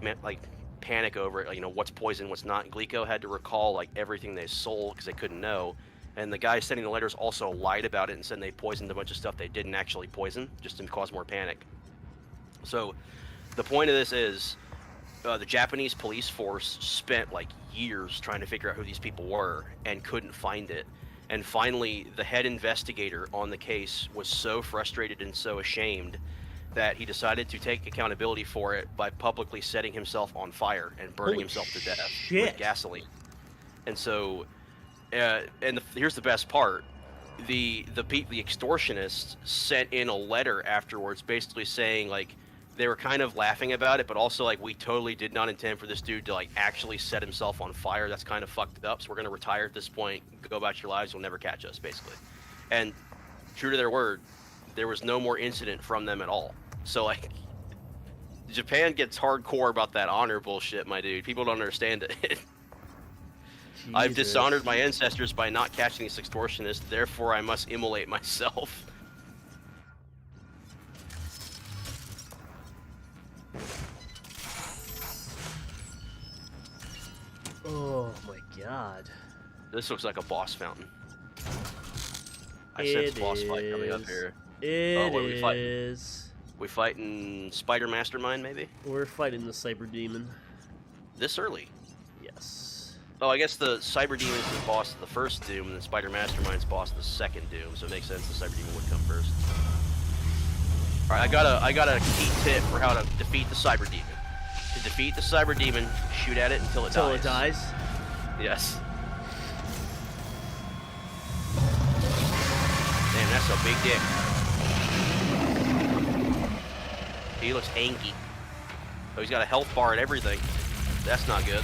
panic over it, you know, what's poison, what's not. Glico had to recall like everything they sold because they couldn't know, and the guy sending the letters also lied about it and said they poisoned a bunch of stuff they didn't actually poison, just to cause more panic. So the point of this is the Japanese police force spent like years trying to figure out who these people were and couldn't find it, and finally the head investigator on the case was so frustrated and so ashamed that he decided to take accountability for it by publicly setting himself on fire and burning himself to death with gasoline. And so, here's the best part: the extortionists sent in a letter afterwards, basically saying like they were kind of laughing about it, but also like, we totally did not intend for this dude to like actually set himself on fire. That's kind of fucked up. So we're gonna retire at this point. Go about your lives. You'll never catch us, basically. And true to their word, there was no more incident from them at all. So like, Japan gets hardcore about that honor bullshit, my dude. People don't understand it. I've dishonored my ancestors by not catching these extortionists, therefore I must immolate myself. Oh my god. This looks like a boss fountain. I sense a boss fight coming up here. It what are we fighting? is. We fighting Spider Mastermind, maybe? We're fighting the Cyber Demon. This early? Yes. Oh, I guess the Cyber Demon's the boss of the first Doom, and then Spider Mastermind's boss of the second Doom, so it makes sense the Cyber Demon would come first. Alright, I got a key tip for how to defeat the Cyber Demon. To defeat the Cyber Demon, shoot at it until it dies. Until it dies? Yes. Damn, that's a big dick. He looks angry. Oh, he's got a health bar and everything. That's not good.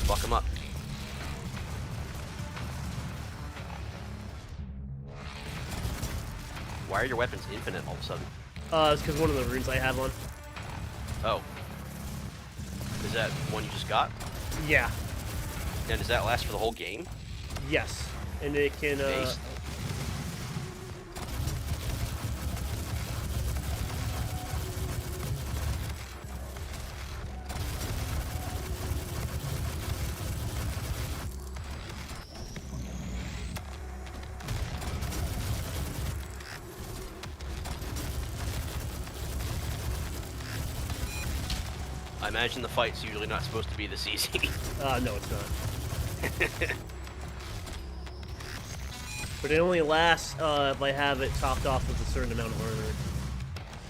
Fuck him up. Why are your weapons infinite all of a sudden? It's because one of the runes I have on. Oh. Is that one you just got? Yeah. And does that last for the whole game? Yes. And it can, Based. I imagine the fight's usually not supposed to be this easy. no, it's not. But it only lasts if I have it topped off with a certain amount of armor.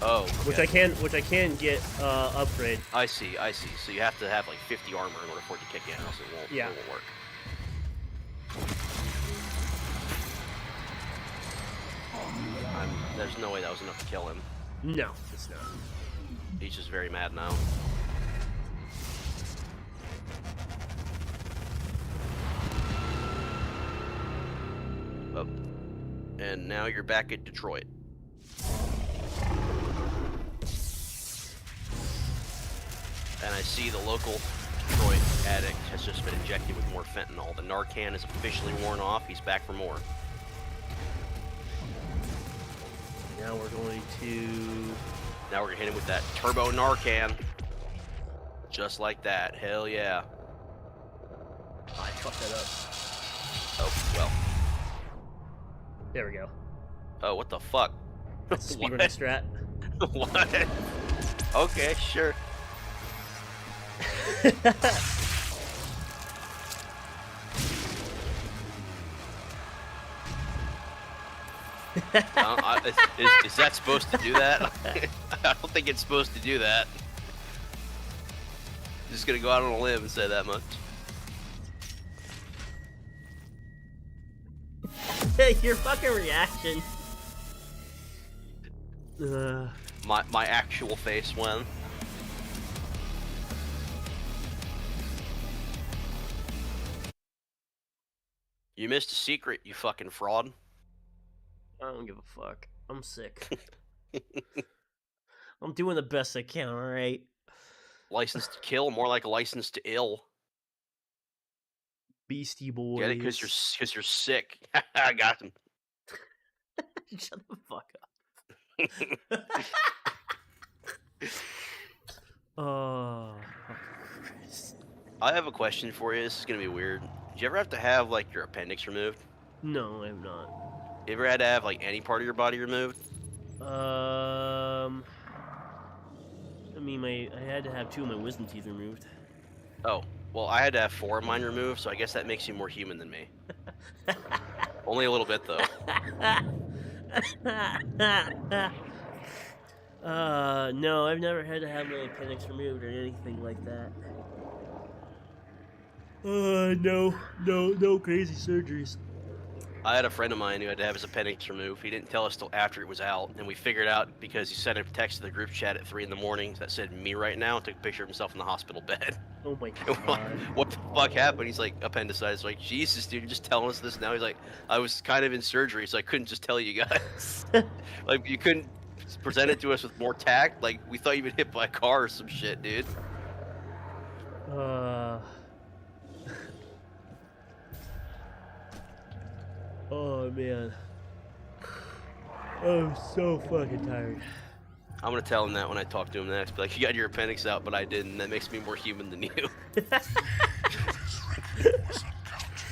Oh, which okay. I can get upgrade. I see. So you have to have like 50 armor in order for it to kick in, else it Yeah. won't work. There's no way that was enough to kill him. No, it's not. He's just very mad now. Oh. And now you're back at Detroit. And I see the local Detroit addict has just been injected with more fentanyl. The Narcan is officially worn off. He's back for more. Now we're going to... Now we're gonna hit him with that turbo Narcan. Just like that. Hell yeah. I fucked that up. Oh, well. There we go. Oh, what the fuck? That's a What? speedrunning strat. What? Okay, sure. Is that supposed to do that? I don't think it's supposed to do that. Just gonna go out on a limb and say that much. Your fucking reaction. My actual face when. You missed a secret, you fucking fraud. I don't give a fuck. I'm sick. I'm doing the best I can, alright? License to kill, more like a license to ill. Beastie Boys. Get it? Because you're sick. I got him. Shut the fuck up. Oh, Christ. I have a question for you. This is gonna be weird. Did you ever have to have like your appendix removed? No, I have not. You ever had to have like any part of your body removed? I mean, I had to have 2 of my wisdom teeth removed. Oh, well, I had to have 4 of mine removed, so I guess that makes you more human than me. Only a little bit, though. No, I've never had to have my appendix removed or anything like that. No crazy surgeries. I had a friend of mine who had to have his appendix removed. He didn't tell us till after it was out, and we figured out because he sent a text to the group chat at 3 in the morning that said "me right now" and took a picture of himself in the hospital bed. Oh my And we're like, god. what the fuck happened? He's like, appendicitis. Like, Jesus, dude, you're just telling us this now. He's like, I was kind of in surgery, so I couldn't just tell you guys. Like, you couldn't present it to us with more tact. Like, we thought you'd been hit by a car or some shit, dude. Oh man. I'm so fucking tired. I'm gonna tell him that when I talk to him next. Be like, you got your appendix out, but I didn't. That makes me more human than you. His regale was uncounted.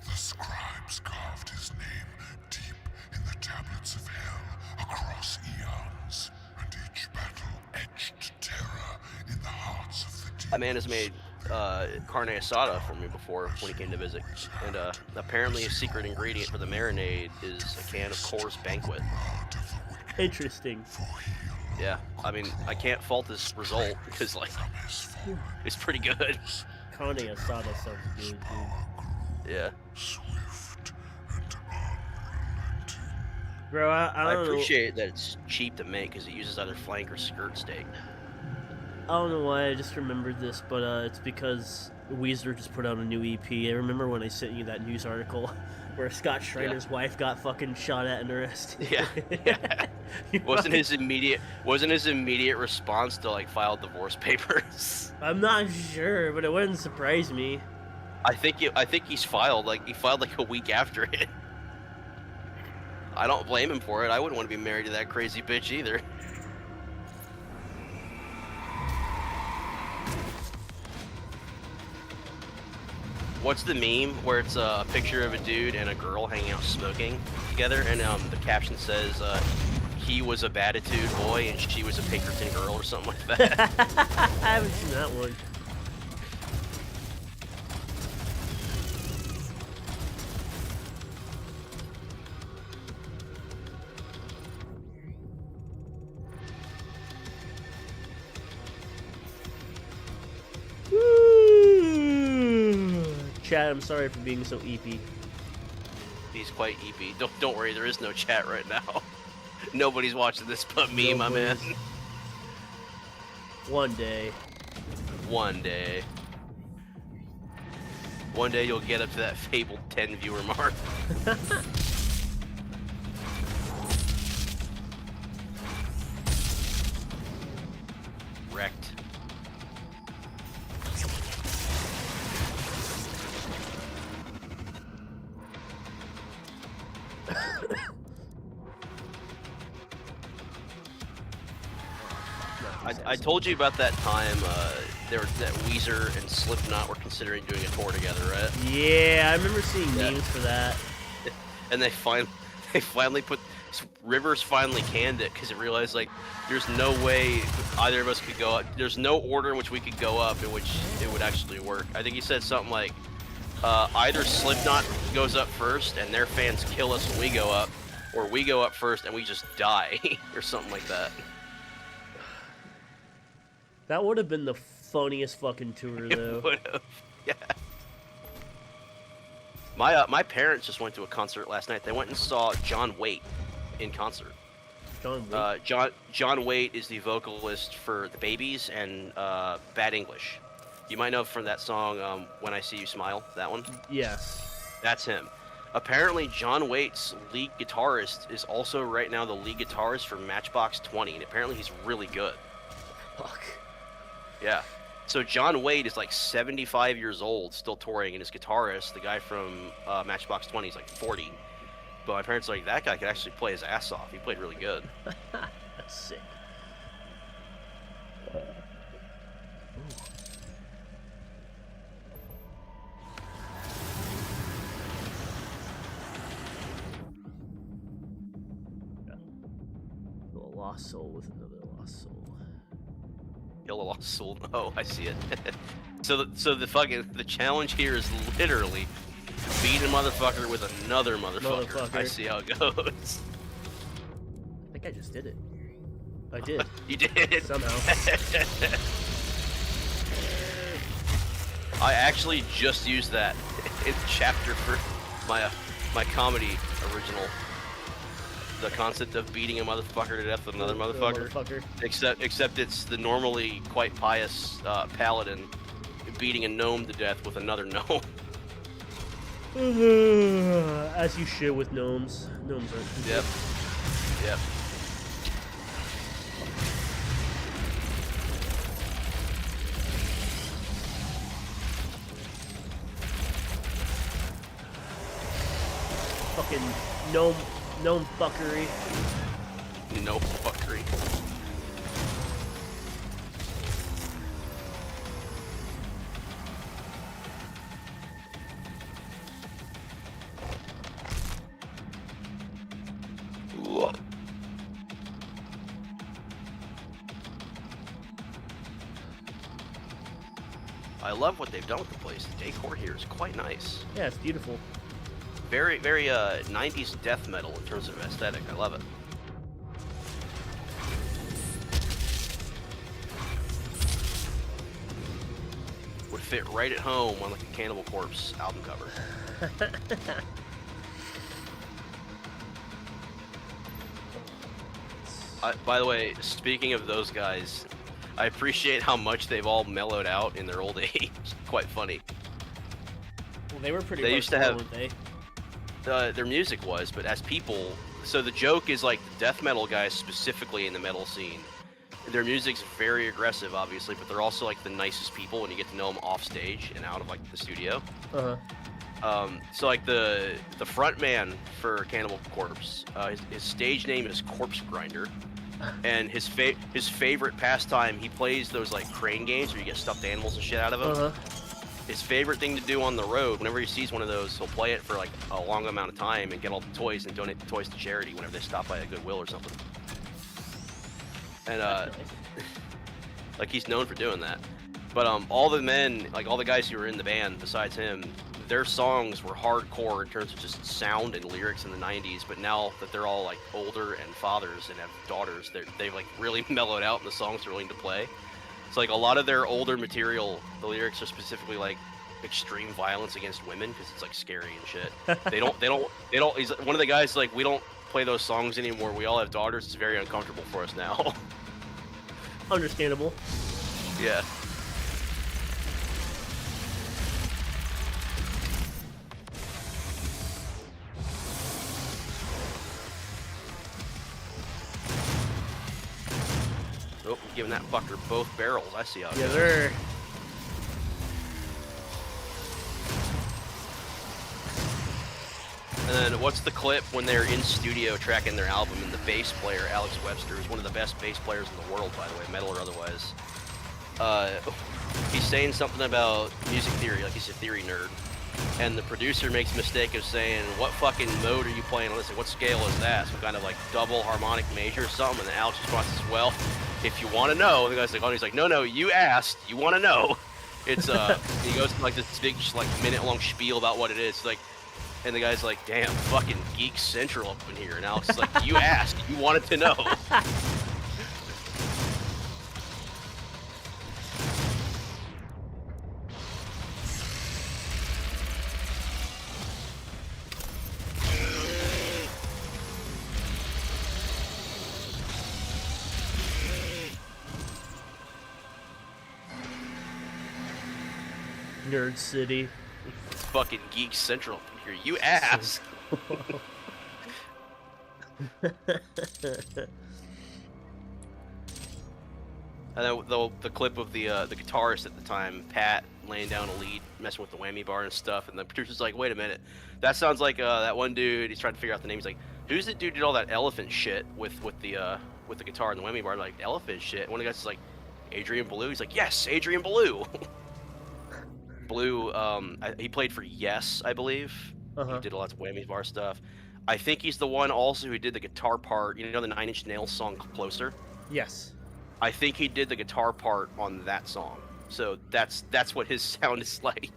The scribes carved his name deep in the tablets of hell across eons, and each battle etched terror in the hearts of the demons. That man has made carne asada for me before when he came to visit, and apparently a secret ingredient for the marinade is a can of Coors Banquet. Interesting. Yeah, I mean, I can't fault this result because like it's pretty good. Carne asada sounds good, dude. Yeah, Swift and unrelenting. Bro, I don't appreciate that it's cheap to make because it uses either flank or skirt steak. I don't know why I just remembered this, but it's because Weezer just put out a new EP. I remember when I sent you that news article where Scott Schreiner's wife got fucking shot at and arrested. Yeah. wasn't his immediate response to like file divorce papers? I'm not sure, but it wouldn't surprise me. I think he filed like a week after it. I don't blame him for it. I wouldn't want to be married to that crazy bitch either. What's the meme where it's a picture of a dude and a girl hanging out smoking together, and the caption says, he was a Batitude boy and she was a Pinkerton girl or something like that? I haven't seen that one. chat. I'm sorry for being so eepy. He's quite EP. Don't worry, there is no chat right now. Nobody's watching this but me, my man. Nobody's- One day. One day. One day you'll get up to that fabled 10 viewer mark. Wrecked. I told you about that time that Weezer and Slipknot were considering doing a tour together, right? Yeah, I remember seeing Yeah. memes for that. And they finally put Rivers finally canned it because it realized like there's no way either of us could go up. There's no order in which we could go up in which it would actually work. I think he said something like either Slipknot goes up first and their fans kill us when we go up, or we go up first and we just die or something like that. That would have been the funniest fucking tour, It though. would've, yeah. My parents just went to a concert last night. They went and saw John Waite in concert. John Wick. John Waite is the vocalist for The Babies and Bad English. You might know from that song "When I See You Smile." That one. Yes. That's him. Apparently, John Waite's lead guitarist is also right now the lead guitarist for Matchbox 20, and apparently he's really good. Fuck. Yeah. So John Waite is like 75 years old, still touring, and his guitarist, the guy from Matchbox 20, is like 40. But my parents are like, that guy could actually play his ass off. He played really good. That's sick. A lost soul with another lost soul. Kill a lost soul. Oh, I see it. So the challenge here is literally beat a motherfucker with another motherfucker. I see how it goes. I think I just did it. I did. You did. Somehow. I actually just used that in chapter for my comedy original. The concept of beating a motherfucker to death with another motherfucker. Except it's the normally quite pious paladin beating a gnome to death with another gnome. As you should with gnomes. Gnomes aren't people. Yep. Fucking gnome fuckery. No fuckery. Ooh. I love what they've done with the place. The decor here is quite nice. Yeah, it's beautiful. Very 90s death metal in terms of aesthetic. I love it. Would fit right at home on like a Cannibal Corpse album cover. By the way, speaking of those guys, I appreciate how much they've all mellowed out in their old age. Quite funny. Well, they were pretty. They used to hardcore, have- weren't they? Their music was, but as people, so the joke is like the death metal guys specifically in the metal scene. Their music's very aggressive, obviously, but they're also like the nicest people when you get to know them off stage and out of like the studio. So like the front man for Cannibal Corpse, his stage name is Corpse Grinder, and his favorite pastime, he plays those like crane games where you get stuffed animals and shit out of them. His favorite thing to do on the road, whenever he sees one of those, he'll play it for like a long amount of time and get all the toys and donate the toys to charity whenever they stop by a Goodwill or something. And like he's known for doing that. But all the men, like all the guys who were in the band besides him, their songs were hardcore in terms of just sound and lyrics in the 90s, but now that they're all like older and fathers and have daughters, they've like really mellowed out in the songs they're willing to play. It's like a lot of their older material, the lyrics are specifically like, extreme violence against women because it's like scary and shit. They don't. He's one of the guys like, we don't play those songs anymore. We all have daughters. It's very uncomfortable for us now. Understandable. Yeah. Oh, giving that fucker both barrels. I see how it Yeah, goes. sir. And then what's the clip when they're in studio tracking their album and the bass player, Alex Webster, is one of the best bass players in the world, by the way, metal or otherwise. He's saying something about music theory, like he's a theory nerd. And the producer makes a mistake of saying, what fucking mode are you playing on this? Like, what scale is that? Some kind of like double harmonic major or something. And then Alex responds as well, if you want to know. And the guy's like, oh, he's like, no, you asked, you want to know. It's, he goes to like this big, like minute-long spiel about what it is. Like, and the guy's like, damn, fucking Geek Central up in here. And Alex is like, you asked, you wanted to know. Nerd City. It's fucking Geek Central up in here. You asked. And then the clip of the guitarist at the time, Pat, laying down a lead, messing with the whammy bar and stuff, and the producer's like, wait a minute, that sounds like that one dude. He's trying to figure out the name. He's like, who's the dude who did all that elephant shit with the guitar and the whammy bar? Like, elephant shit. One of the guys is like, Adrian Belew. He's like, yes, Adrian Belew. Belew, he played for Yes, I believe. Uh-huh. He did lots of whammy bar stuff. I think he's the one also who did the guitar part. You know the Nine Inch Nails song Closer? Yes. I think he did the guitar part on that song. So that's what his sound is like.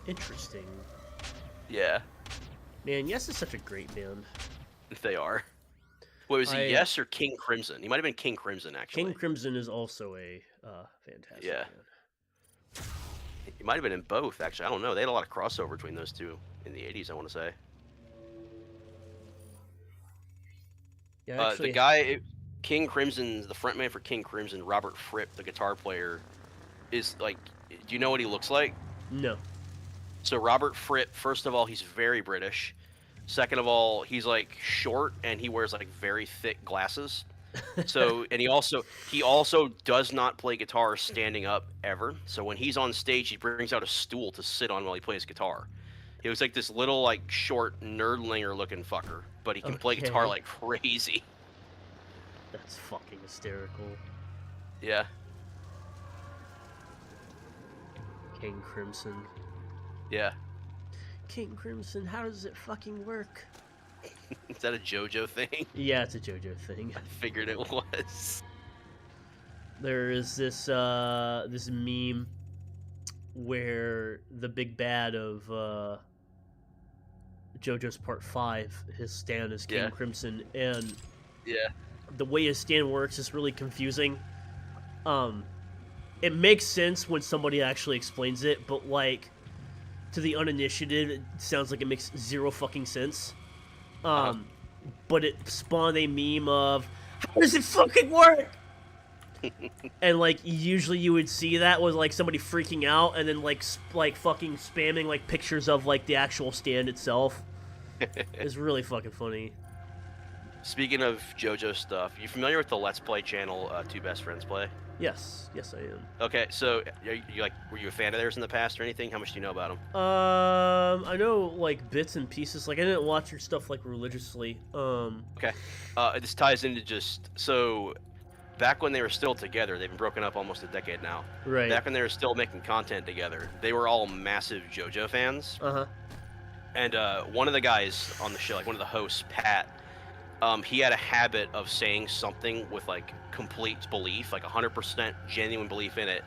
Interesting. Yeah, Man, Yes is such a great band. they are. What was he, Yes or King Crimson? He might have been King Crimson, actually. King Crimson is also a fantastic Yeah. band. He might have been in both, actually. I don't know. They had a lot of crossover between those two in the 80s, I want to say. Yeah, actually, The guy, King Crimson, the frontman for King Crimson, Robert Fripp, the guitar player, is like, do you know what he looks like? no. So Robert Fripp, first of all, he's very British. Second of all, he's like short and he wears like very thick glasses. So, and he also does not play guitar standing up ever. So when he's on stage, he brings out a stool to sit on while he plays guitar. He was like this little like short nerdlinger looking fucker, but he can play guitar Okay. like crazy. That's fucking hysterical. Yeah. King Crimson. Yeah. King Crimson, how does it fucking work? Is that a JoJo thing? Yeah, it's a JoJo thing. I figured it was. There is this this meme where the big bad of JoJo's Part 5, his stand is King Yeah. Crimson, and Yeah. the way his stand works is really confusing. It makes sense when somebody actually explains it, but like to the uninitiated, it sounds like it makes zero fucking sense. But it spawned a meme of, how does it fucking work? And like usually you would see that was like somebody freaking out and then like fucking spamming like pictures of like the actual stand itself. It's really fucking funny. Speaking of JoJo stuff, you familiar with the Let's Play channel, Two Best Friends Play? Yes, I am. Okay, so you like, were you a fan of theirs in the past or anything? How much do you know about them? I know like bits and pieces. Like I didn't watch your stuff like religiously. Okay, this ties into just so back when they were still together. They've been broken up almost a decade now. Right. Back when they were still making content together, they were all massive JoJo fans. Uh-huh. And one of the guys on the show, like one of the hosts, Pat, he had a habit of saying something with like complete belief, like 100% genuine belief in it,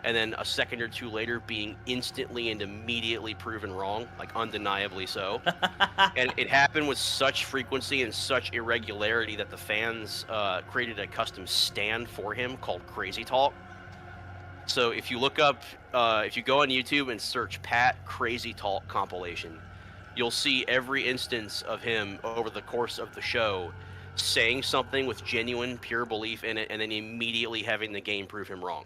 and then a second or two later being instantly and immediately proven wrong, like undeniably so. And it happened with such frequency and such irregularity that the fans created a custom stand for him called Crazy Talk. So if you look up, if you go on YouTube and search Pat Crazy Talk compilation, you'll see every instance of him over the course of the show saying something with genuine, pure belief in it, and then immediately having the game prove him wrong.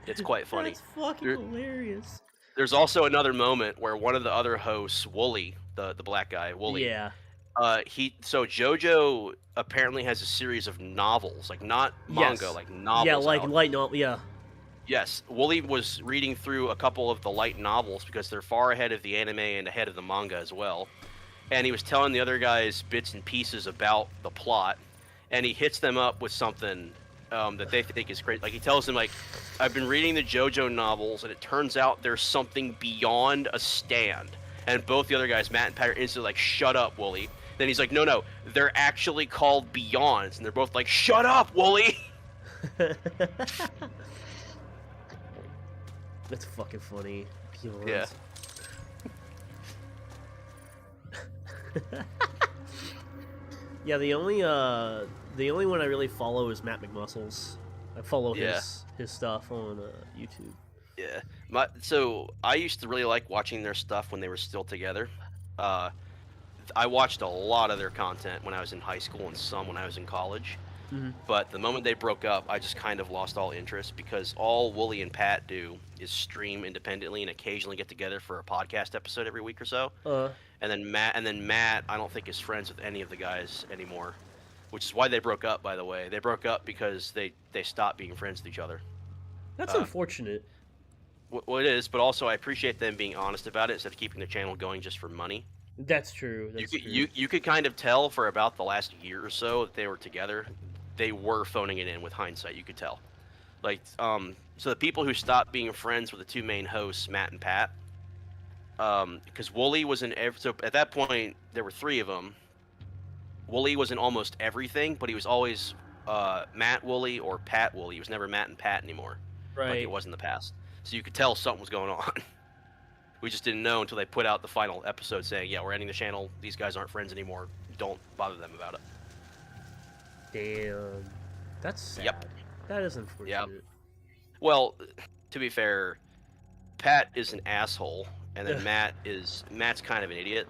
It's quite funny. That's fucking There- hilarious. There's also another moment where one of the other hosts, Wooly, the black guy, Wooly, Yeah. so JoJo apparently has a series of novels, like not manga, Yes. like novels. Yeah, like out. light novel. Yeah. Yes, Wooly was reading through a couple of the light novels because they're far ahead of the anime and ahead of the manga as well. And he was telling the other guys bits and pieces about the plot, and he hits them up with something that they think is great. Like he tells them, like, I've been reading the JoJo novels, and it turns out there's something beyond a stand. And both the other guys, Matt and Pat, are instantly like, "Shut up, Wooly." Then he's like, "No, they're actually called Beyonds," and they're both like, "Shut up, Wooly." That's fucking funny. Beyond. Yeah. Yeah, the only one I really follow is Matt McMuscles. I follow his stuff on YouTube. Yeah. So I used to really like watching their stuff when they were still together. I watched a lot of their content when I was in high school and some when I was in college. Mhm. But the moment they broke up, I just kind of lost all interest because all Wooly and Pat do is stream independently and occasionally get together for a podcast episode every week or so. And then Matt, I don't think is friends with any of the guys anymore, which is why they broke up. By the way, they broke up because they stopped being friends with each other. That's unfortunate. Well, it is, but also I appreciate them being honest about it instead of keeping the channel going just for money. That's true. You could kind of tell for about the last year or so that they were together. They were phoning it in with hindsight. You could tell. Like, so the people who stopped being friends with the two main hosts, Matt and Pat, because Wooly was in so at that point there were three of them. Wooly was in almost everything, but he was always Matt Wooly or Pat Wooly. He was never Matt and Pat anymore, Right. like it was in the past. So you could tell something was going on. We just didn't know until they put out the final episode saying, "Yeah, we're ending the channel. These guys aren't friends anymore. Don't bother them about it." Damn. That's sad. Yep. That is unfortunate. Well, to be fair, Pat is an asshole, and then Matt's kind of an idiot.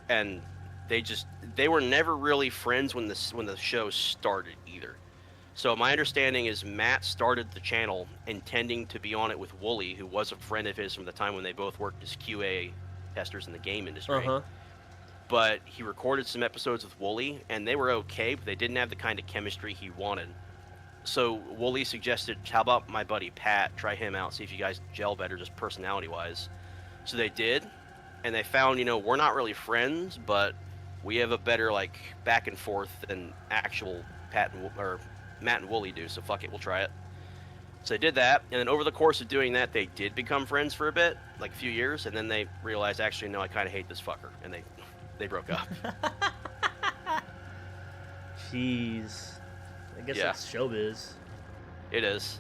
And they were never really friends when the show started either. So my understanding is Matt started the channel intending to be on it with Wooly, who was a friend of his from the time when they both worked as QA testers in the game industry. But he recorded some episodes with Wooly, and they were okay, but they didn't have the kind of chemistry he wanted. So Wooly suggested, how about my buddy Pat, try him out, see if you guys gel better just personality-wise. So they did, and they found, we're not really friends, but we have a better, like, back and forth than actual Matt and Wooly do, so fuck it, we'll try it. So they did that, and then over the course of doing that, they did become friends for a bit, like a few years, and then they realized, actually, no, I kind of hate this fucker, and they broke up. Jeez. I guess that's showbiz. It is.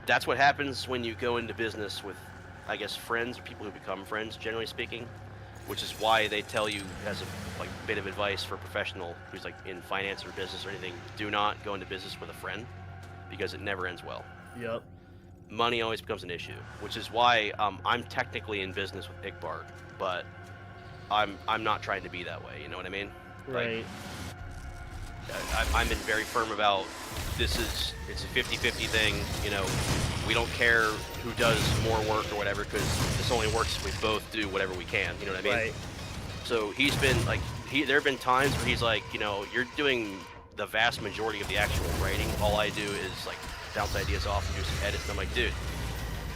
That's what happens when you go into business with, I guess, friends or people who become friends, generally speaking, which is why they tell you as a bit of advice for a professional who's like in finance or business or anything, do not go into business with a friend because it never ends well. Yep. Money always becomes an issue, which is why I'm technically in business with Igbar, but I'm not trying to be that way. You know what I mean? Right. I'm been very firm about it's a 50-50 thing. We don't care who does more work or whatever because this only works if we both do whatever we can. You know what I mean? Right. So he's been like, there have been times where he's like, you're doing the vast majority of the actual writing. All I do is like bounce ideas off and do some edits. And I'm like, dude,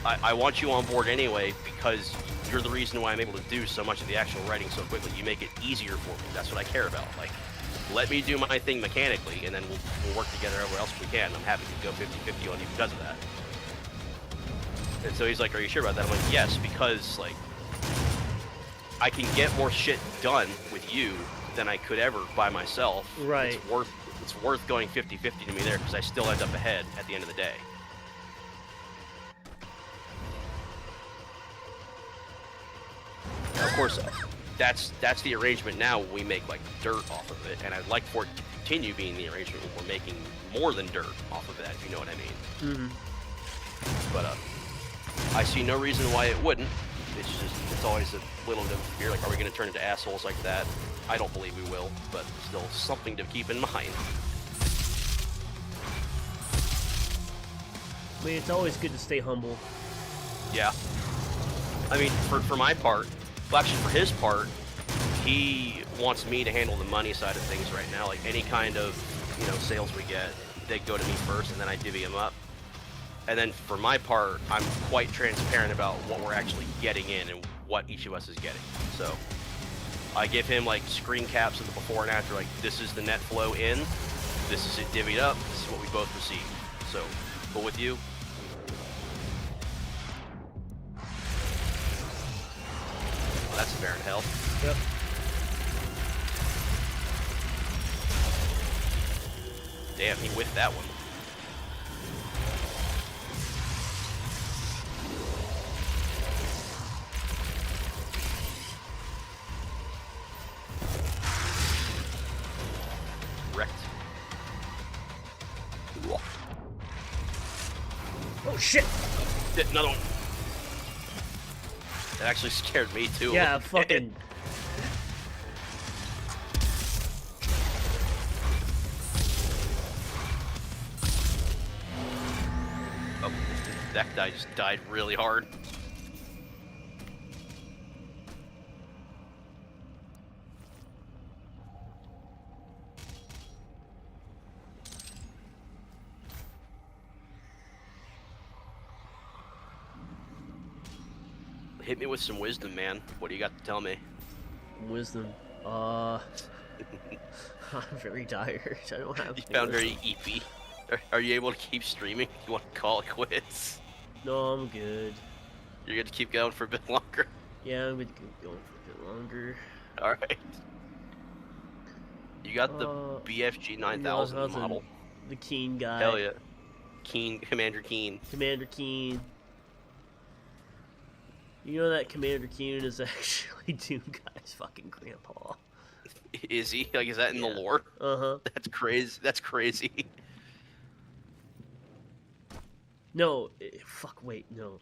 I want you on board anyway because you're the reason why I'm able to do so much of the actual writing so quickly. You make it easier for me. That's what I care about. Like, let me do my thing mechanically, and then we'll work together everywhere else we can. I'm happy to go 50-50 on you because of that. And so he's like, are you sure about that? I'm like, yes, because, like, I can get more shit done with you than I could ever by myself. Right. It's worth going 50-50 to me there because I still end up ahead at the end of the day. Of course, that's the arrangement now. We make like dirt off of it, and I'd like for it to continue being the arrangement when we're making more than dirt off of that, if you know what I mean. But I see no reason why it wouldn't. It's always a little bit of fear, like, are we going to turn into assholes like that? I don't believe we will, but still something to keep in mind. I mean, it's always good to stay humble. Yeah. I mean, for my part, well, actually for his part, he wants me to handle the money side of things right now. Like any kind of, sales we get, they go to me first, and then I divvy them up. And then for my part, I'm quite transparent about what we're actually getting in and what each of us is getting. So I give him like screen caps of the before and after, like this is the net flow in, this is it divvied up, this is what we both receive. So, cool with you? Well, that's fair in hell. Yep. Damn, he whiffed that one. Wrecked. Oh shit! Another one. That actually scared me too. Yeah, fucking. Oh, that guy just died really hard. Hit me with some wisdom, man. What do you got to tell me? Wisdom. I'm very tired. I don't have. You found very eepy. Are you able to keep streaming? You want to call it quits? No, I'm good. You're going to keep going for a bit longer? Yeah, I'm gonna keep going for a bit longer. Alright. You got the BFG 9000 model. The Keen guy. Hell yeah. Keen, Commander Keen. Commander Keen. You know that Commander Keen is actually Doom Guy's fucking grandpa. Is he? Like, is that in the lore? Uh-huh. That's crazy. That's crazy. No, fuck, wait, no.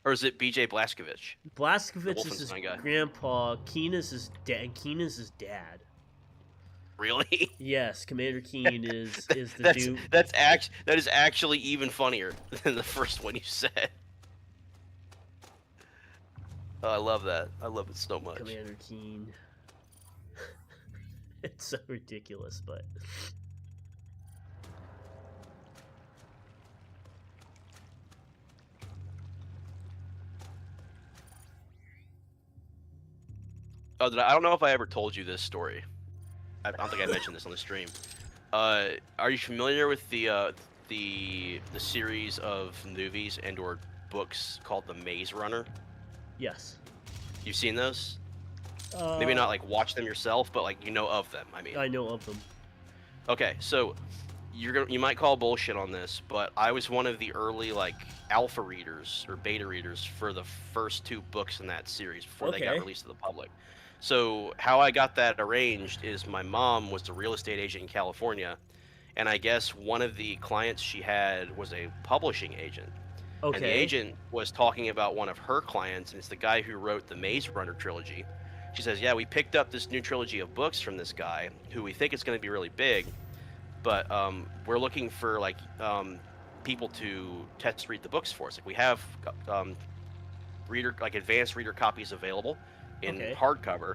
Or is it BJ Blazkowicz? Blazkowicz is his Wolfenstein guy. grandpa. Keen is his dad. Keen is his dad. Really? Yes, Commander Keen is the Doom. That is actually even funnier than the first one you said. Oh, I love that. I love it so much. Commander Keen. It's so ridiculous, but Oh, I don't know if I ever told you this story. I don't think I mentioned this on the stream. Are you familiar with the series of movies and/or books called The Maze Runner? yes. You've seen those? Maybe not like watch them yourself, but like you know of them. I mean. I know of them. Okay, so you might call bullshit on this, but I was one of the early like alpha readers or beta readers for the first two books in that series before they got Okay. released to the public. So how I got that arranged is my mom was a real estate agent in California, and I guess one of the clients she had was a publishing agent. Okay. And the agent was talking about one of her clients, and it's the guy who wrote the Maze Runner trilogy. She says, yeah, we picked up this new trilogy of books from this guy who we think is going to be really big, but we're looking for like people to test read the books for us. Like we have advanced reader copies available in Okay. hardcover.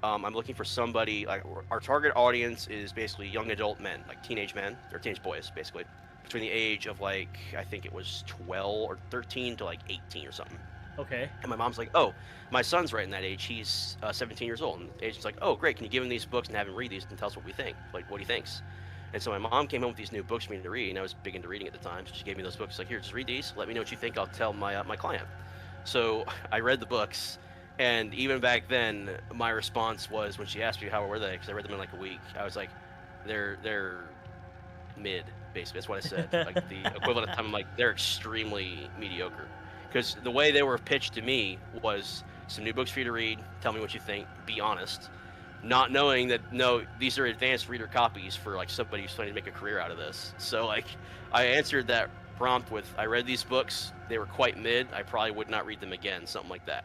I'm looking for somebody, like our target audience is basically young adult men, like teenage men or teenage boys, basically between the age of like I think it was 12 or 13 to like 18 or something. Okay. And my mom's like, oh, my son's right in that age. He's 17 years old. And the agent's like, oh, great. Can you give him these books and have him read these and tell us what we think? Like, what he thinks. And so my mom came home with these new books for me to read, and I was big into reading at the time. So she gave me those books. Like, here, just read these. Let me know what you think. I'll tell my my client. So I read the books, and even back then, my response was when she asked me how were they, because I read them in like a week. I was like, they're mid, basically. That's what I said. Like the equivalent of time. I'm like, they're extremely mediocre. Because the way they were pitched to me was some new books for you to read. Tell me what you think. Be honest. Not knowing that, no, these are advanced reader copies for, like, somebody who's trying to make a career out of this. So, like, I answered that prompt with, I read these books. They were quite mid. I probably would not read them again, something like that.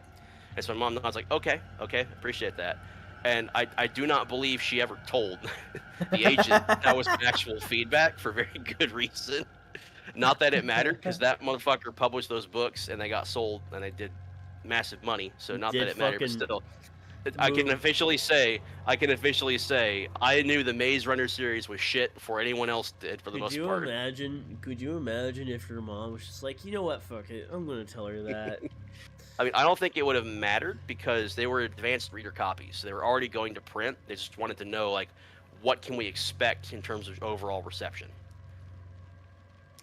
And so my mom was like, okay, appreciate that. And I do not believe she ever told the agent that was actual feedback for very good reason. Not that it mattered, because that motherfucker published those books and they got sold and they did massive money. So not that it mattered, but still. I can officially say I knew the Maze Runner series was shit before anyone else did, for the most part. Could you imagine if your mom was just like, you know what, fuck it, I'm gonna tell her that. I mean, I don't think it would have mattered because they were advanced reader copies. They were already going to print. They just wanted to know, like, what can we expect in terms of overall reception.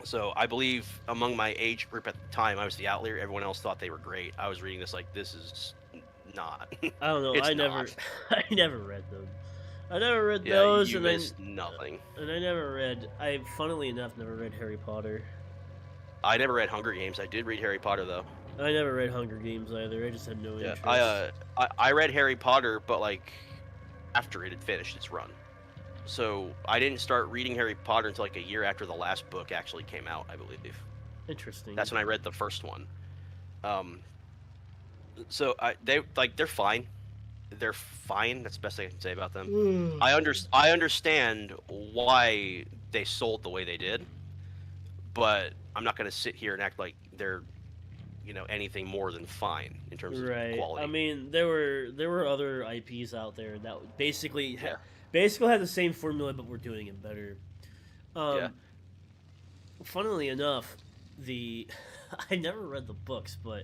So I believe among my age group at the time, I was the outlier. Everyone else thought they were great. I was reading this like, this is not. I don't know. It's I never read them. I never read those, you and missed nothing. And I never read. I, funnily enough, never read Harry Potter. I never read Hunger Games. I did read Harry Potter though. I never read Hunger Games either. I just had no interest. I read Harry Potter, but like after it had finished its run. So I didn't start reading Harry Potter until like a year after the last book actually came out, I believe. Interesting. That's when I read the first one. So they're fine. They're fine. That's the best I can say about them. I understand why they sold the way they did, but I'm not going to sit here and act like they're, anything more than fine in terms of quality. I mean, there were other IPs out there that basically had the same formula, but were doing it better. Funnily enough, I never read the books, but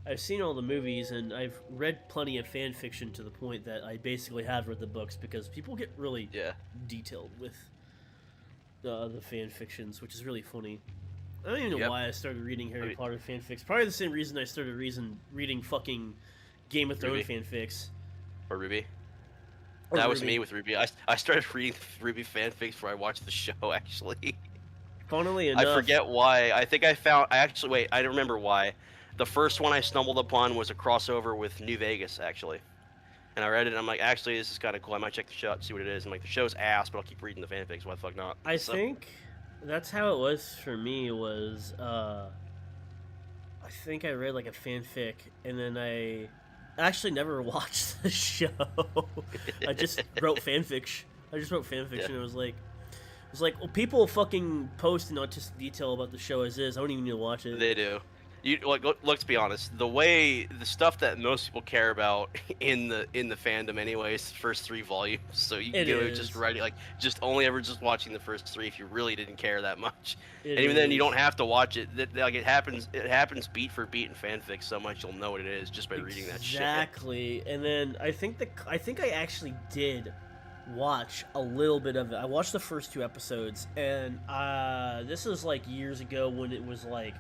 I've seen all the movies, and I've read plenty of fan fiction to the point that I basically have read the books because people get really detailed with the fan fictions, which is really funny. I don't even know why I started reading Harry Potter fanfics. Probably the same reason I started reading fucking Game of Thrones fanfics. Or Ruby. That was me with Ruby. I started reading Ruby fanfics before I watched the show, actually. Funnily enough, I forget why. I remember why. The first one I stumbled upon was a crossover with New Vegas, actually. And I read it, and I'm like, actually, this is kind of cool. I might check the show out, see what it is. I'm like, the show's ass, but I'll keep reading the fanfics. Why the fuck not? I think that's how it was for me. I think I read like a fanfic, and then I actually never watched the show. I just wrote fanfiction. And it was like, well, people fucking post in autistic detail about the show as is. I don't even need to watch it. They do. Let's be honest. The stuff that most people care about in the fandom, anyway, is the first 3 volumes. So you can just write it just only ever just watching the first 3 if you really didn't care that much. And even then, you don't have to watch it. It happens beat for beat in fanfic so much you'll know what it is just by reading that shit. Exactly. And then I think I actually did watch a little bit of it. I watched the first 2 episodes, and this was like years ago when it was like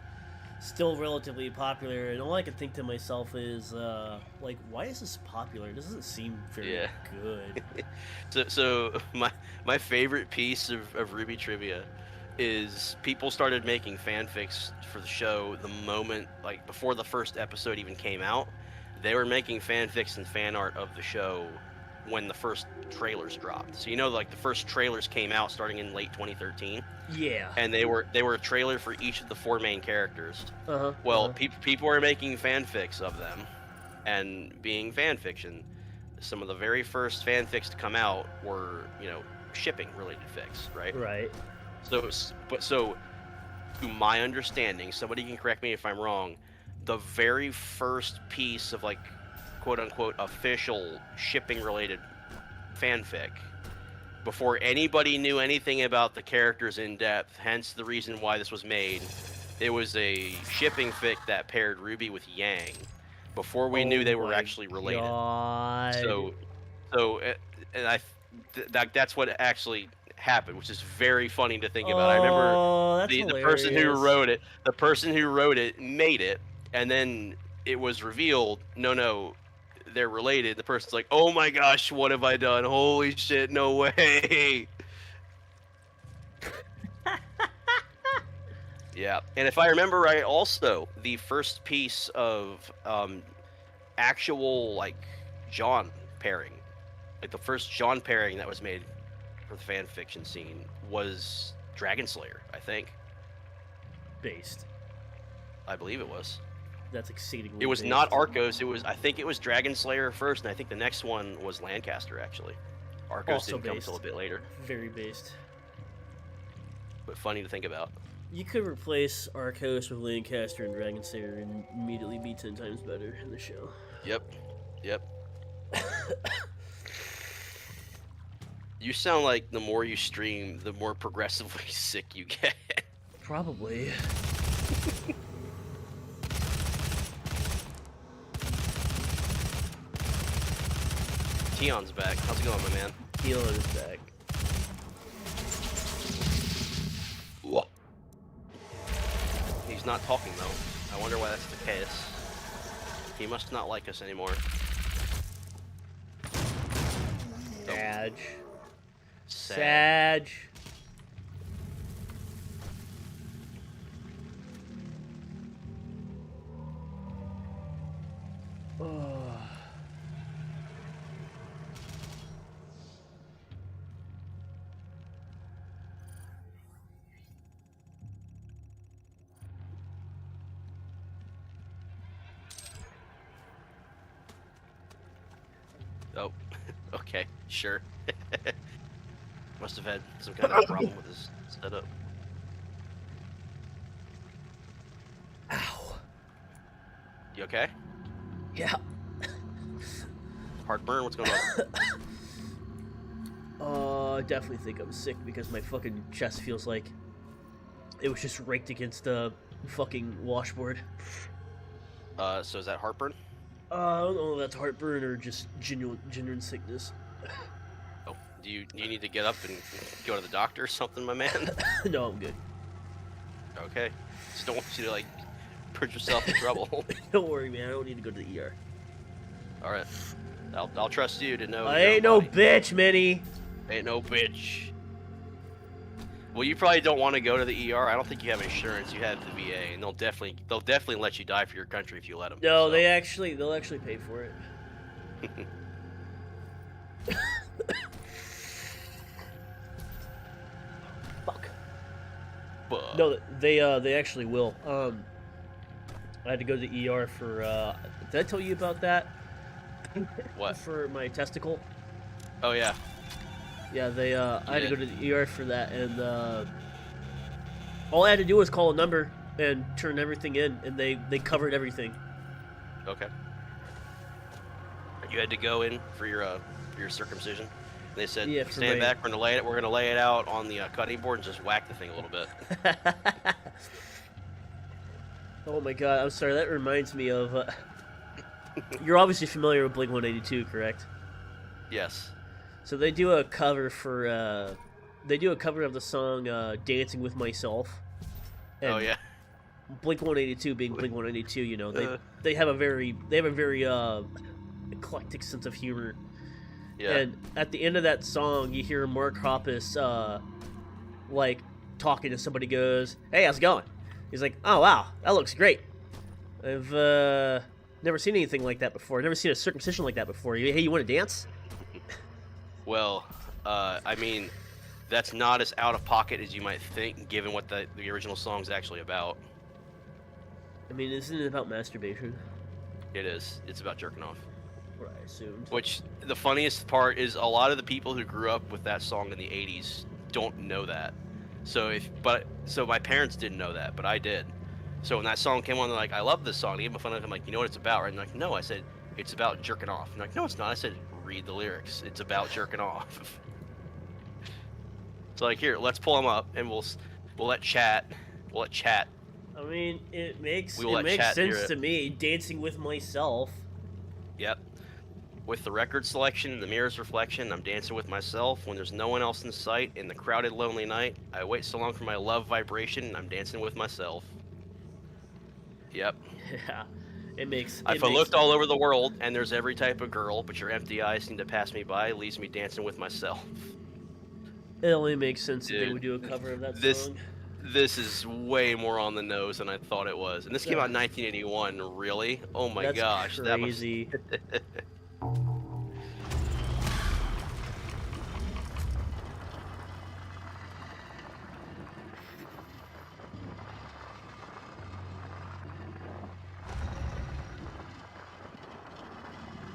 still relatively popular, and all I could think to myself is why is this popular? It doesn't seem very good. So my favorite piece of Ruby trivia is people started making fanfics for the show the moment, before the first episode even came out. They were making fanfics and fan art of the show when the first trailers dropped. So the first trailers came out starting in late 2013. Yeah. And they were a trailer for each of the 4 main characters. People were making fanfics of them, and being fan fiction, some of the very first fanfics to come out were shipping related fics, right? Right. So to my understanding, somebody can correct me if I'm wrong, the very first piece of quote-unquote official shipping-related fanfic, before anybody knew anything about the characters in depth, hence the reason why this was made, it was a shipping fic that paired Ruby with Yang, before we knew they were actually related. God. That's what actually happened, which is very funny to think about. I remember the person who wrote it made it, and then it was revealed, no, they're related. The person's like, oh my gosh, what have I done? Holy shit, no way. Yeah, and if I remember right, also, the first piece of actual like John pairing, like the first John pairing that was made for the fan fiction scene was Dragon Slayer, I think. Based. I believe it was. That's exceedingly. It was based. not Arcos. I think it was Dragon Slayer first, and I think the next one was Lancaster actually. Arcos Also didn't come based. until a bit later, Very based. but funny to think about. You could replace Arcos with Lancaster and Dragon Slayer and immediately be 10 times better in the show. Yep. You sound like the more you stream, the more progressively sick you get. Probably. Tion's back. How's it going, my man? Keelan is back. He's not talking though. I wonder why that's the case. He must not like us anymore. Sag. Sad. Sag. Oh. Oh, okay, sure. Must have had some kind of problem with his setup. Ow. You okay? Yeah. Heartburn? What's going on? I definitely think I'm sick because my fucking chest feels like it was just raked against the fucking washboard. So is that heartburn? I don't know if that's heartburn or just genuine sickness. Oh, do you need to get up and go to the doctor or something, my man? No, I'm good. Okay. Just don't want you to like put yourself in trouble. Don't worry, man. I don't need to go to the ER. All right. I'll trust you to know. I your ain't no body. bitch, Minnie. Ain't no bitch. Well, you probably don't want to go to the ER. I don't think you have insurance. You have the VA, and they'll definitely let you die for your country if you let them. No, so. they'll actually pay for it. Fuck. But, No, they actually will. I had to go to the ER for. Did I tell you about that? What? For my testicle. Oh yeah. Yeah, they. I had to did? go to the ER for that, and all I had to do was call a number and turn everything in, and they covered everything. Okay. You had to go in for your circumcision. They said, Yeah, for stand my- back. We're gonna lay it out on the cutting board and just whack the thing a little bit. Oh my god, I'm sorry. That reminds me of. You're obviously familiar with Blink-182, correct? Yes. So they do a cover for. They do a cover of the song "Dancing with Myself." And Oh yeah. Blink-182 being Blink-182, you know, they have a very eclectic sense of humor. Yeah. And at the end of that song, you hear Mark Hoppus like talking to somebody. Goes, "Hey, how's it going?" He's like, "Oh wow, that looks great. I've never seen anything like that before. Never seen a circumcision like that before. Hey, you want to dance?" Well, I mean, that's not as out of pocket as you might think, given what the original song's actually about. I mean, isn't it about masturbation? It is. It's about jerking off. What I assumed. Which, the funniest part is a lot of the people who grew up with that song in the 80s don't know that. So my parents didn't know that, but I did. So when that song came on, they're like, "I love this song." They gave me fun of it. I'm like, "You know what it's about, right?" And they're like, "No." I said, "It's about jerking off." And they're like, "No, it's not." I said, "Read the lyrics. It's about jerking off." So like, here, let's pull them up, and we'll let chat. We'll let chat. I mean, it makes We will let makes chat hear sense it. to me. Dancing with myself. Yep. With the record selection and the mirror's reflection, I'm dancing with myself when there's no one else in sight in the crowded, lonely night. I wait so long for my love vibration, and I'm dancing with myself. Yep. Yeah, it makes. If I looked all over the world and there's every type of girl, but your empty eyes seem to pass me by, leaves me dancing with myself. It only makes sense that they Dude, would do a cover of that this- song. This is way more on the nose than I thought it was. And this came out in 1981, really? Oh my That's gosh. crazy.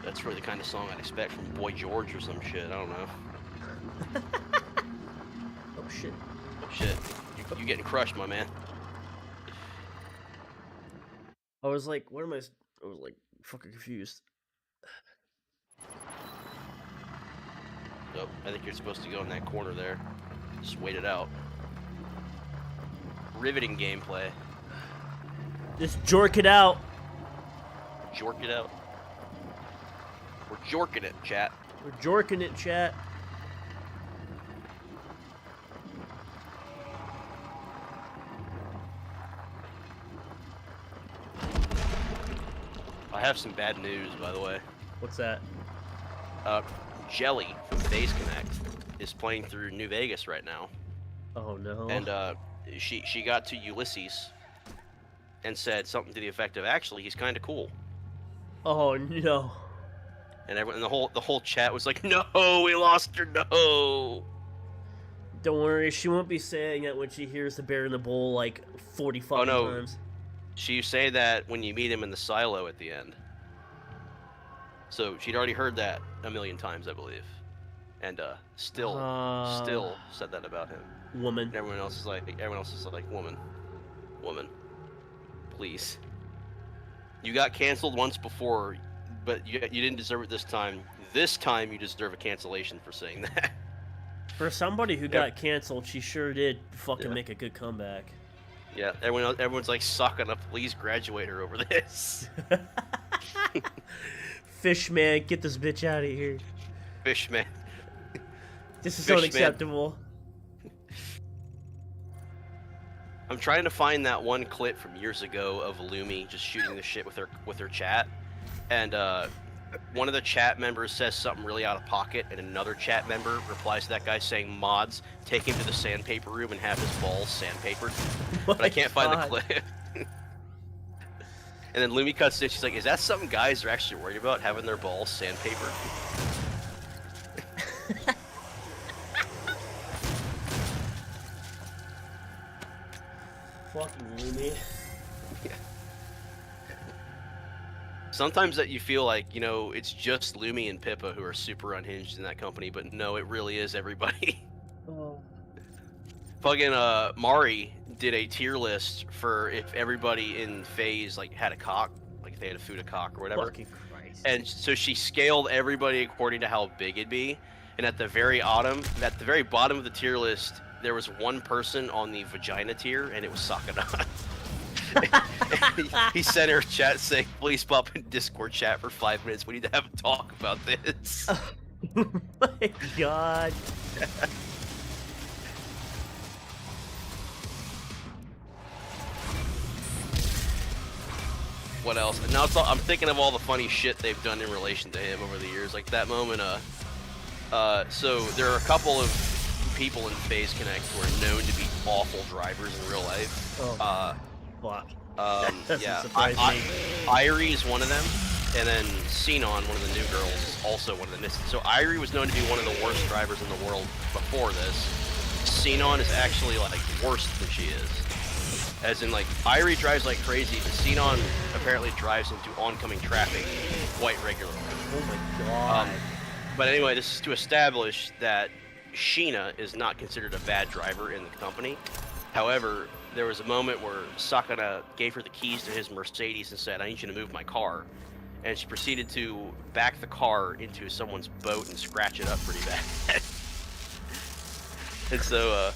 That's really the kind of song I'd expect from Boy George or some shit. I don't know. Oh shit. Oh shit. You getting crushed, my man. I was like, what am I? I was like, fucking confused. Nope. I think you're supposed to go in that corner there. Just wait it out. Riveting gameplay. Just jork it out. Jork it out. We're jorking it, chat. We're jorking it, chat. I have some bad news, by the way. What's that? Jelly from Phase Connect is playing through New Vegas right now, Oh no. and she got to Ulysses and said something to the effect of, "Actually, he's kind of cool." Oh no. And everyone, the whole chat was like, "No, we lost her. No." Don't worry, she won't be saying it when she hears the bear in the bowl like 40 fucking no. times. She say that when you meet him in the silo at the end. So she'd already heard that a million times, I believe, and still said that about him. Woman. And everyone else is like, woman, please. You got canceled once before, but you didn't deserve it this time. This time you deserve a cancellation for saying that. For somebody who got canceled, she sure did fucking make a good comeback. Yeah, everyone's like sucking up. Please graduate her over this. Fishman, get this bitch out of here. Fishman. This is Fishman. unacceptable. I'm trying to find that one clip from years ago of Lumi just shooting the shit with her chat, and one of the chat members says something really out of pocket, and another chat member replies to that guy saying, "Mods, take him to the sandpaper room and have his balls sandpapered." But I can't find the clip. And then Lumi cuts in, she's like, "Is that something guys are actually worried about, having their balls sandpapered?" Fucking Lumi. Sometimes that you feel like, it's just Lumi and Pippa who are super unhinged in that company, but no, it really is everybody. Oh. Fucking Mari did a tier list for if everybody in Phase had a cock, like if they had a food a cock or whatever. Fucking Christ. And so she scaled everybody according to how big it'd be. And at the very bottom of the tier list, there was one person on the vagina tier, and it was Sakana. he sent her a chat saying, "Please pop in Discord chat for 5 minutes. We need to have a talk about this." Oh my god. What else? Now I'm thinking of all the funny shit they've done in relation to him over the years. Like that moment, so there are a couple of people in Phase Connect who are known to be awful drivers in real life. Oh. Fuck. Doesn't Yeah, surprise me. Irie is one of them, and then Xenon, one of the new girls, is also one of them. So Irie was known to be one of the worst drivers in the world before this. Xenon is actually worse than she is. As in Irie drives like crazy, but Xenon apparently drives into oncoming traffic quite regularly. Oh my god. But anyway, this is to establish that Sheena is not considered a bad driver in the company. However, there was a moment where Sakana gave her the keys to his Mercedes and said, "I need you to move my car." And she proceeded to back the car into someone's boat and scratch it up pretty bad. And so,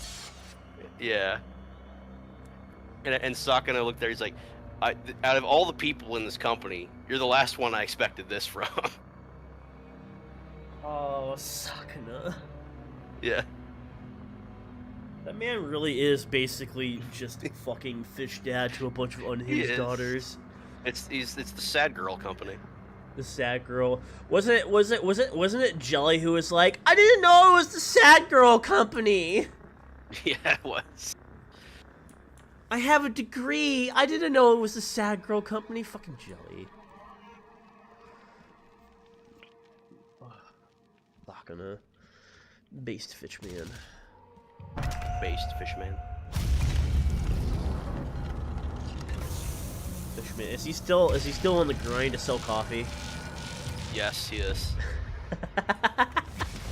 yeah. And Sakana looked there, he's like, out of all the people in this company, you're the last one I expected this from. Oh, Sakana. Yeah. That man really is basically just a fucking fish dad to a bunch of unhinged daughters. It's the sad girl company. The sad girl. Wasn't it Jelly who was like, "I didn't know it was the sad girl company"? Yeah, it was. I have a degree. I didn't know it was a sad girl company. Fucking jelly. Bacana. Based Fishman. Based Fishman. Fishman. Is he still on the grind to sell coffee? Yes, he is.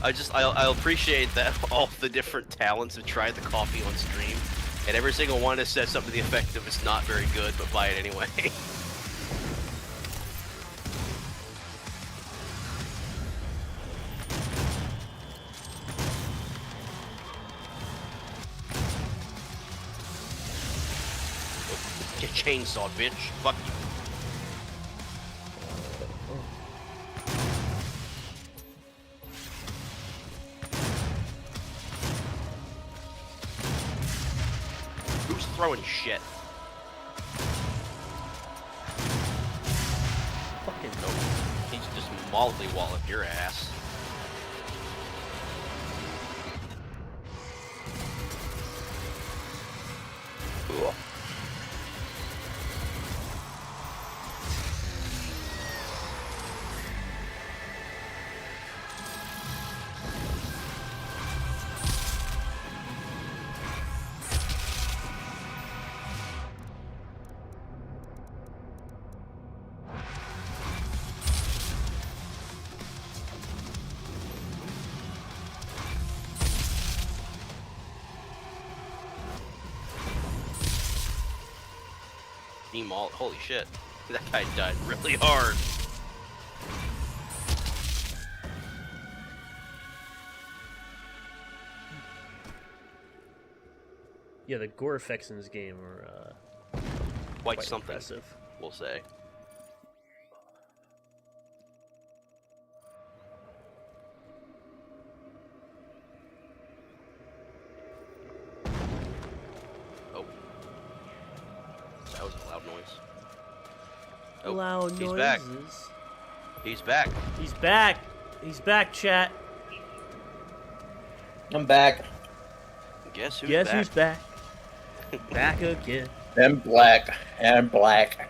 I appreciate that all the different talents have tried the coffee on stream, and every single one has said something to the effect of it's not very good, but buy it anyway. Get chainsawed, bitch. Fuck you. Who's throwing shit? Fucking No, he's just mollywallop your ass. Ugh. Holy shit. That guy died really hard. Yeah, the gore effects in this game are Quite something, impressive. we'll say. Oh. That was a loud noise. Oh, Loud he's noises. back. He's back. He's back. He's back, chat. I'm back. Guess who's Guess back? who's back? Back again. And black. And black.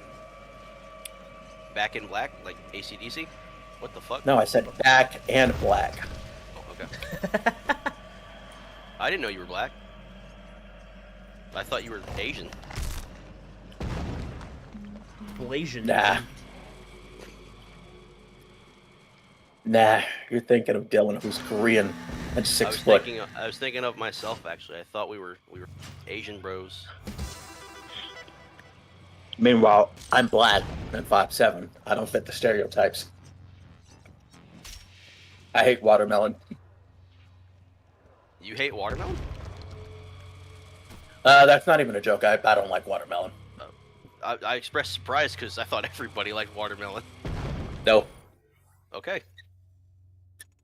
Back in black? Like AC/DC? What the fuck? No, I said back and black. Oh, okay. I didn't know you were black. I thought you were Asian. Blasian. Nah. Nah, you're thinking of Dylan, who's Korean and 6 foot. I was thinking of myself actually. I thought we were Asian bros. Meanwhile, I'm black and 5'7". I don't fit the stereotypes. I hate watermelon. You hate watermelon? That's not even a joke. I don't like watermelon. I expressed surprise because I thought everybody liked watermelon. No, Okay.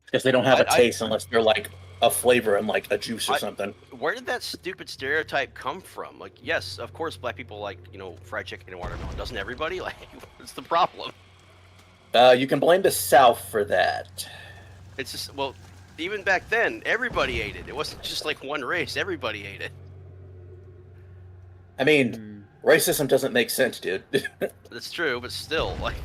because they don't have a I- taste unless they're like a flavor in like a juice or something. Where did that stupid stereotype come from? Like, yes, of course, black people like, fried chicken and watermelon. Doesn't everybody? Like, what's the problem? You can blame the South for that. It's just, well, even back then, everybody ate it. It wasn't just like one race. Everybody ate it. I mean, racism doesn't make sense, dude. That's true, but still, like...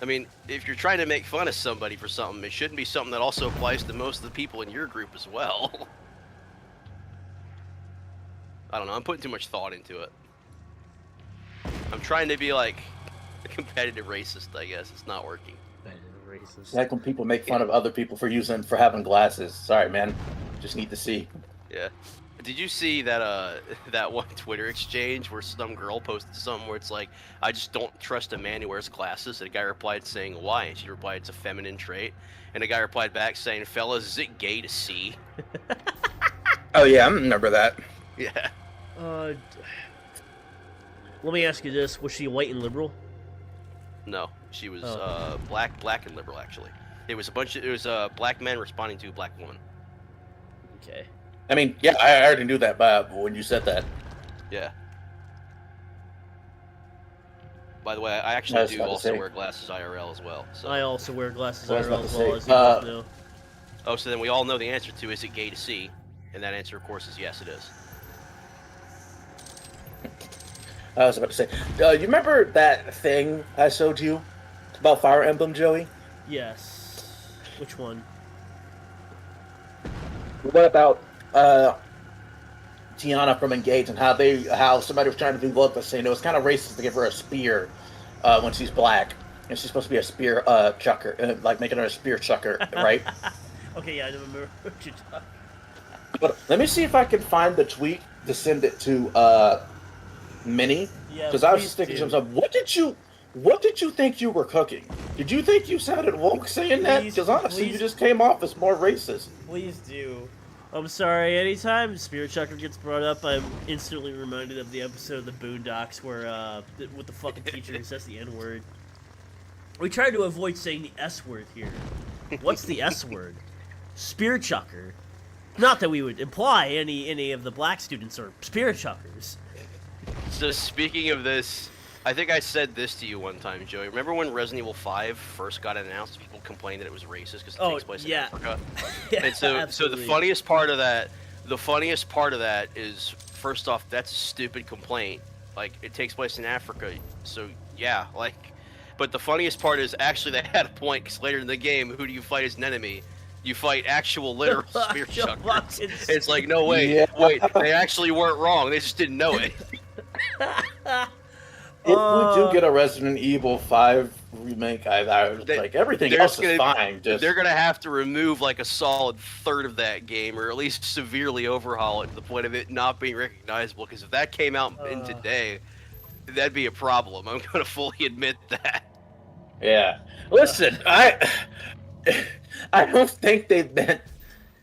I mean, if you're trying to make fun of somebody for something, it shouldn't be something that also applies to most of the people in your group as well. I don't know, I'm putting too much thought into it. I'm trying to be, like, a competitive racist, I guess. It's not working. Racist. It's like when people make fun of other people for having glasses. Sorry, man. Just need to see. Yeah. Did you see that that one Twitter exchange where some girl posted something where it's like, I just don't trust a man who wears glasses, and a guy replied saying, why? And she replied, it's a feminine trait. And a guy replied back saying, fellas, is it gay to see? Oh yeah, I remember that. Yeah. Let me ask you this: was she white and liberal? No, she was Oh. black and liberal actually. It was black men responding to a black woman. Okay. I mean, yeah, I already knew that, Bob, when you said that. Yeah. By the way, I actually was do about to also say. wear glasses IRL as well. So. I also wear glasses I was IRL about as to well, say, as you both know. Oh, so then we all know the answer to is it gay to see? And that answer, of course, is yes, it is. I was about to say, you remember that thing I showed you about Fire Emblem, Joey? Yes. Which one? What about Tiana from Engage and how somebody was trying to do love saying it was kind of racist to give her a spear when she's black and she's supposed to be a spear chucker, like making her a spear chucker, right? Okay, yeah, I remember what you're talking. But let me see if I can find the tweet to send it to Minnie, Yeah, because I was please just thinking do. to myself, what did you think you were cooking? Did you think you sounded woke saying that? Please, Because honestly, please. you just came off as more racist. Please do. I'm sorry, anytime Spirit Chucker gets brought up, I'm instantly reminded of the episode of the Boondocks where, with the fucking teacher who says the N-word. We try to avoid saying the S-word here. What's the S-word? Spirit Chucker. Not that we would imply any of the black students are Spirit Chuckers. So speaking of this, I think I said this to you one time, Joey. Remember when Resident Evil 5 first got announced? People complained that it was racist because it takes place in Africa. Yeah, And so absolutely. the funniest part of that is, first off, that's a stupid complaint. Like, it takes place in Africa, so yeah, like. But the funniest part is actually they had a point, because later in the game, who do you fight as an enemy? You fight actual literal spear chuckers. It's like, no, wait, they actually weren't wrong. They just didn't know it. If we do get a Resident Evil 5 remake, like everything else is fine. They're gonna have to remove like a solid third of that game, or at least severely overhaul it to the point of it not being recognizable. Because if that came out in today, that'd be a problem. I'm gonna fully admit that. Yeah. Listen, I don't think they meant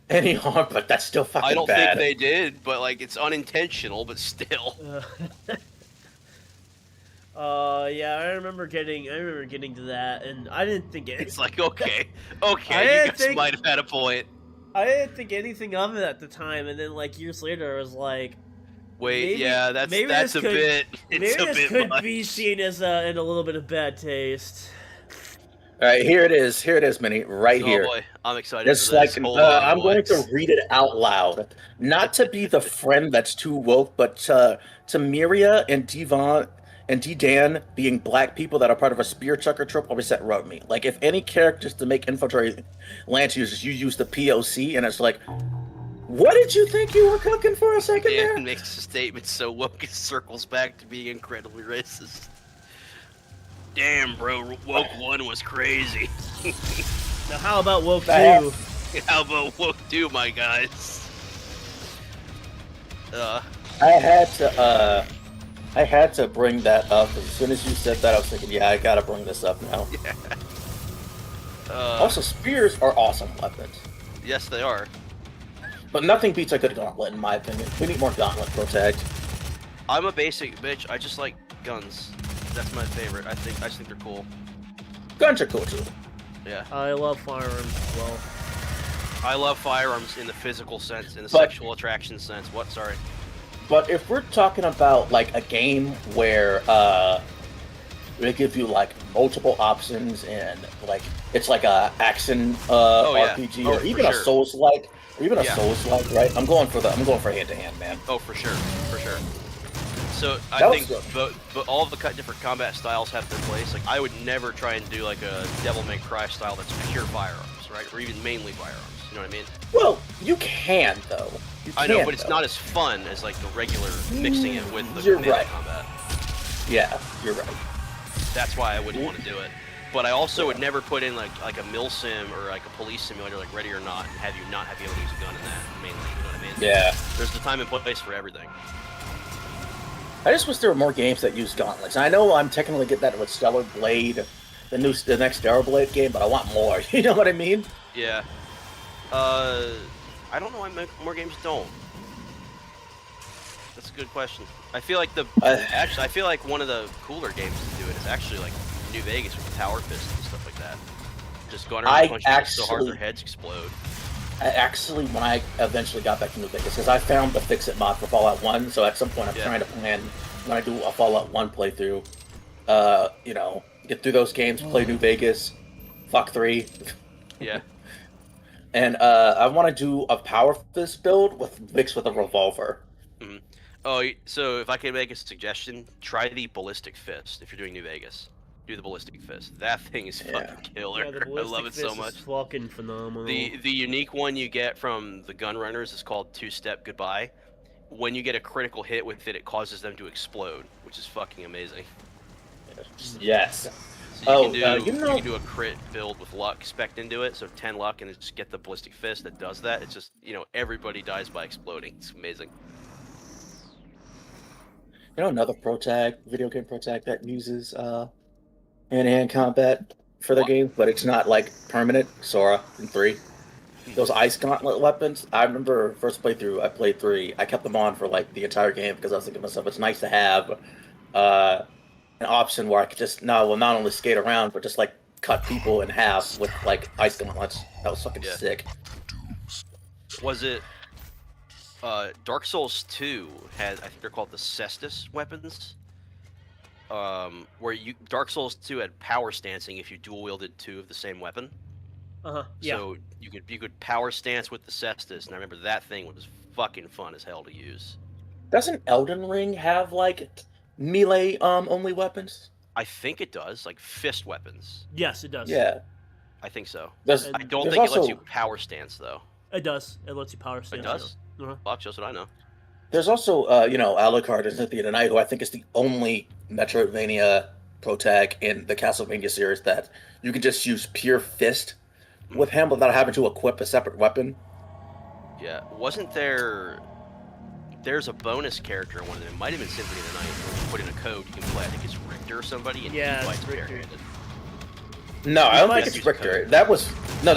any harm, but that's still fucking bad. I don't think they did, but like it's unintentional, but still. Yeah, I remember getting to that, and I didn't think it. It's like, okay, you guys might have had a point. I didn't think anything of it at the time, and then like years later, I was like, wait, maybe, yeah, that's a bit. Maybe this could be seen as in a little bit of bad taste. All right, here it is, Minnie, right here. Oh boy, I'm excited. It's for this. like Hold on, I'm going boys. to read it out loud, not to be the friend that's too woke, but to Miria and Devon and D-Dan being black people that are part of a spear chucker trope always that rubbed me. Like, if any characters to make infiltrate Lance uses, you use the POC, and it's like, what did you think you were cooking for a second there? It makes a statement so woke it circles back to being incredibly racist. Damn, bro, Woke 1 was crazy. Now, how about Woke 2? How about Woke 2, my guys? I had to bring that up. As soon as you said that, I was thinking, yeah, I gotta bring this up now. Yeah. Also, spears are awesome weapons. Yes, they are. But nothing beats a good gauntlet, in my opinion. We need more gauntlet protect. I'm a basic bitch. I just like guns. That's my favorite. I just think they're cool. Guns are cool too. Yeah. I love firearms as well. I love firearms in the physical sense, in the sexual attraction sense. What? Sorry. But if we're talking about like a game where they give you like multiple options and like it's like a action RPG or even a Souls-like, right? I'm going for hand-to-hand, man. Oh, for sure. So I think but all the different combat styles have their place. Like I would never try and do like a Devil May Cry style that's pure firearms, right? Or even mainly firearms. You know what I mean? Well, you can though. I know, but it's not as fun as like the regular mixing it with the melee combat. Yeah, you're right. That's why I wouldn't want to do it. But I also would never put in like a mil sim or like a police simulator like Ready or Not and have you not be able to use a gun in that mainly. You know what I mean? Yeah. There's the time and place for everything. I just wish there were more games that use gauntlets. I know I'm technically getting that with Stellar Blade, the next Stellar Blade game, but I want more. You know what I mean? Yeah. I don't know why more games don't. That's a good question. I feel like I feel like one of the cooler games to do it is actually like New Vegas with the Tower Fist and stuff like that. Just going around punching people so hard their heads explode. When I eventually got back to New Vegas, because I found the Fix-It mod for Fallout 1, so at some point I'm trying to plan, when I do a Fallout 1 playthrough, get through those games, play New Vegas, fuck 3. Yeah. And I want to do a power fist build mixed with a revolver. Mhm. Oh, so if I can make a suggestion, try the ballistic fist if you're doing New Vegas. Do the ballistic fist. That thing is Yeah. fucking killer. Yeah, the I ballistic love it fist so much. is fucking phenomenal. The unique one you get from the gun runners is called two-step goodbye. When you get a critical hit with it, it causes them to explode, which is fucking amazing. Yes. So you can you know, can do a crit build with luck spec'd into it, so 10 luck, and just get the ballistic fist that does that. It's just, everybody dies by exploding. It's amazing. another video game pro tag that uses hand-to-hand combat for their What? game, but it's not like permanent. Sora in 3. Those ice gauntlet weapons. I remember first playthrough. I played 3. I kept them on for like the entire game because I was thinking to myself, it's nice to have an option where I could just not only skate around, but just like cut people in half with like ice gauntlets. That was fucking Yeah. sick. Was it Dark Souls 2 had, I think they're called the Cestus weapons? Where Dark Souls 2 had power stancing if you dual wielded 2 of the same weapon. Yeah. So you could power stance with the Cestus, and I remember that thing was fucking fun as hell to use. Doesn't Elden Ring have like melee only weapons? I think it does, like fist weapons. Yes, it does. Yeah. I think so. There's, I don't there's think it lets also- you power stance though. It does. It lets you power stance. It does? Uh-huh. Fuck, just what I know. There's also, Alucard and Cynthia tonight, who I think is the only Metroidvania pro tag in the Castlevania series that you can just use pure fist with him without having to equip a separate weapon. Yeah, wasn't there? There's a bonus character in one of them. It might have been Symphony of the Night. Where you put in a code, you can play. I think it's Richter or somebody, and Yeah, he it's fights Richter. barehanded. No, I don't might think have it's used a Richter. code. That was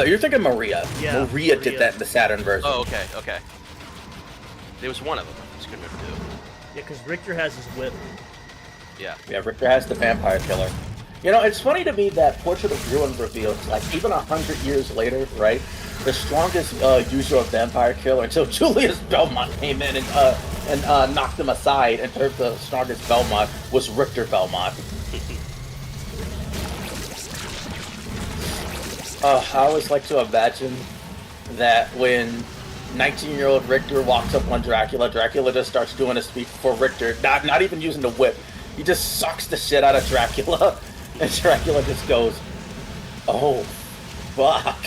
you're thinking Maria. Yeah, Maria Maria. did that in the Saturn version. Oh, okay. There was one of them. I just couldn't remember who. Yeah, because Richter has his whip. Yeah. Yeah, Richter has the vampire killer. It's funny to me that Portrait of Ruin reveals, like, even 100 years later, right? The strongest user of vampire killer until Julius Belmont came in and knocked him aside and turned the strongest Belmont was Richter Belmont. I always like to imagine that when 19-year-old Richter walks up on Dracula, Dracula just starts doing a speech for Richter, not even using the whip. He just sucks the shit out of Dracula, and Dracula just goes, "Oh, fuck."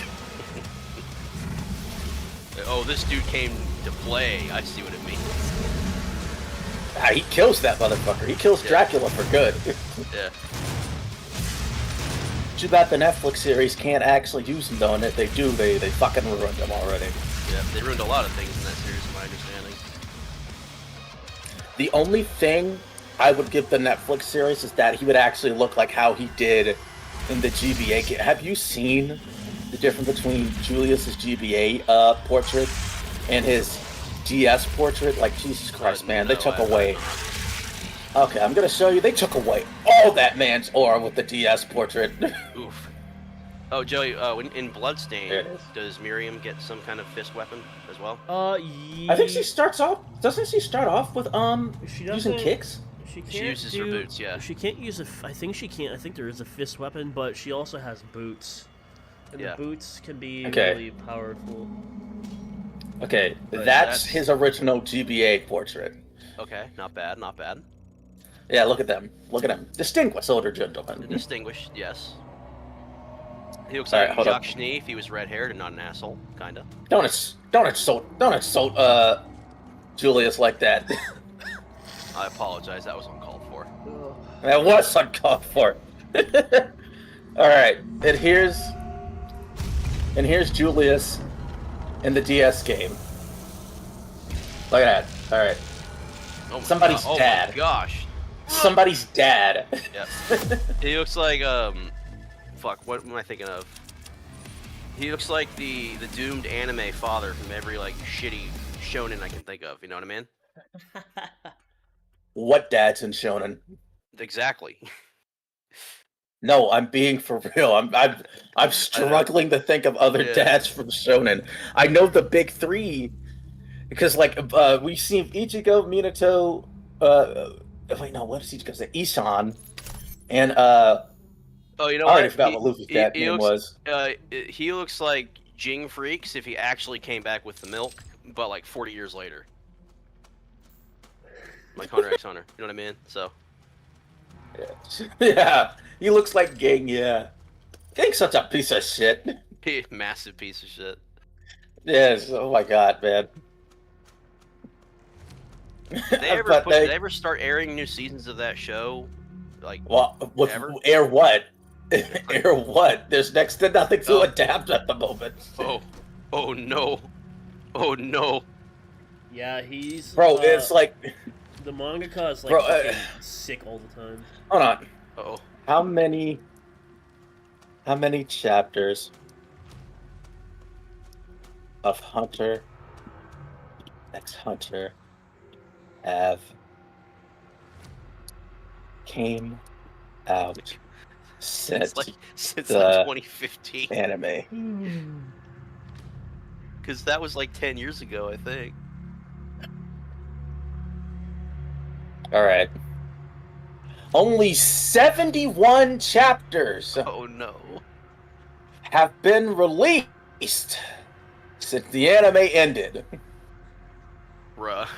Oh, this dude came to play. I see what it means. He kills that motherfucker. He kills Dracula for good. Yeah. Too bad the Netflix series can't actually use him though, and if they do, they fucking ruined him already. Yeah. They ruined a lot of things in that series, from my understanding. The only thing I would give the Netflix series is that he would actually look like how he did in the GBA game. Have you seen the difference between Julius's GBA portrait and his DS portrait? Like, Jesus Christ, man, they No, took I away. haven't. Okay, I'm gonna show you. They took away all that man's aura with the DS portrait. Oof. Oh, Joey, in Bloodstain, There it is. does Miriam get some kind of fist weapon as well? I think she starts off. Doesn't she start off with She using doesn't- kicks? She can't She uses her boots, yeah. She can't use I think she can't. I think there is a fist weapon, but she also has boots. And Yeah. the boots can be Okay. really powerful. Okay, But that's that's- his original GBA portrait. Okay, not bad, not bad. Yeah, look at them. Look at him. Distinguished older gentleman. Distinguished, yes. He looks Alright, like hold Jacques up. Schnee if he was red-haired and not an asshole, kinda. Don't insult Julius like that. I apologize, that was uncalled for. That was uncalled for. Alright, and here's Julius in the DS game. Look at that. Alright. Oh my Somebody's God. Oh dad. my gosh. Somebody's dad. Yeah. He looks like, fuck, what am I thinking of? He looks like the doomed anime father from every, like, shitty shonen I can think of, you know what I mean? What dad's in Shonen? Exactly. No, I'm being for real. I'm struggling to think of other Yeah. dads from Shonen. I know the big three because like we've seen Ichigo, Minato. Wait, no, what does Ichigo say? Ishan, and Oh, you know I already what? forgot what Luffy's dad he name looks, was. He looks like Jing freaks if he actually came back with the milk, but like 40 years later. Like Hunter x Hunter, you know what I mean? So. Yeah, he looks like Ging, yeah. Ging's such a piece of shit. Massive piece of shit. Yes, oh my god, man. Did they ever start airing new seasons of that show? Like, ever? Air what? Air what? There's next to nothing to Oh. adapt at the moment. Oh no. Oh no. Yeah, he's Bro, it's like... the mangaka is like Bro, fucking sick all the time. Hold on. Oh. How many chapters of Hunter x Hunter have came out since Since the like 2015. anime? Because that was like 10 years ago, I think. Alright. Only 71 chapters Oh no. have been released since the anime ended. Bruh.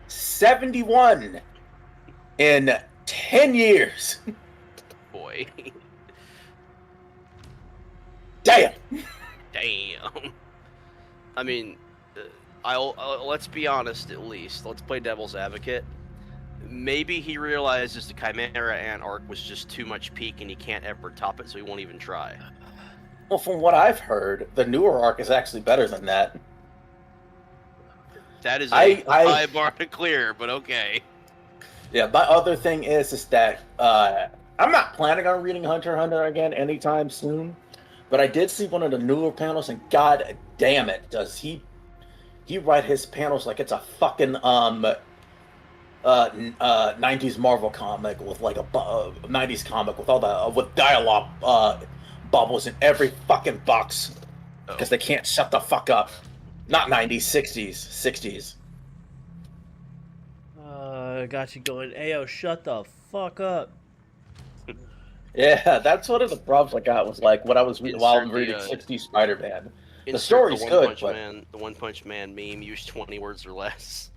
71 in 10 years. Boy. Damn. Damn. I mean, I'll let's be honest at least. Let's play devil's advocate. Maybe he realizes the Chimera Ant arc was just too much peak and he can't ever top it, so he won't even try. Well, from what I've heard, the newer arc is actually better than that. That is a high bar to clear, but okay. Yeah, my other thing is that I'm not planning on reading Hunter x Hunter again anytime soon, but I did see one of the newer panels, and god damn it, does he write his panels like it's a fucking 90s Marvel comic with like a 90s comic with all the with dialogue bubbles in every fucking box because they can't shut the fuck up. Not 90s, 60s. Got you going. Ayo, shut the fuck up. Yeah, that's one of the problems I got was like when I was while Insert reading the, 60s Spider-Man. The Insert story's the good, but The One Punch Man meme, use 20 words or less.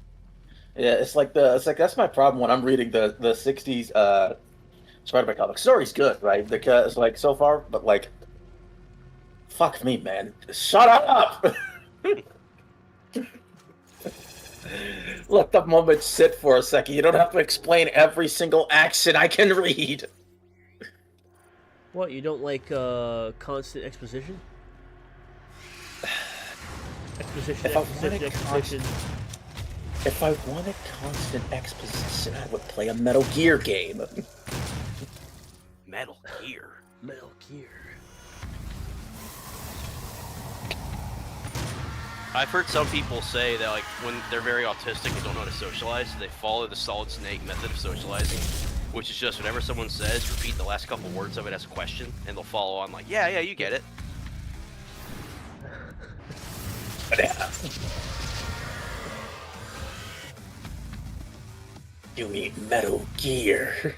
yeah, it's like that's my problem when I'm reading the 60s Spider-Man comic. Story's good, right? Because like so far, but like, fuck me, man, shut up. Let the moment sit for a second. You don't have to explain every single action I can read. What, you don't like constant exposition? Exposition. If I wanted constant exposition, I would play a Metal Gear game. Metal Gear. Metal Gear. I've heard some people say that like when they're very autistic and don't know how to socialize, they follow the Solid Snake method of socializing, which is just whatever someone says, repeat the last couple words of it as a question, and they'll follow on like, yeah, you get it. You mean Metal Gear?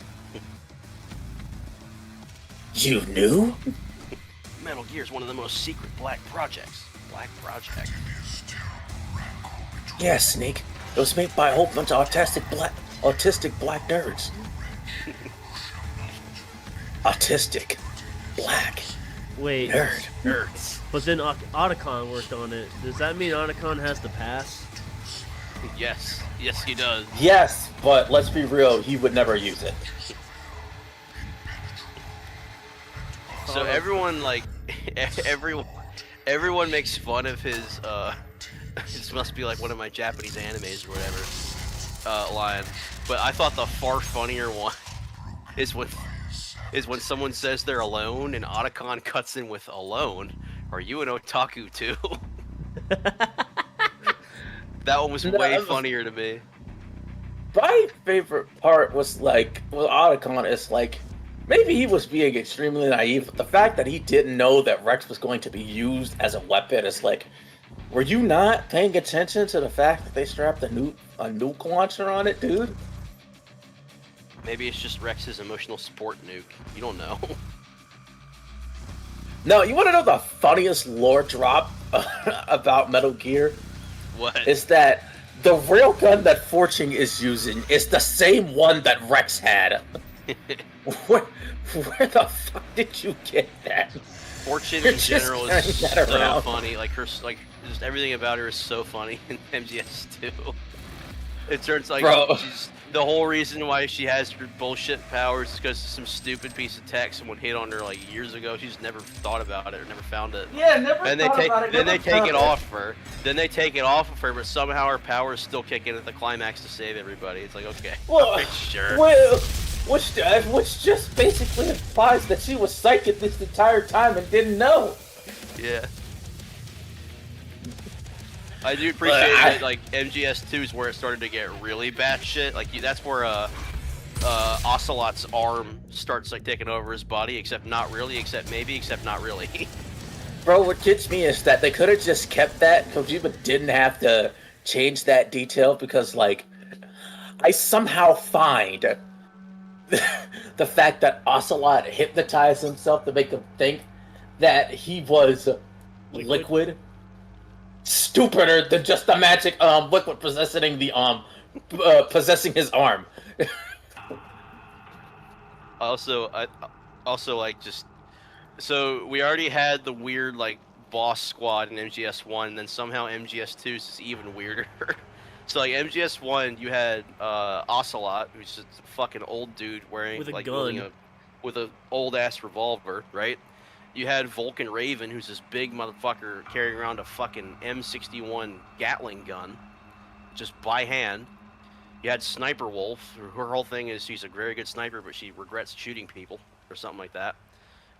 You knew? Metal Gear is one of the most secret black projects. Black Project. Yeah, Snake. It was made by a whole bunch of autistic black nerds. Autistic. Black. Wait. Nerds. But then Otacon worked on it. Does that mean Otacon has the pass? Yes, he does. Yes, but let's be real, he would never use it. So everyone like everyone makes fun of his this must be like one of my Japanese animes or whatever line. But I thought the far funnier one is when someone says they're alone and Otacon cuts in with alone. Are you an otaku too? That one was way funnier to me. My favorite part was like with Otacon is like maybe he was being extremely naive, but the fact that he didn't know that Rex was going to be used as a weapon is like, were you not paying attention to the fact that they strapped a nuke launcher on it, dude? Maybe it's just Rex's emotional support nuke. You don't know. No, you want to know the funniest lore drop about Metal Gear? What? Is that the real gun that Fortune is using is the same one that Rex had. Where the fuck did you get that? Fortune You're in just general is carrying that so around. funny. Like just everything about her is so funny in MGS2. It turns like Bro. the whole reason why she has her bullshit powers is because some stupid piece of tech someone hit on her like years ago. She's never thought about it or never found it. Yeah, never And thought about it. then they never take found it off her. Then they take it off of her, but somehow her powers still kick in at the climax to save everybody. It's like, okay, Well, sure. Well, which just basically implies that she was psychic this entire time and didn't know. Yeah. I do appreciate that, like, MGS2 is where it started to get really bad shit. Like, that's where, Ocelot's arm starts, like, taking over his body, except not really, except maybe, except not really. Bro, what gets me is that they could have just kept that. Kojima didn't have to change that detail because, like, I somehow find the fact that Ocelot hypnotized himself to make him think that he was liquid stupider than just the magic liquid possessing the possessing his arm. I also like just so we already had the weird like boss squad in MGS1, and then somehow MGS2 is just even weirder. So like MGS1, you had Ocelot, who's just a fucking old dude wearing With a like gun. with a old ass revolver, right? You had Vulcan Raven, who's this big motherfucker carrying around a fucking M61 Gatling gun, just by hand. You had Sniper Wolf. Her whole thing is she's a very good sniper, but she regrets shooting people or something like that.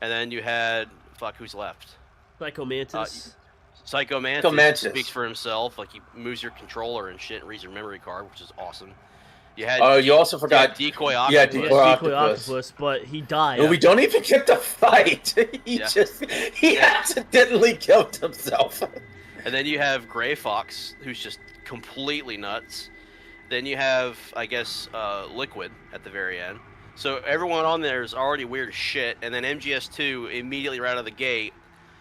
And then you had who's left? Psycho Mantis. Psycho Mantis Psycho Mantis. speaks for himself. Like he moves your controller and shit and reads your memory card, which is awesome. You had You also forgot Decoy Octopus. Yeah, Decoy Decoy Octopus, but he died. And we don't even get the fight. He accidentally killed himself. And then you have Gray Fox, who's just completely nuts. Then you have, I guess, Liquid at the very end. So everyone on there is already weird as shit. And then MGS2 immediately right out of the gate,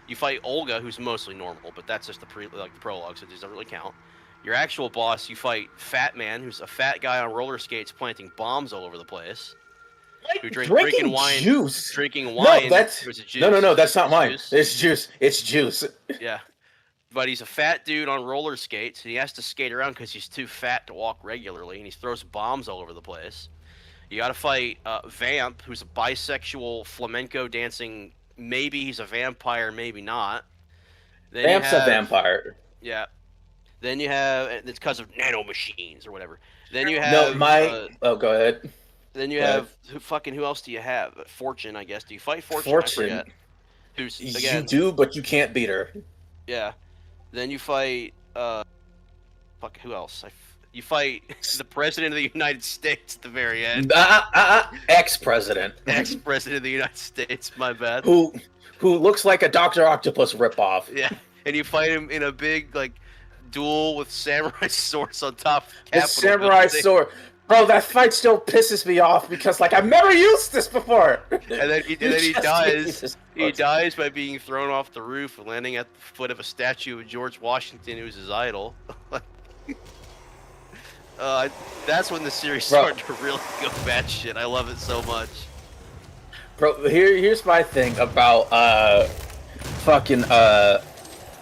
you fight Olga, who's mostly normal, but that's just the prologue, so it doesn't really count. Your actual boss, you fight Fat Man, who's a fat guy on roller skates planting bombs all over the place. Who drinking wine. Juice. Drinking wine. No, that's juice. no, that's not wine. Juice? It's juice. It's juice. Yeah. But he's a fat dude on roller skates, and he has to skate around because he's too fat to walk regularly, and he throws bombs all over the place. You gotta fight Vamp, who's a bisexual flamenco dancing. Maybe he's a vampire, maybe not. Then Vamp's a vampire. Yeah. Then you have it's because of nanomachines or whatever. Then you have go ahead. Then you have who else do you have? Fortune, I guess. Do you fight Fortune? Fortune. I forget. Who's again? You do, but you can't beat her. Yeah. Then you fight who else? You fight the President of the United States at the very end. Ex-president. Ex-President of the United States, my bad. Who looks like a Dr. Octopus ripoff. Yeah. And you fight him in a big duel with samurai swords on top of The Capitol samurai building. sword. Bro, that fight still pisses me off because I've never used this before. And then he dies. He dies by being thrown off the roof and landing at the foot of a statue of George Washington, who's his idol. That's when the series started to really go batshit. I love it so much. Bro, here's my thing about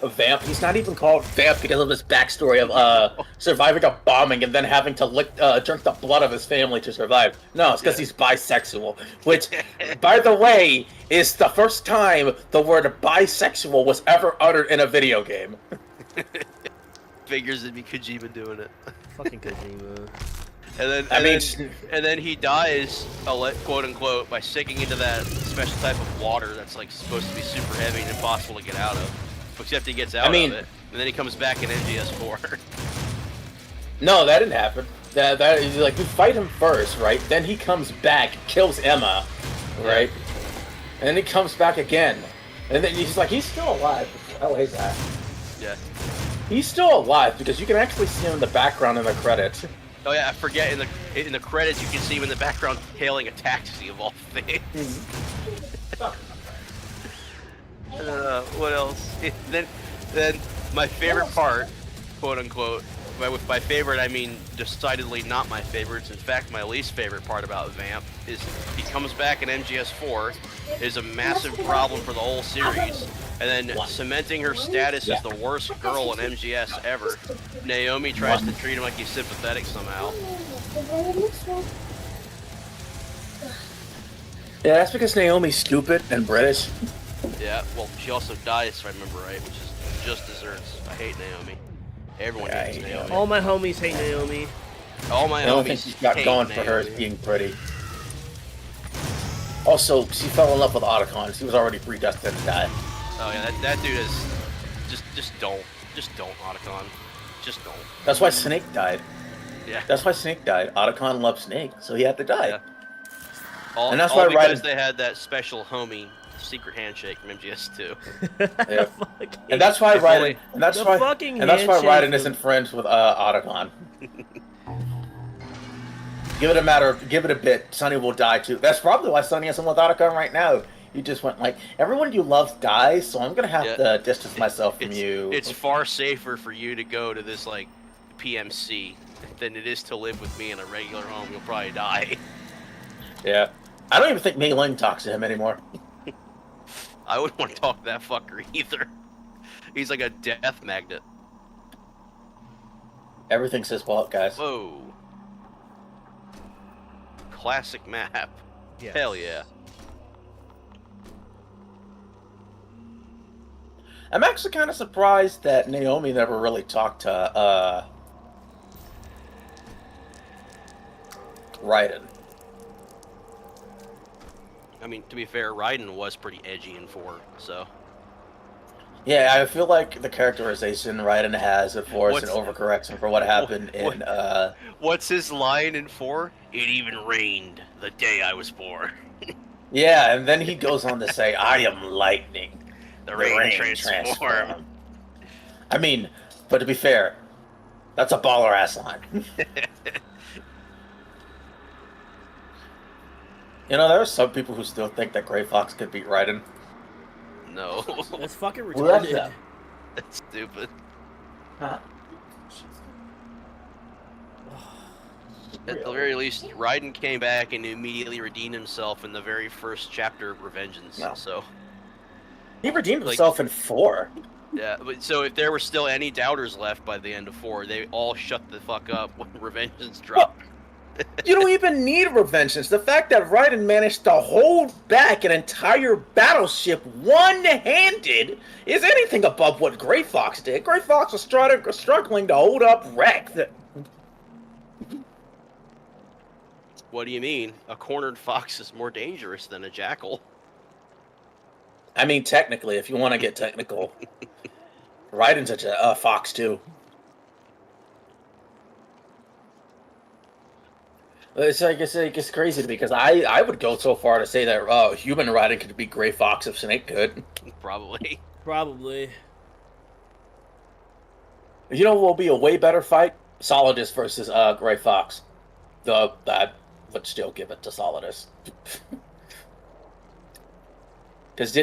Vamp. He's not even called Vamp because of his backstory of surviving a bombing and then having to drink the blood of his family to survive. No, it's because he's bisexual. Which, by the way, is the first time the word bisexual was ever uttered in a video game. Figures it'd be Kojima doing it. Fucking Kojima. And then he dies, quote unquote, by sinking into that special type of water that's supposed to be super heavy and impossible to get out of. Except he gets out of it, and then he comes back in MGS4. No, that didn't happen. That you fight him first, right? Then he comes back, kills Emma, right? And then he comes back again, and then he's still alive. Oh, hey, that. Yeah. He's still alive because you can actually see him in the background in the credits. Oh yeah, I forget in the credits you can see him in the background hailing a taxi of all things. What else? Then my favorite part, quote unquote. With my favorite, I mean decidedly not my favorite. It's in fact my least favorite part about Vamp is he comes back in MGS4, is a massive problem for the whole series, and then cementing her status as the worst girl in MGS ever. Naomi tries to treat him like he's sympathetic somehow. Yeah, that's because Naomi's stupid and British. Yeah, well, she also dies, if I remember right, which is just desserts. I hate Naomi. Everyone hates Naomi. All my homies hate Naomi. All my I don't homies think she's got hate going for her as Naomi. being pretty. Also, she fell in love with Otacon. She was already predestined to die. Oh yeah, that dude is just don't Otacon, just don't. That's why Snake died. Yeah. That's why Snake died. Otacon loved Snake, so he had to die. Yeah. All, And that's all why because Raiden- they had that special homie secret handshake from MGS2. Yeah. Fucking- And that's why If Raiden. only- And that's The why. fucking And that's why handshake Raiden was- isn't friends with Otacon. Give it a bit. Sonny will die too. That's probably why Sonny isn't with Otacon right now. He just went like, everyone you love dies, so I'm gonna have to distance myself from you. It's far safer for you to go to this like PMC than it is to live with me in a regular home. You'll probably die. Yeah. I don't even think Mei Ling talks to him anymore. I wouldn't want to talk to that fucker either. He's like a death magnet. Everything's his fault, guys. Whoa. Classic map. Yes. Hell yeah. I'm actually kind of surprised that Naomi never really talked to Raiden. I mean, to be fair, Raiden was pretty edgy in 4, so. Yeah, I feel like the characterization Raiden has of Force What's- and overcorrection for what happened in What's his line in 4? It even rained the day I was born. yeah, and then he goes on to say, "I am lightning, The rain transformed." I mean, but to be fair, that's a baller ass line. You know, there are some people who still think that Gray Fox could beat Raiden. No. That's fucking Who loves retarded. that? That's stupid. Huh? At the very least, Raiden came back and immediately redeemed himself in the very first chapter of Revengeance. No. So, He redeemed Like- himself in 4. yeah. But so if there were still any doubters left by the end of 4, they all shut the fuck up when Revengeance dropped. You don't even need Revengeance. The fact that Raiden managed to hold back an entire battleship one-handed is anything above what Gray Fox did. Gray Fox was struggling to hold up wreck. What do you mean? A cornered fox is more dangerous than a jackal. I mean, technically, if you want to get technical, Raiden's a fox too. It's crazy because I would go so far to say that human Raiden could beat Gray Fox if Snake could. Probably. Probably. You know what will be a way better fight? Solidus versus Gray Fox. I would still give it to Solidus. Because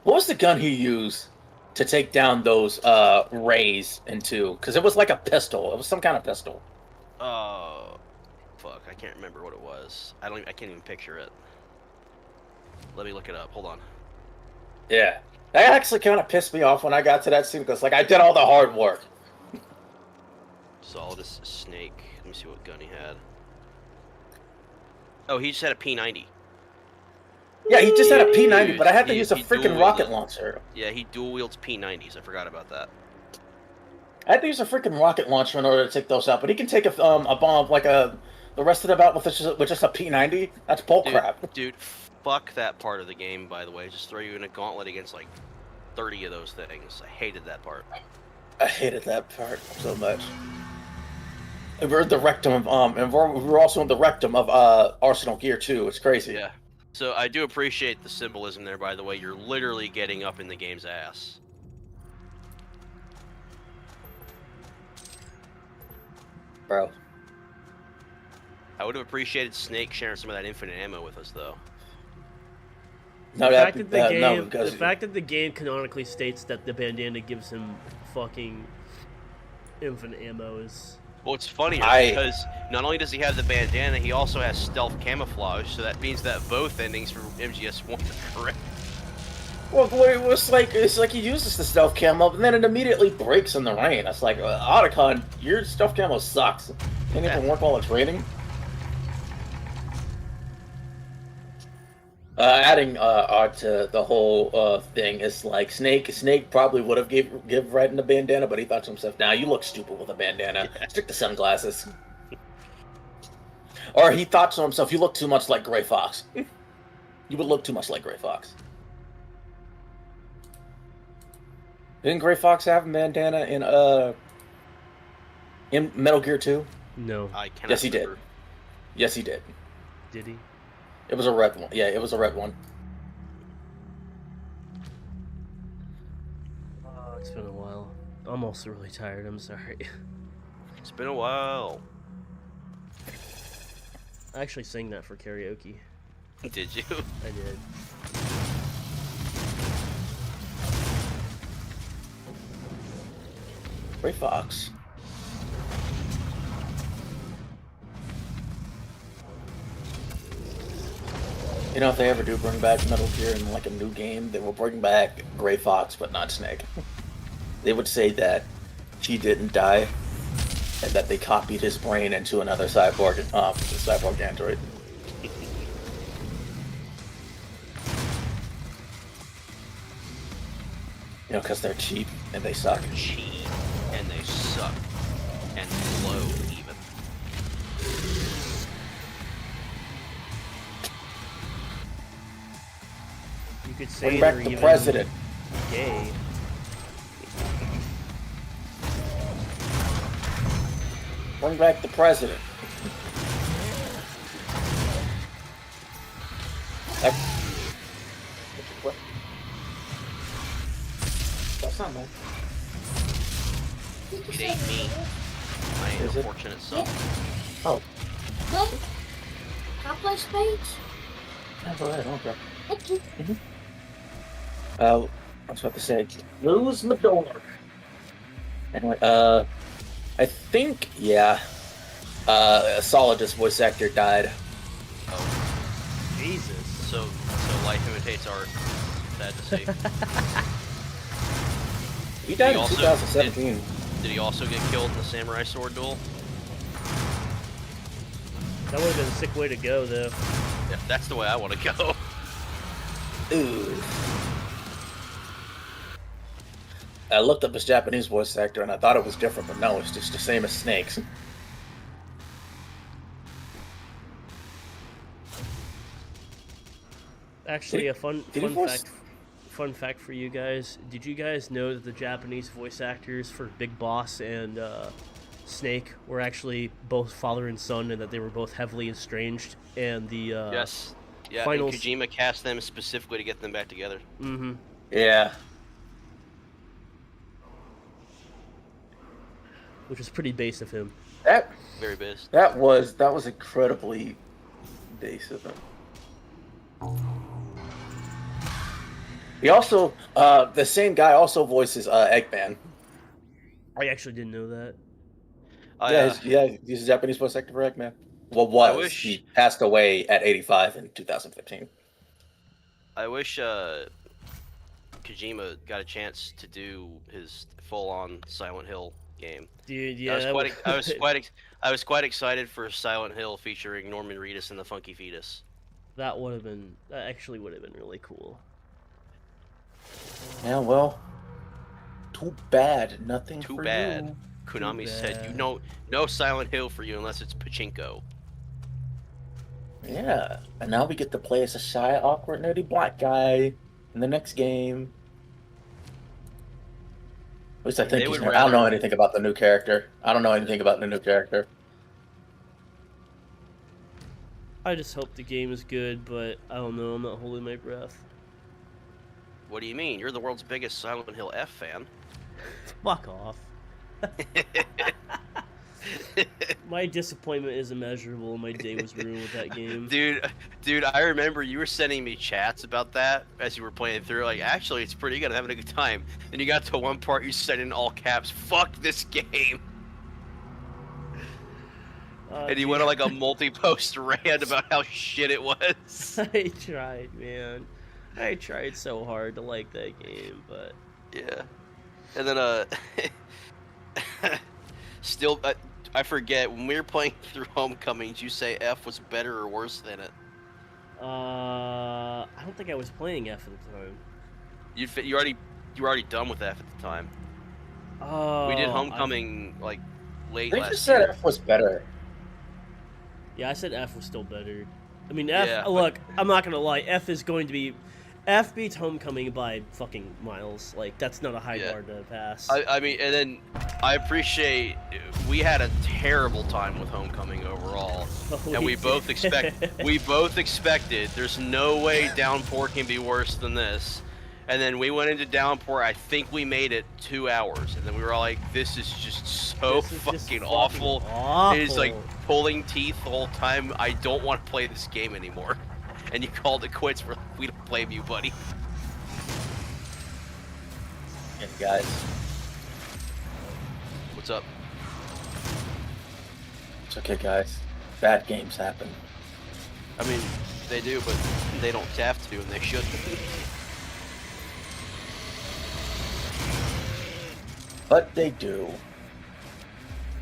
what was the gun he used to take down those rays into? Because it was like a pistol. It was some kind of pistol. Fuck, I can't remember what it was. I can't even picture it. Let me look it up. Hold on. Yeah. That actually kind of pissed me off when I got to that scene because, like, I did all the hard work. Solidus Snake. Let me see what gun he had. Oh, he just had a P90. Yeah, he just had a P90, but I had to He- use a he freaking dual rocket wielded. launcher. Yeah, he dual wields P90s. I forgot about that. I had to use a freaking rocket launcher in order to take those out, but he can take a bomb like the rest of the bout with just a P90. That's bullcrap. Dude, fuck that part of the game, by the way. Just throw you in a gauntlet against like 30 of those things. I hated that part. I hated that part so much. And we're the rectum of and we're also in the rectum of Arsenal Gear 2. It's crazy. Yeah. So I do appreciate the symbolism there, by the way. You're literally getting up in the game's ass. Bro. I would have appreciated Snake sharing some of that infinite ammo with us, though. No, The fact that the game, no, because the fact that the game canonically states that the bandana gives him fucking infinite ammo is. Well, it's funnier because not only does he have the bandana, he also has stealth camouflage, so that means that both endings for MGS1 are correct. well, it's like he uses the stealth camo, and then it immediately breaks in the rain. It's like, Otacon, your stealth camo sucks. Can't even work while it's raining. Adding on to the whole thing is like Snake probably would have give Raiden a bandana, but he thought to himself, "Now you look stupid with a bandana. Stick to sunglasses." Or he thought to himself, "You look too much like Gray Fox. You would look too much like Gray Fox." Didn't Gray Fox have a bandana in Metal Gear 2? No. I cannot Yes, he remember. did. Yes, he did. Did he? It was a red one. Yeah, it was a red one. Oh, it's been a while. I'm also really tired. I'm sorry. It's been a while. I actually sang that for karaoke. Did you? I did. Gray Fox. You know, if they ever do bring back Metal Gear in like a new game, they will bring back Gray Fox, but not Snake. They would say that he didn't die, and that they copied his brain into another cyborg android. You know, because they're cheap and they suck. Cheap, and they suck, and low even. You could say Bring back they're the even president. gay. Bring back the president. That's not bad. It ain't me. I ain't Is no it? fortunate son. Oh, What? Can I play spades? that's alright, okay. Thank you. I was about to say, lose the door. Anyway, I think, yeah, Solidus voice actor died. Oh, Jesus. so life imitates art. Sad to see. He died He in also 2017. Did he also get killed in the samurai sword duel? That would have been a sick way to go, though. Yeah, that's the way I want to go. Ooh. I looked up his Japanese voice actor and I thought it was different, but no, it's just the same as Snake's. Actually, a fun did he voice- fact for you guys. Did you guys know that the Japanese voice actors for Big Boss and Snake were actually both father and son, and that they were both heavily estranged? And the Yes. Yeah, final and Kojima cast them specifically to get them back together. Mm-hmm. Yeah. Which is pretty base of him. That Very best. that was incredibly base of him. He also, the same guy also voices Eggman. I actually didn't know that. He's a Japanese voice actor for Eggman. Well, was. wish- He passed away at 85 in 2015. I wish Kojima got a chance to do his full-on Silent Hill game. Dude, yeah. I was quite excited for Silent Hill featuring Norman Reedus and the Funky Fetus. That actually would have been really cool. Yeah, well, too bad. Nothing Too for bad. you. Konami said, bad. "You know, no Silent Hill for you unless it's pachinko." Yeah, and now we get to play as a shy, awkward, nerdy black guy in the next game. At least I think They he's would I don't know rather- anything about the new character. I don't know anything about the new character. I just hope the game is good, but I don't know. I'm not holding my breath. What do you mean? You're the world's biggest Silent Hill F fan. Fuck off. My disappointment is immeasurable. My day was ruined with that game. Dude, I remember you were sending me chats about that as you were playing through. Like, actually, it's pretty good. I'm having a good time. Then you got to one part, you said in all caps, "Fuck this game," and you went on like a multi-post rant about how shit it was. I tried, man. I tried so hard to like that game, but Yeah, and then still, I forget when we were playing through Homecomings. You say F was better or worse than it. I don't think I was playing F at the time. You were already done with F at the time. Oh, We did Homecoming like late They last just said year. F was better. Yeah, I said F was still better. I mean, F. Yeah, but- Look, I'm not gonna lie. F is going to be. F beats Homecoming by fucking miles. Like, that's not a high Yeah. bar to pass. I mean, and then I appreciate we had a terrible time with Homecoming overall, and we both expected there's no way Downpour can be worse than this, and then we went into Downpour. I think we made it 2 hours, and then we were all like, "This is just so This is just fucking awful. awful. It is like pulling teeth the whole time. I don't want to play this game anymore." And you called it quits. We don't blame you, buddy. Yeah, guys. What's up? It's okay, guys. Bad games happen. I mean, they do, but they don't have to, and they should. But they do.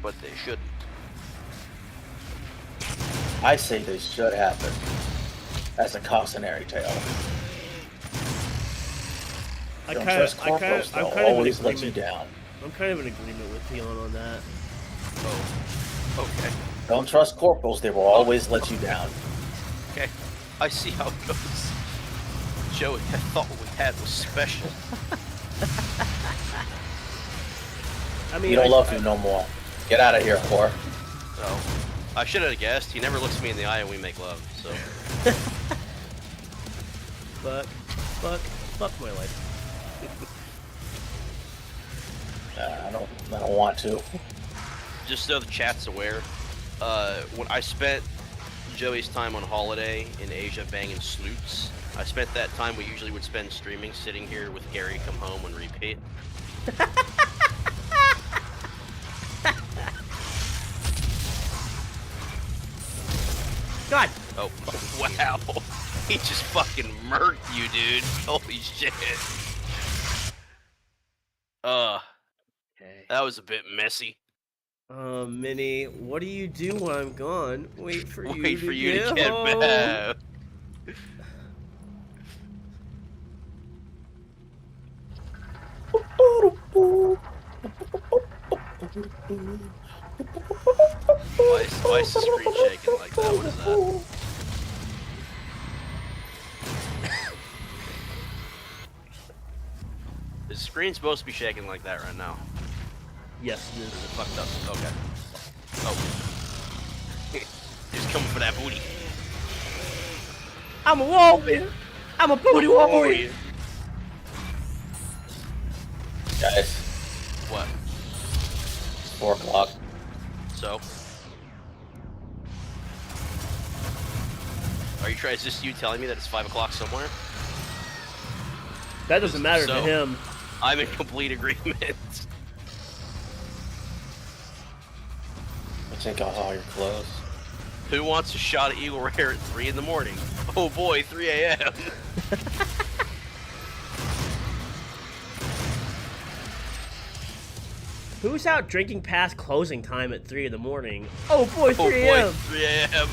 But they shouldn't. I say they should happen. As a cautionary tale. I Don't kind trust of, corporals, I'm they'll kind of in always let you agreement. down. I'm kind of in agreement with Theon on that. Oh, okay. Don't trust corporals, they will always let you down. Okay. I see how it goes. Joey, I thought what we had was special. I mean, We don't love you no more. Get out of here, Cor. So, I should have guessed. He never looks me in the eye and we make love, so. Fuck my life. I don't want to. Just so the chat's aware, when I spent Joey's time on holiday in Asia banging sloots, I spent that time we usually would spend streaming sitting here with Gary Come Home on repeat. God. Oh, wow. He just fucking murked you, dude. Holy shit. That was a bit messy. Minnie, what do you do when I'm gone? Wait for you Wait to for you get to get home. back. Why is the screen shaking like that? What is that? Is the screen supposed to be shaking like that right now? Yes, it Is is. it fucked up? Okay. Oh. He's coming for that booty. I'm a warrior. I'm a booty warrior. Guys, What? it's 4 o'clock. So? Are you trying? Is this you telling me that it's 5 o'clock somewhere? That doesn't matter to So- him. I'm in complete agreement. Take off all your clothes. Who wants a shot at Eagle Rare at 3 in the morning? Oh boy, 3 a.m. Who's out drinking past closing time at 3 in the morning? Oh boy, 3 Oh boy, a.m. 3 a.m.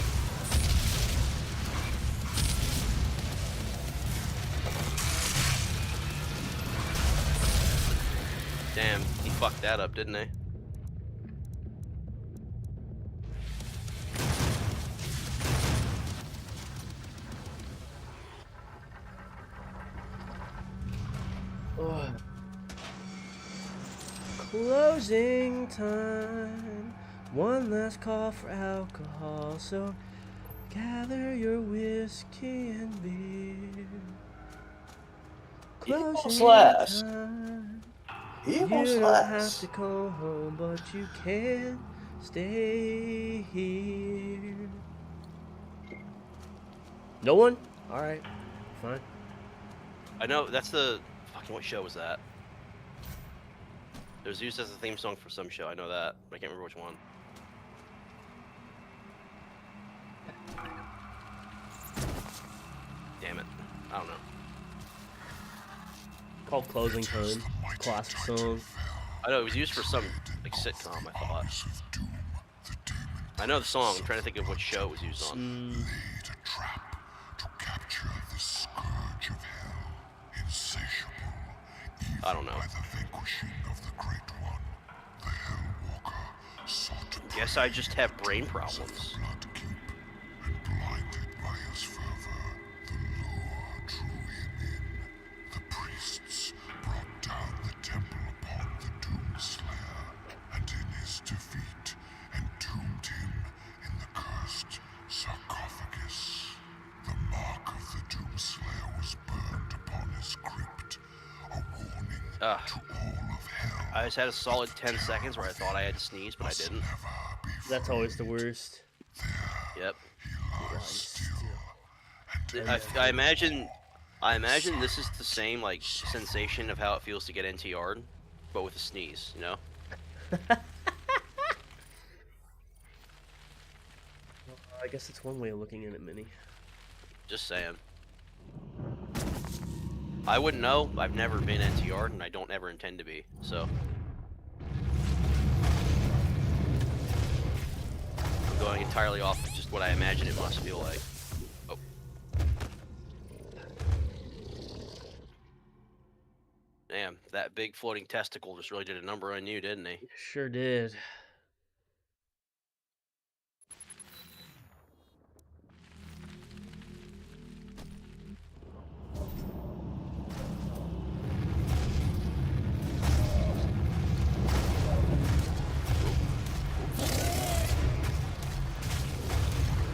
Damn, he fucked that up, didn't he? Closing time. One last call for alcohol. So gather your whiskey and beer. Closing slash. time. Evil You don't have slash. to go home, but you can Stay here. No one? Alright. Fine. I know that's the fucking what show was that? It was used as a theme song for some show. I know that, but I can't remember which one. Damn it! I don't know. Called Closing Time. Classic song. I know it was used for some like sitcom. I thought. I know the song. I'm trying to think of what show it was used on. Laid a trap to capture the scourge of hell, insatiable even I don't know. by the vanquishing of the Great One. The Hellwalker sought to Guess I just have brain problems. blood keep, and blinded by his fervor, the lure drew him in. The priests brought down the temple upon the Doomslayer, and in his defeat entombed him in the cursed sarcophagus. The mark of the Doomslayer was burned upon his crypt, a warning Ugh. to all of hell. I just had a solid 10 seconds where I thought I had to sneeze, but I didn't. Never be That's always the worst. Yep. he lies still, and I imagine this is the same like sensation of how it feels to get NTR'd, but with a sneeze, you know? I guess it's one way of looking at it, Minnie. Just saying. I wouldn't know. I've never been NTR'd, and I don't ever intend to be, so. I'm going entirely off of just what I imagine it must feel like. Oh. Damn, that big floating testicle just really did a number on you, didn't he? Sure did.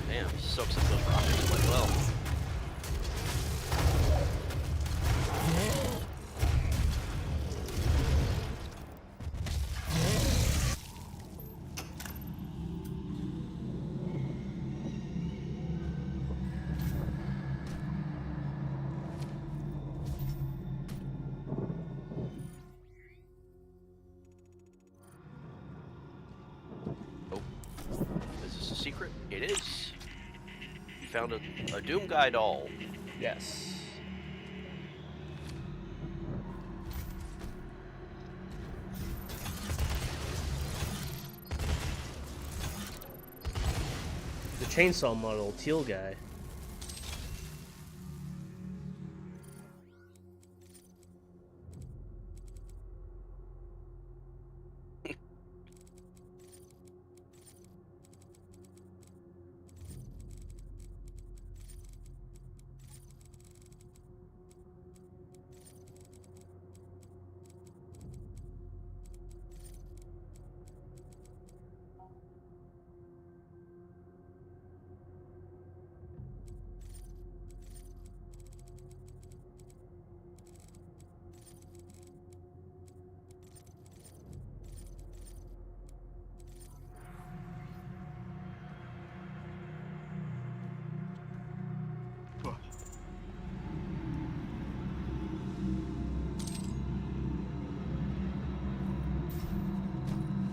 Damn, he soaks up those rockets quite well. Is this a secret? It is. You found a Doom Guy doll. Yes. The chainsaw model, teal guy.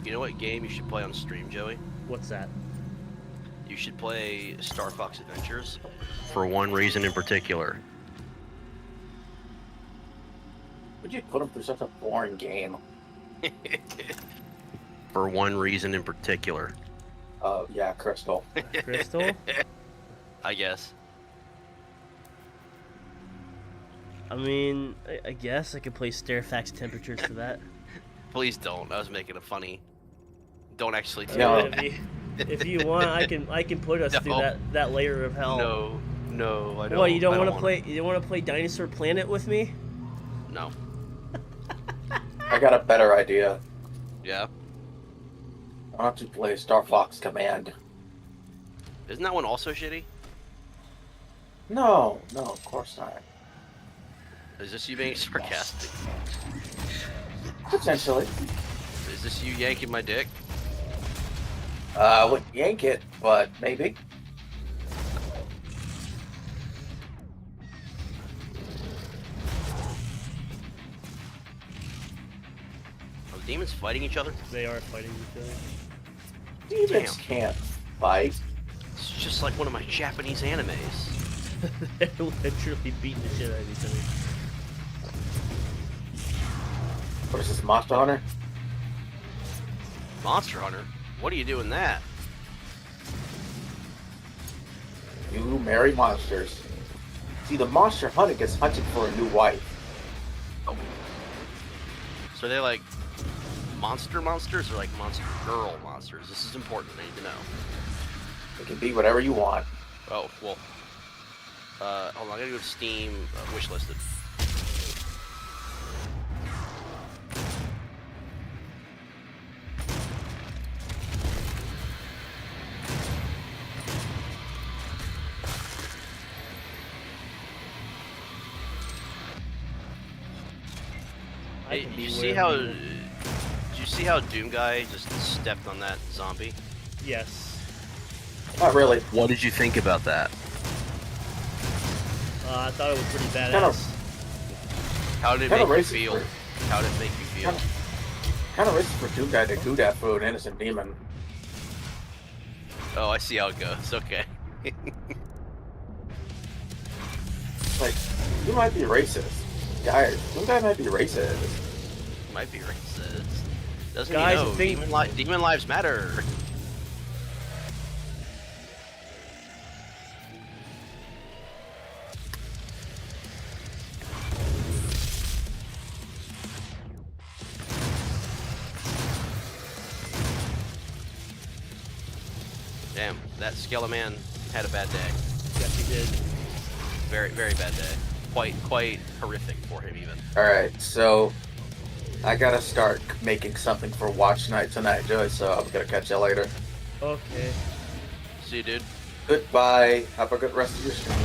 You know what game you should play on stream, Joey? What's that? You should play Star Fox Adventures for one reason in particular. Would you put him through such a boring game? For one reason in particular. Oh, yeah, Crystal. Crystal? I guess. I mean, I guess I could play Stairfax temperatures for that. Please don't. I was making a funny. Don't actually do No. it. If you want, I can put us through No. that layer of hell. No, I don't. What, you don't I want to wanna- play? You don't want to play Dinosaur Planet with me? No. I got a better idea. Yeah. Why don't you play Star Fox Command? Isn't that one also shitty? No, of course not. Is this you being sarcastic? Potentially. Is this you yanking my dick? I wouldn't yank it, but maybe. Are the demons fighting each other? They are fighting each other. Demons can't fight. It's just like one of my Japanese animes. They're literally beating the shit out of each other. What is this, Monster Hunter? Monster Hunter? What are you doing that? You marry monsters. See, the monster hunter gets hunted for a new wife. Oh. So are they like monsters or like monster girl monsters? This is important. I need to know. It can be whatever you want. Oh, well. Hold on. I gotta go to Steam. Wishlisted. Hey, did you see how? Did you see how Doom Guy just stepped on that zombie? Yes. Not really. What did you think about that? I thought it was pretty badass. Kind How did it Kinda make you racist feel? for- How did it make you feel? Kind of racist for Doom Guy to do that for an innocent demon. Oh, I see how it goes. Okay. Like, you might be racist. Guy, Doom Guy might be racist. Might be racist. Doesn't Guys, he know? I think- Demon lives matter. Damn, that Skeleman had a bad day. Yes, he did. Very, very bad day. Quite horrific for him even. Alright, so I gotta start making something for watch night tonight, Joey, so I'm gonna catch you later. Okay. See you, dude. Goodbye. Have a good rest of your stream.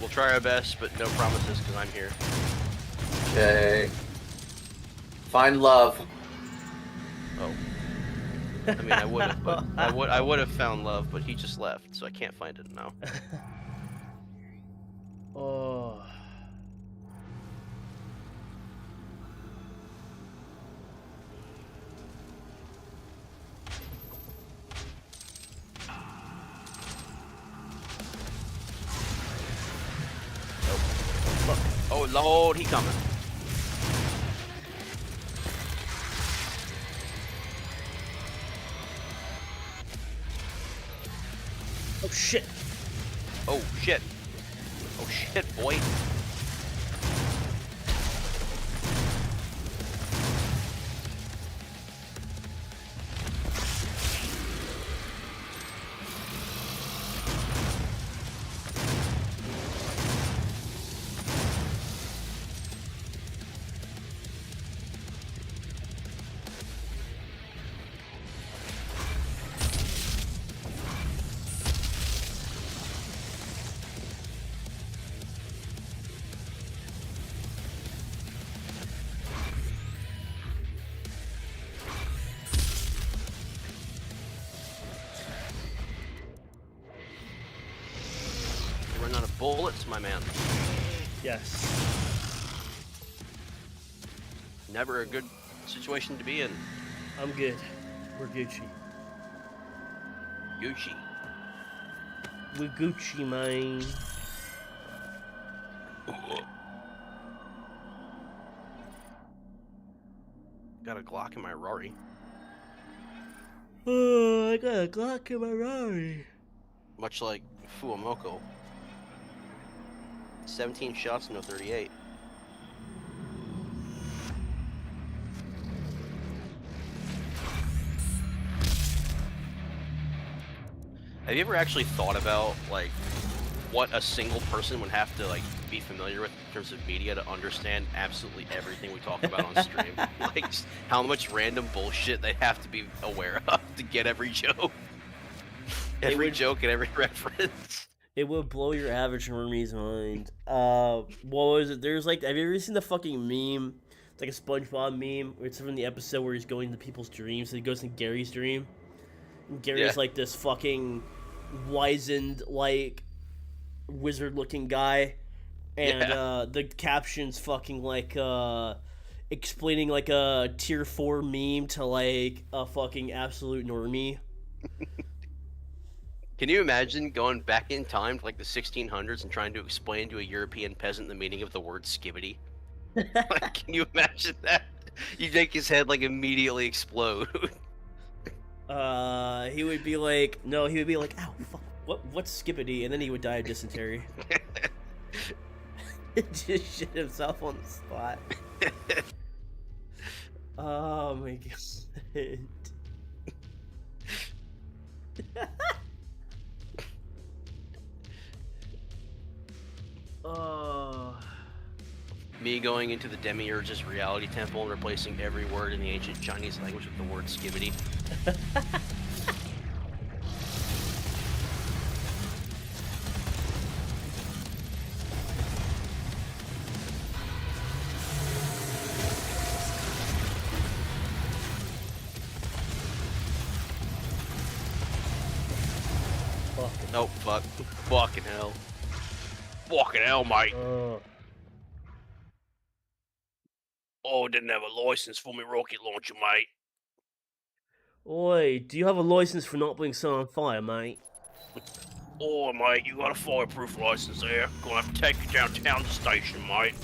We'll try our best, but no promises because I'm here. Okay. Find love. Oh. I mean, I would have, but I would have found love, but he just left, so I can't find it now. Oh. Oh Lord, he coming. Oh shit. Oh shit. Oh shit, boy. You're running out of bullets, my man. Yes. Never a good situation to be in. I'm good. We're Gucci. Gucci. We Gucci, man. Got a Glock in my Rari. Oh, I got a Glock in my Rari. Much like Fuamoko. 17 shots, no 38. Have you ever actually thought about, like, what a single person would have to, like, be familiar with in terms of media to understand absolutely everything we talk about on stream? Like, just how much random bullshit they have to be aware of to get every joke. Every joke and every reference. It would blow your average normie's mind. What was it? There's like, have you ever seen the fucking meme? It's like a SpongeBob meme. Where it's from the episode where he's going to people's dreams. So he goes in Gary's dream, Gary's Yeah. like this fucking wizened, like wizard-looking guy, and Yeah. the captions fucking like explaining like a tier 4 meme to like a fucking absolute normie. Can you imagine going back in time to like the 1600s and trying to explain to a European peasant the meaning of the word skibbity? Like, can you imagine that? You make his head like immediately explode. He would be like, no, he would be like, ow, fuck, what's skippity? And then he would die of dysentery. Just shit himself on the spot. Oh my god. Oh. Me going into the Demiurge's reality temple and replacing every word in the ancient Chinese language with the word skibbity. Oh, fuck. Fucking hell. Fucking hell, mate. Oh, didn't have a license for me rocket launcher, mate. Oi, do you have a license for not being set on fire, mate? Oh, mate, you got a fireproof license there. Gonna have to take you downtown to the station, mate.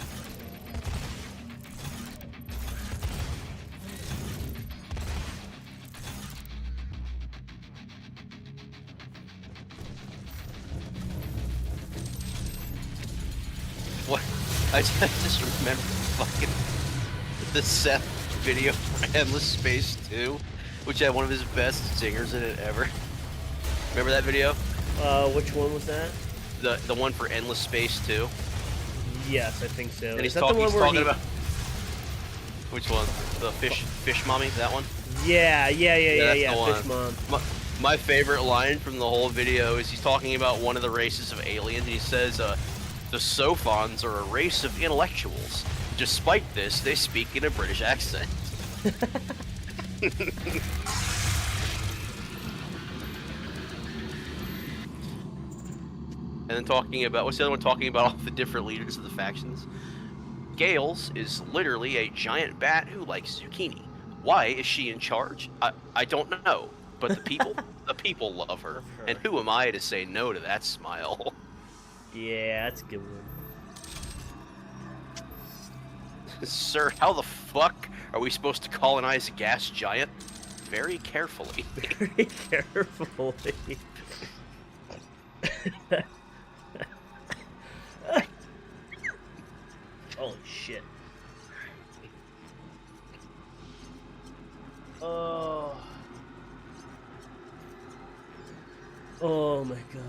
What? I just remember fucking the Seth video for Endless Space 2, which had one of his best singers in it ever. Remember that video? Which one was that? The one for Endless Space 2? Yes, I think so. And Is he's, that the one he's where talking he... about... Which one? The fish mommy? That one? Yeah, that's the one. Fish Mom. My favorite line from the whole video is he's talking about one of the races of aliens, and he says, the Sophons are a race of intellectuals. Despite this, they speak in a British accent. And then talking about, what's the other one talking about all the different leaders of the factions? Gales is literally a giant bat who likes zucchini. Why is she in charge? I don't know. But the people love her. And who am I to say no to that smile? Yeah, that's a good one. Sir, how the fuck are we supposed to colonize a gas giant? Very carefully. Very carefully. Holy shit. Oh. Oh my god.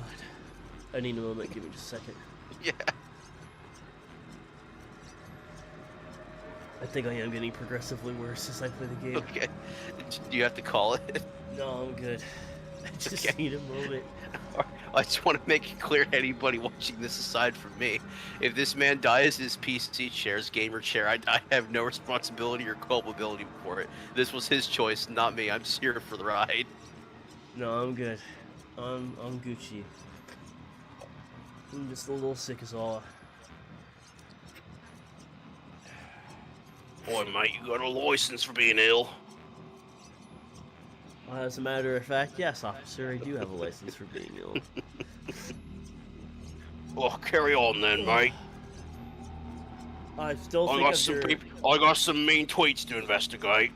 I need a moment, give me just a second. Yeah. I think I am getting progressively worse as I play the game. Okay. Do you have to call it? No, I'm good. I just Okay. need a moment. I just want to make it clear to anybody watching this aside from me. If this man dies his PC chair, his gamer chair, I have no responsibility or culpability for it. This was his choice, not me. I'm just here for the ride. No, I'm good. I'm Gucci. I'm just a little sick as all. Boy, mate, you got a license for being ill. As a matter of fact, yes, officer, I do have a license for being ill. Well, carry on then, mate. I still I think got of some your... I got some mean tweets to investigate.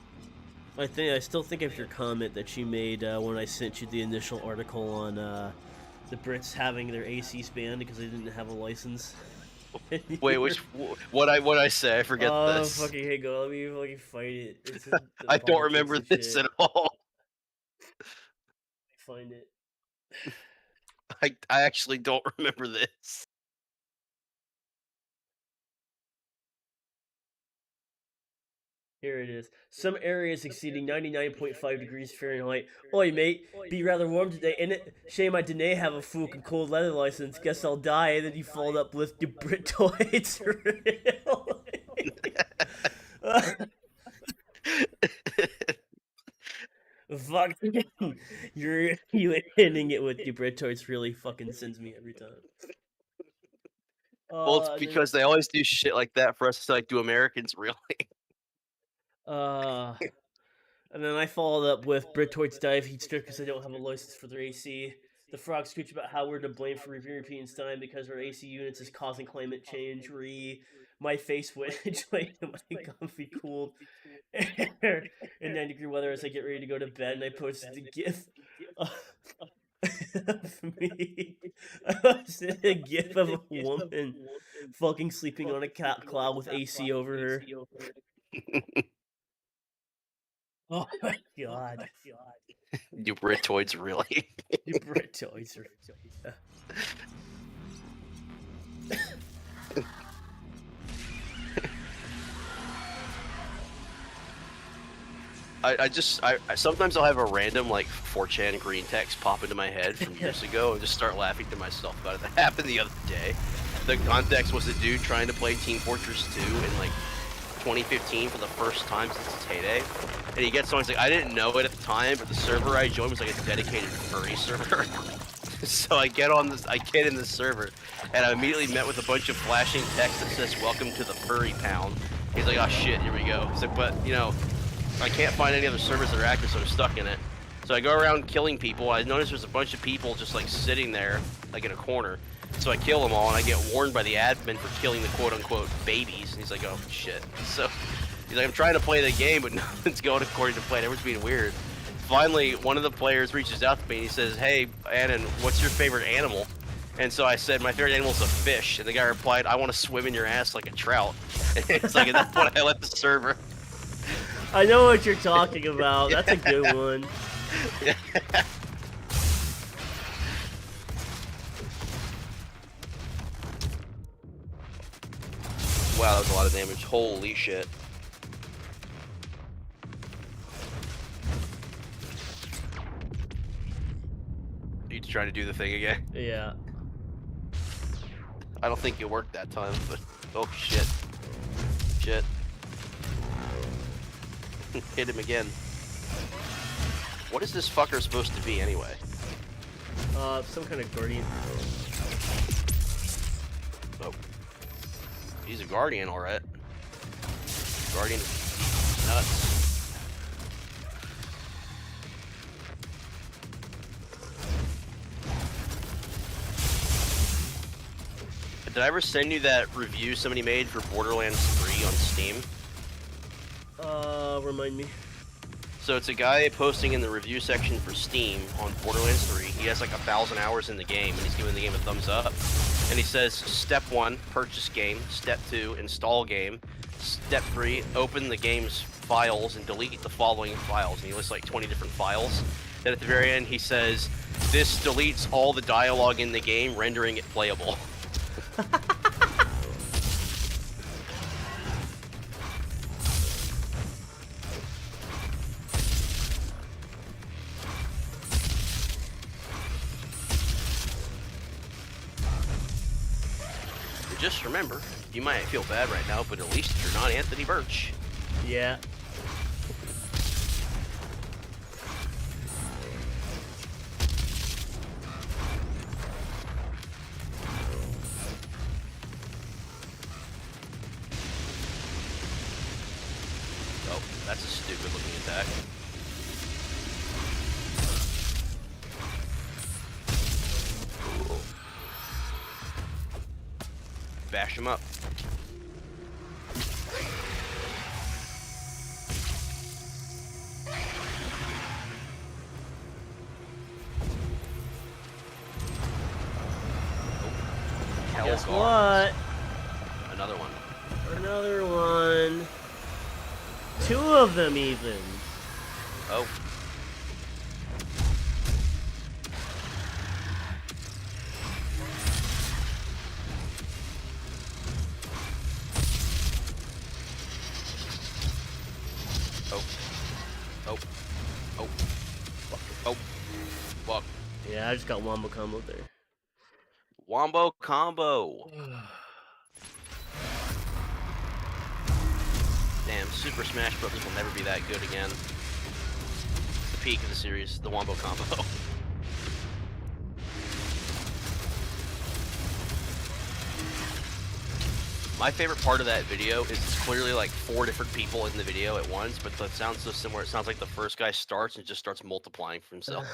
I still think of your comment that you made when I sent you the initial article on the Brits having their ACs banned because they didn't have a license. Wait, what I say? I forget this. Fucking hey, go. Let me fucking fight it. It's I don't remember this at all. Find it. I actually don't remember this. Here it is. Some areas exceeding 99.5 degrees Fahrenheit. Oi, mate, be rather warm today, innit? Shame I didn't have a fucking cold leather license. Guess I'll die. And then you followed up with the Britoids. fucking you ending it with your Britoids really fucking sends me every time. Well, it's And then- because they always do shit like that for us to like, do Americans really? And then I followed up with Britoids dive heat stroke because I don't have a license for their AC. The frog screech about how we're to blame for European time because our AC units is causing climate change. My face went like my comfy cooled in 9-degree weather as I get ready to go to bed, and I posted the gif of me. I posted a gif of a woman fucking sleeping on a cat cloud with AC over her. Oh my god. You Britoids really? You Britoids are. I sometimes I'll have a random like 4chan green text pop into my head from years ago and just start laughing to myself about it. That happened the other day. The context was a dude trying to play Team Fortress 2 in like 2015 for the first time since its heyday, and he gets on. He's like, I didn't know it at the time, but the server I joined was like a dedicated furry server. So I get in this server, and I immediately met with a bunch of flashing text that says "Welcome to the Furry Pound." He's like, oh shit, here we go. He's like, but you know, I can't find any other servers that are active, so I'm stuck in it. So I go around killing people. I notice there's a bunch of people just like sitting there, like in a corner. So I kill them all, and I get warned by the admin for killing the quote-unquote babies. And he's like, oh shit. So he's like, I'm trying to play the game, but nothing's going according to plan. Everyone's being weird. Finally, one of the players reaches out to me and he says, hey, Annan, what's your favorite animal? And so I said, my favorite animal is a fish. And the guy replied, I want to swim in your ass like a trout. And it's like, at that point, I left the server. I know what you're talking about. That's a good one. Yeah. Wow, that was a lot of damage. Holy shit. You trying to do the thing again? Yeah. I don't think it worked that time, but oh shit. Shit. Hit him again. What is this fucker supposed to be anyway? Some kind of guardian. Oh. He's a guardian, alright. Guardian is nuts. Did I ever send you that review somebody made for Borderlands 3 on Steam? Remind me. So it's a guy posting in the review section for Steam on Borderlands 3. He has like 1,000 hours in the game, and he's giving the game a thumbs up. And he says, Step 1, purchase game. Step 2, install game. Step 3, open the game's files and delete the following files. And he lists like 20 different files. Then at the very end, he says, this deletes all the dialogue in the game, rendering it playable. Just remember, you might feel bad right now, but at least you're not Anthony Birch. Yeah. Oh, that's a stupid looking attack. Ooh. Bash him up. Guess what? Another one. Another one. 2 of them even. Oh. Oh. Oh. Oh. Fuck. Oh. Fuck. Yeah, I just got wombo combo there. Wombo combo. Damn, Super Smash Bros. Will never be that good again. The peak of the series, the Wombo combo. My favorite part of that video is it's clearly like 4 different people in the video at once, but it sounds so similar. It sounds like the first guy starts and just starts multiplying for himself.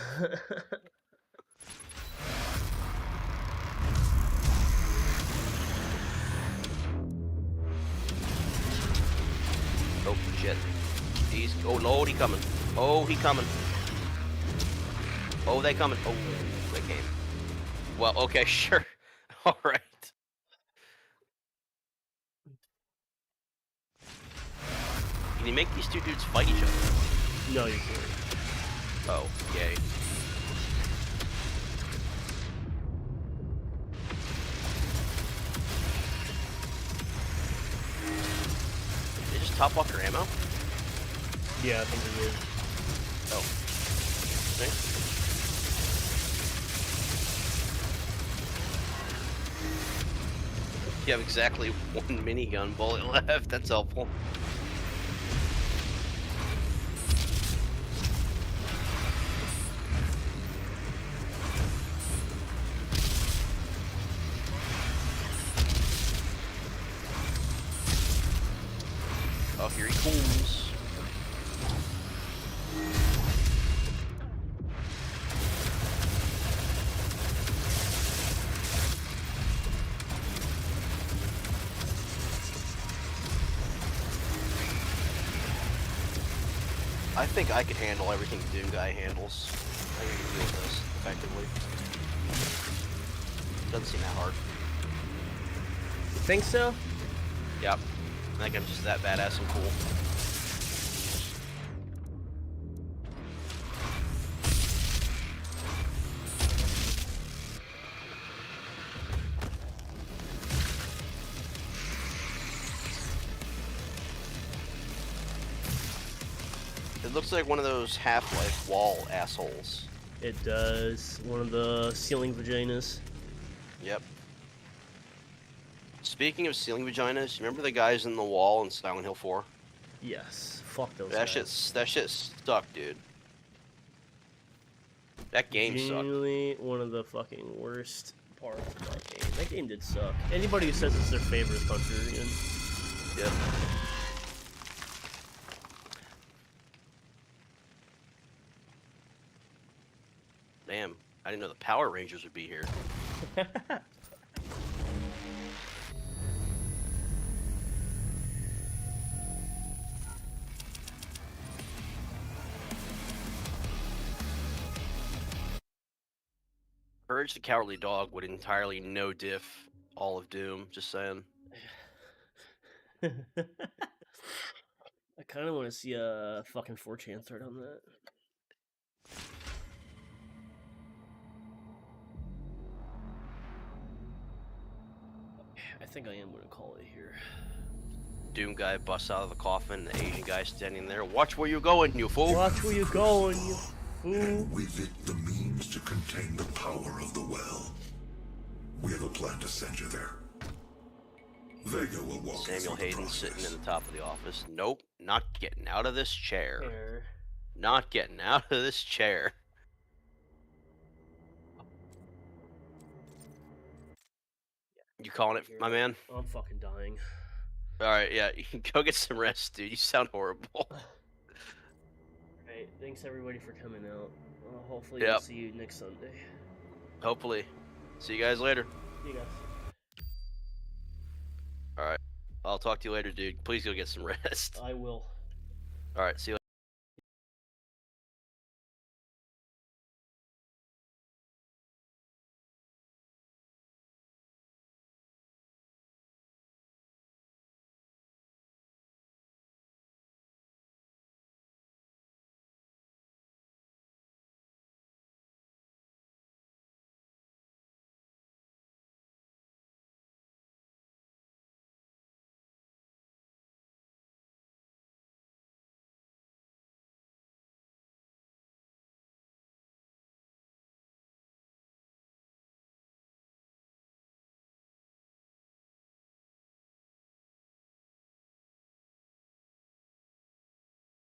Oh shit. He's Lord, he coming. Oh, he coming. Oh, they coming. Oh, they came. Well, okay, sure. All right. Can you make these two dudes fight each other? No, you can't. Oh, yay. They just top off your ammo? Yeah, I think it is. Oh. Thanks. You have exactly 1 minigun bullet left. That's helpful. Oh, here he comes. I think I could handle everything Doom Guy handles. I think I can deal with this effectively. Doesn't seem that hard. You think so? Yep. I think I'm just that badass and cool. It looks like one of those Half-Life wall assholes. It does. One of the ceiling vaginas. Yep. Speaking of ceiling vaginas, you remember the guys in the wall in Silent Hill 4? Yes. Fuck those That guys. shit stuck, dude. That game sucked. Genuinely one of the fucking worst parts of that game. That game did suck. Anybody who says it's their favorite is contrarian. Yep. Damn, I didn't know the Power Rangers would be here. Courage the Cowardly Dog would entirely no diff all of Doom, just saying. I kind of want to see a fucking 4chan thread on that. I think I am going to call it here. Doom guy busts out of the coffin, the Asian guy standing there. Watch where you're going, you fool! Watch where you're going, you fool! We've lit the means to contain the power of the well. We have a plan to send you there. Vega will walk you Samuel through the Hayden sitting in process. the top of the office. Nope, not getting out of this chair. Here. Not getting out of this chair. You calling it, my man? I'm fucking dying. Alright, yeah, you can go get some rest, dude. You sound horrible. Alright, thanks everybody for coming out. Hopefully Yep. I'll see you next Sunday. Hopefully. See you guys later. See you guys. Alright. I'll talk to you later, dude. Please go get some rest. I will. Alright, see you later.